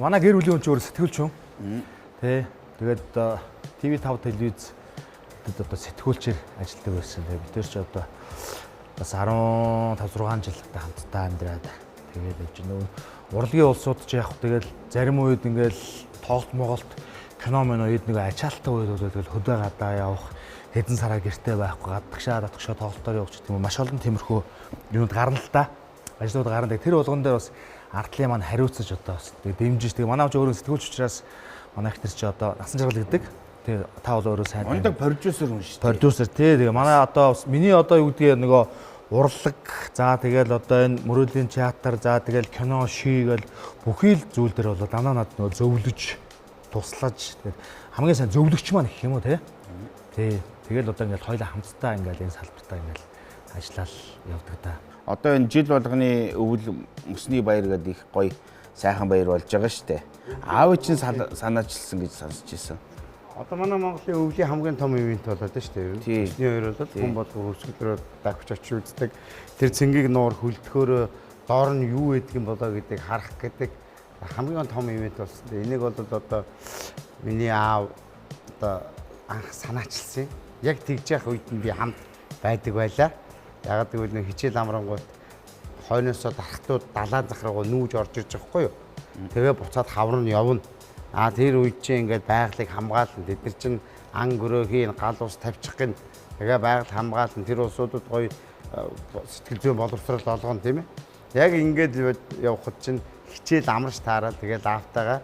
манай гэр бүлийн хүн ч өөр сэтгүүлч юм. Тэ. Тэгээд TV5 телевиз одоо сэтгүүлчээр ажилладаг байсан. Тэгээд бид нар ч одоо бас 15 6 жилдээ хамтдаа амьдраад тэгээд байж нөө урлагийн улсууд ч яг тэгэл зарим үед ингээл тоглолт моголт кино мөн үед нэг ачаалттай үед бол тэгэл хөдөө гадаа явах хэдэн сараа гэртээ байхгүй гадагшаа тоглолтоор явж гэдэг юм маш олон тиймэрхүү юмуд гарна л та. Ажлууд гарна. Тэр болгон дээр бас ардлын маань хариуцаж одоо бас дэмжиж тэгээ манай ч өөрөө сэтгүүлч учраас манай ихтер чи одоо насан жаргал гэдэг. Тэгээ та бол өөрөө сайн. Ондог продюсер хүн шүү дээ. Продюсер тий. Тэгээ манай одоо миний одоо юу гэдгийг нөгөө урлаг за тэгэл одоо энэ мөрөөдлийн театр за тэгэл кино шийгэл бүхий л зүйл дээр бол дандаа над нөгөө зөвлөж туслаж тэгээд хамгийн сайн зөвлөгч маань гэх юм уу тий. Тэгэл одоо ингээл хоёулаа хамтдаа ингээл энэ салбартаа ингээл ажиллаад явдаг та. Одоо энэ жил болгоны өвөл мөсний баяр гэдэг их гоё сайхан баяр болж байгаа шүү дээ. Аав чинь санаачилсан гэж сонсч ирсэн. Одоо манай Монголын өвлийн хамгийн том ивент болоод байна шүү дээ. Өсний хоёр бол хүн болгоо өсгөлрөө дагвч очиж үздэг. Тэр цэнгийг нуур хөлтгөөрөө доор нь юу байдаг юм болоо гэдгийг харах гэдэг хамгийн том ивент болсон. Энийг бол одоо миний аав одоо анх санаачилсан. Яг тэгж явах үед нь би хамт байдаг байлаа. Ягаад гэвэл хичээл амрангууд хойноосоо дарахтууд далайн захрагуу нүүж орж ирж байгаа хгүй юу. Тэгээ буцаад хавар нь явна. Тэр үед чинь ингээд байгалыг хамгаална. Тэд нар чинь ан гөрөөхийн гал ус тавьчих гин. Тэгээ байгаль хамгаална. Тэр улсуудад гоё сэтгэл зүйн боловсрол олгоно тийм ээ. Яг ингээд явхад чинь хичээл амарч таараад тэгээд аавтайгаа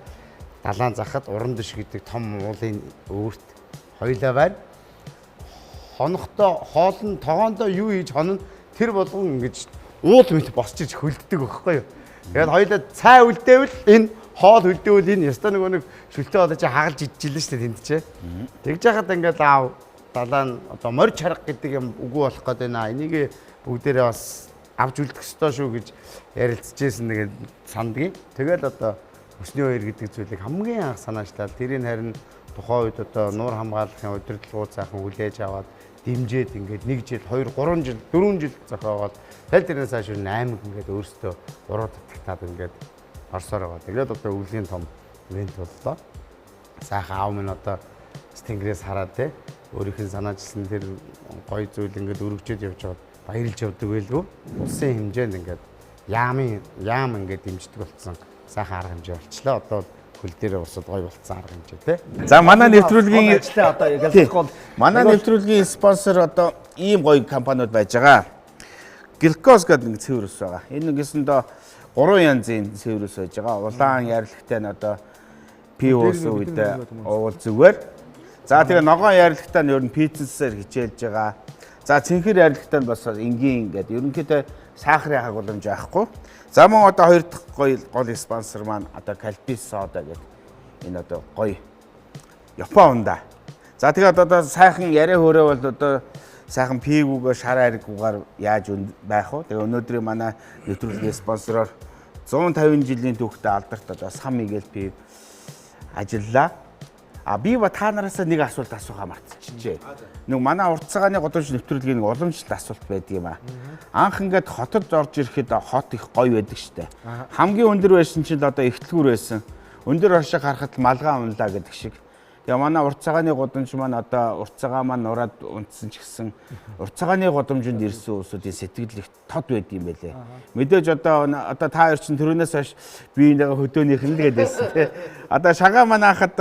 далайн захад уран дэш гэдэг том уулын өөрт хоёлаа байна. Хонохдоо хоолн тогоондоо юу хийж хонно тэр болгон ингэж уул мэт босч иж хөлддөг байхгүй юу. Тэгээд хоёлаа цай үлдээвэл энэ хоол үлдээвэл энэ яста нөгөө нэг шүлтээ болоо чи хагалж идчихлээ шүү дээ тэнд чи. Тэгж яхад ингээд аав далаа нь одоо морь чарга гэдэг юм үгүй болох гээд байна. Энийг бүгдээрээ бас авч үлдэх ёстой шүү гэж ярилцчихсэн тэгээд сандгийн. Тэгэл одоо өсний хоёр гэдэг зүйлийг хамгийн анх санаачлаад тэрийг харин тухайн үед одоо нуур хамгаалахын удирдлагууд сайхан хүлээж аваад дэмжиж ингээд 1 жил, 2, 3 жил, 4 жил зохиогоод тэл тэрнээс хойш 8 ингээд өөрсдөө 3 татагтаад ингээд орсоор байгаа. Тэгээд одоо өвлийн том ивент боллоо. Сайхан аав минь одоо Тэнгэрээс хараад те өөрийнх нь санаачилсан тэр гоё зүйл ингээд өргөжөд явж байгаад баярлж явдаг байлгүй. Улсын хэмжээнд ингээд яам ингээд дэмждэг болсон. Сайхан арга хэмжээ болчлаа. Одоо хөл дээр усад гоё болцсон арга хэмжээ те. За манай нэвтрүүлгийн одоо ялцгол манай нэвтрүүлгийн спонсор одоо ийм гоё компаниуд байж байгаа. Гликоз гэдэг нэг цэвэр ус байгаа. Энэ нэгэсэндээ 3 янзын цэвэр ус байж байгаа. Улаан ярилгатай нь одоо пи ус үед уул зүгээр. За тэгээ ногоон ярилгатай нь ер нь пиццээр хичээлж байгаа. За цэнхэр ярилгатай нь бас энгийн ингээд ерөнхийдөө сахарын хагуламж байхгүй. За мөн одоо хоёр дахь гоё гол спонсор маань одоо Кальпис сода гэдэг энэ одоо гоё Япон унда. За тэгээд одоо сайхан яриа хөөрөө бол одоо сайхан пигүүгээ шар ариггүйгээр яаж байх вэ? Тэгээ өнөөдрийн манай нэвтрүүлгийн спонсороор 150 жилийн түүхтэй алдарт одоо Сан Мигель пиг ажиллаа. Би ба та нараас нэг асуулт асуухаа мартчихжээ. Нэг манай урт цагааны годамж нэвтрүүлгийн нэг уламжлалт асуулт байдаг юм аа. Анх ингээд хотод орж ирэхэд хот их гоё байдаг штэ. Хамгийн өндөр байсан чинь одоо ихтлгүүр байсан. Өндөр оршиг харахад малгай унлаа гэдэг шиг. Тэгээ манай урт цагааны годамж маань одоо урт цагаан маань нураад унтсан ч гэсэн урт цагааны годамжинд ирсэн хүмүүсийн сэтгэл их тод байд юм байлээ. Мэдээж одоо та хоёр чинь төрөнөөс хойш биеийнхээ хөдөөнийх нь л гэдээсэн тий. Одоо шагаа маань анхад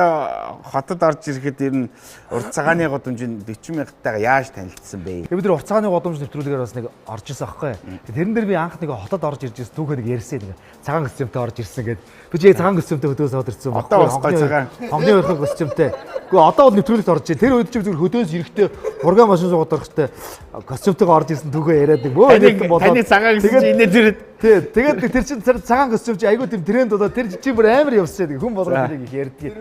хотод орж ирэхэд ер нь урт цагааны годамжинд 40 мянгатайгаа яаж танилцсан бэ? Бид нар урт цагааны годамж нэвтрүүлгээр бас нэг орж ирсэн аахгүй. Тэрэн дээр би анх нэг хотод орж ирж ирсэн түүхээ нэг ярьсан нэг цагаан костюмтэй орж ирсэн гэдэг. Би ч цагаан костюмтэй хөдөөс орж ирсэн байхгүй. Одоо бас гой цагаан. Хогны өрхөн костюмтэй. Гэхдээ одоо бол нэвтрүүлэгт орж ийн. Тэр үед ч зүгээр хөдөөс ирэхдээ ургаан машин суугаад орохтой костюмтэйгээ орж ирсэн түүхээ яриад нэг бөө нэгэн болоод. Таны цагаан гэсэн чинь инээд ирээд. Тий. Тэгээд тэр чинь цагаан костюм чи айгүй тийм тренд болоод тэр чи бүр амар явсан. Хүн болгоод тэрийг их ярьдгийг.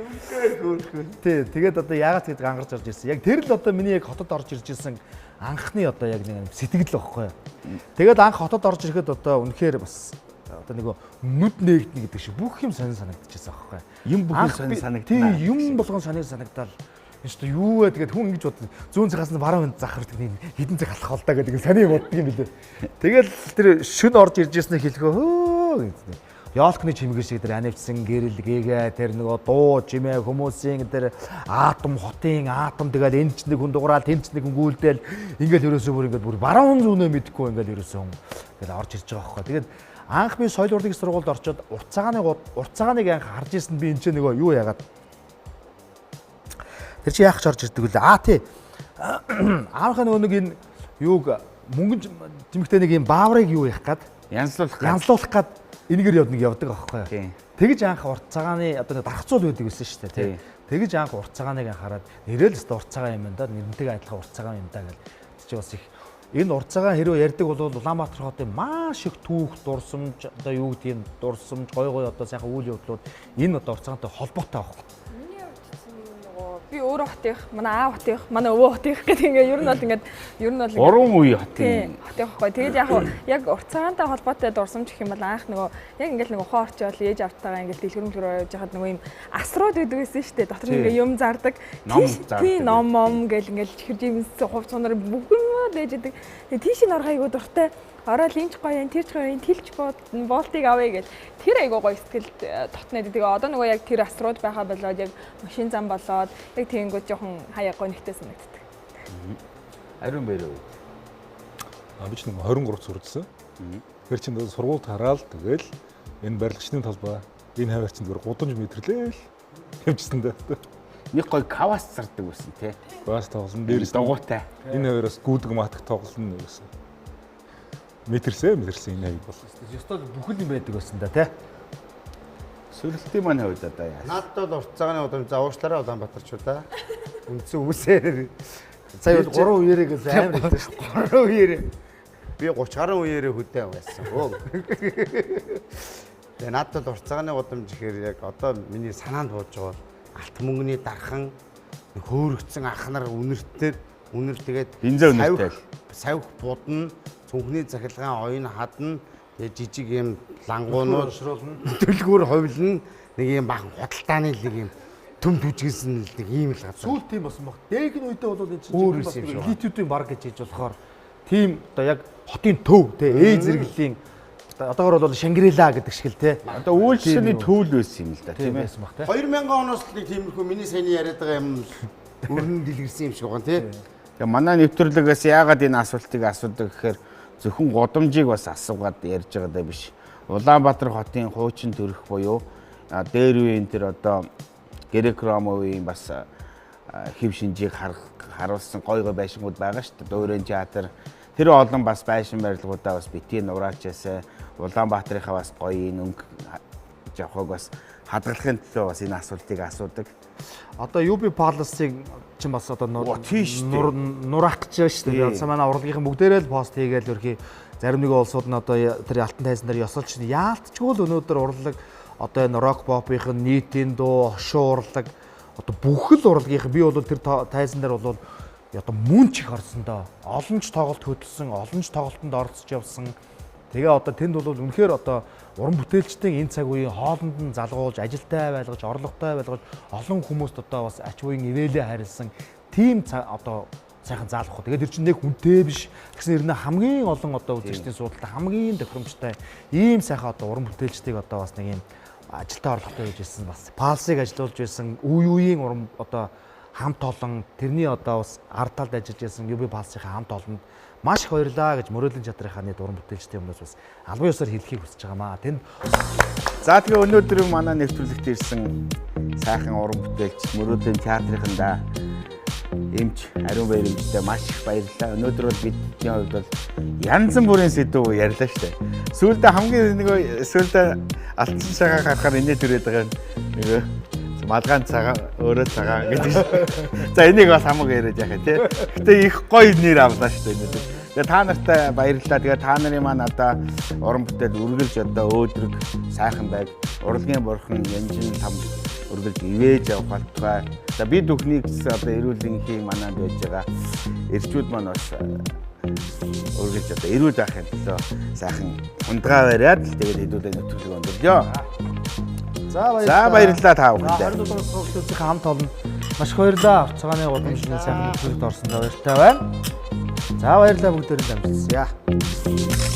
Тий. Тэгээд одоо яагаад гэдэг ангарч орж ирсэн. Яг тэр л одоо миний яг хотод орж ирж ирсэн анхны одоо яг нэг сэтгэл байхгүй. Тэгээд анх хотод орж ирэхэд одоо үнэхээр бас одоо нэг нүд нээгдэнэ гэдэг шиг бүх юм сонир санагдчихсан байхгүй. Юм бүх юм сонир санагдана. Тий, юм болгон сонир санагдал. Энд ч юу вэ тэгээд хүн ингэж боддог. Зүүн цагаас нь баруун захардаг нэг хідэн цаг алах болдоо гэдэг саний боддог юм билээ. Тэгэл тэр шүн орж ирж ирснээр хэлэхөө хөө гэдэг. Яолкны чимгээр шиг тэр анивчсан гэрэл гээгээ тэр нөгөө дуу чимээ хүмүүсийн тэр атом хотын атом тэгэл энд ч нэг хүн дугаараа тэнд ч нэг хүн гүйлдээл ингээл ерөөсөө бүр баруун зүүнөө мэдхгүй ингээл ерөөсөө ингээл орж ирж байгаа байхгүй. Тэгээд анх би соёл урлагийн сургуульд орчоод урт цагааныг анх харж ирсэн би энэ ч нөгөө юу яагаад тэр чи яах ч орж ирдэг үлээ. Тий. Аавынхаа нөгөө нэг энэ юуг мөнгөн жимхтэй нэг юм бааврыг юу яах гээд янзлуулах гээд энэгээр явдаг аахгүй. Тэгэж анх урт цагааны одоо нэг дархцуул байдаг байсан шүү дээ тий. Тэгэж анх урт цагааныг анхаарад нэрэл өстө урт цагаан юм да нэрнтэйгээ адилхан урт цагаан юм да гэж чи бас их энэ урт цагаан хэрвээ ярьдаг бол Улаанбаатар хотын маш их түүх дурсамж одоо юу гэдэг нь дурсамж гой одоо сайхан үйл явдлууд энэ одоо урт цагаантай холбоотой байхгүй. Би өөрөө хотынх, манай аав хотынх, манай өвөө хотынх гэдэг ингээ ер нь бол уран үе хотын. Хотынх байхгүй. Тэгээд яг урт цагаантай холбоотой дурсамж гэх юм бол анх нөгөө яг ингээл нөгөө ухаан орчоол ээж автайгаа ингээл дэлгэрэнт рүү явж хахад нөгөө юм асрууд байдаг байсан шүү дээ. Дотор нь ингээ юм зардаг. Тий ном гэл ингээл чихэр жимс хувц цунаар бүгд ээж идэг. Тэгээд тийш н орох айгуу дуртай. Ороод линч гоё, тэр ч гоё, тэлж болтыг авъя гэл. Тэр айгуу гоё сэтгэл дотнод. Тэгээ одоо нөгөө яг тэр асрууд байхаа болоод яг машин зам болоод яг тэгэнгүүт жоохон хаяа гонигтэй санагддаг. Ариун бэрөө. Би ч нэг 23 сурдсан. Тэр чинь сургуульд хараад тэгэл энэ барилгачны талбай энэ хавар чинь зүгээр гудамж мэдэрлээ л явжсан дээ. Нэг гоё кавас зардаг байсан тий. Кавас тоглосон дээрээс дугуйтай. Энэ хавараас гүдэг матг тоглосон гэсэн. Мэтэрсэн энэ хавиг бол. Ёстой бүхэл юм байдаг байсан да тий. Сүрэлтийн маань хувьд одоо яа. Надад бол урт цагааны удам заавуучлаараа Улаанбаатарчуудаа. Үндсэн үсээр сая 3 үеэрээ гэж амар хэлсэн шүү. 3 үеэрээ. Би 30 гаруй үеэрээ хөдөө байсан. Тэгээ надад урт цагааны удам гэхээр яг одоо миний санаанд бууж байгаа алт мөнгөний дархан хөөрөгцсөн ах нар үнэртээр Үнэр тэгээд Бензин үнэртэй. савх будна, цүнхний захилгаан оюун хадна, тэгээд жижиг юм лангуунууд төлгүүр хувилна, нэг юм бахан худалдааны нэг юм төм түжгэлсэн нэг ийм л газар. Сүүл тийм болсон баг. Дээг нь үедээ бол энэ чинь элитүүдийн баг гэж хийж болохоор тийм одоо яг хотын төв те зэрэглэлийн одоогор бол Шангрила гэдэг шиг л те. Одоо үйлчлэлийн төвл байсан юм л да тийм ээ. 2000 оноос нэг тиймэрхүү миний саяны яриад байгаа юм өрнө дэлгэрсэн юм шиг байгаа тий. Тэгээ манай нэвтрүүлгээс яагаад энэ асуултыг асуудаг гэхээр зөвхөн гудамжийг бас асуугаад ярьж байгаа даа биш. Улаанбаатар хотын хуучин төрх буюу дээр үеийн тэр одоо Грек-Ромын бас хэв шинжийг харуулсан гой байшингууд байгаа шүү дээ. Дөрөн театр тэр олон бас байшин барилгуудаа бас битгий нураачаасаа Улаанбаатарынхаа бас гоё өнгө жавхаг бас хадгалахын төлөө бас энэ асуултыг асуудаг. Одоо UB Palace-ыг чинь бас одоо нураах гэж байна шүү дээ. Одоо манай урлагийн бүгдээрээ л пост хийгээл өрхий зарим нэг улсууд нь одоо тэр алтан тайзан дээр ёсолч яалтчгүй л өнөөдөр урлаг одоо энэ рок попын нийтийн дуу, хошуу урлаг одоо бүх л урлагийн би бол тэр тайзан дээр бол одоо мөн ч их орсон доо. Олон ч тоглолт хөдөлсөн, олон ч тоглолтод оролцож явсан. Тэгээ одоо тэнд бол үнэхээр одоо уран бүтээлчдийн энэ цаг үеийн хоолнд нь залгуулж, ажилтай байлгаж, орлоготой байлгаж олон хүмүүст одоо бас ач буян ивэлээ харилсан тийм одоо сайхан заалах. Тэгээд тэр чинь нэг хүнтэй биш. Тэгсэн хэрнээ хамгийн олон одоо үзэгчдийн суудалтай хамгийн тохиромжтой ийм сайхан одоо уран бүтээлчдийг одоо бас нэг юм ажилтаа орлоготой гэж хэлсэн бас Палсыг ажиллуулж байсан үеийн уран одоо хамт олон тэрний одоо бас ард талд ажиллаж байсан UB Palace-ийн хамт олонд маш их баярлаа гэж Мөрөөдлийн театрын нийт уран бүтээлчдийн өмнөөс бас албан ёсоор хэлхийг хүсэж байгаамаа. Тэнд За тэгээ өнөөдөр манай нэвтрүүлэгт ирсэн сайхан уран бүтээлч Мөрөөдлийн театрынхандаа эмч Ариун Баярмжтай маш их баярлалаа. Өнөөдөр бол бидний хувьд бол янз бүрийн сэдв ярьлаа шүү дээ. Сүүлдээ хамгийн алтан цагаан харахаар инээ төрөөд байгаа нөгөө малгаан цагаан өөрөө цагаан гэдэг. За энийг бас хамаг яриад яхаа тий. Гэтэ их гоё нэр авлаа шүү дээ. Тэгээ та нартай баярлалаа. Тэгээ та нарын маань одоо уран бүтээл үргэлж одоо өөдрөг сайхан байг. Урлагийн бурхан янжин там үргэлж ивэж явах болтугай. За бид бүхнийг одоо эрүүл энхийн манад байж байгаа эрчүүд маань бас үргэлж одоо эрүүл байхын төлөө сайхан ундгаа бариад тэгээд хэдүүлээ нөтгөлөө өндөрлөө. За баярлалаа та бүхэндээ. 27 дугаар сургалтын хамт олон маш их баярлалаа. Цагааны гудамжны сайхан нөхцөлд орсондоо баяртай байна. За баярлалаа бүгдээрээ дамжуулъя.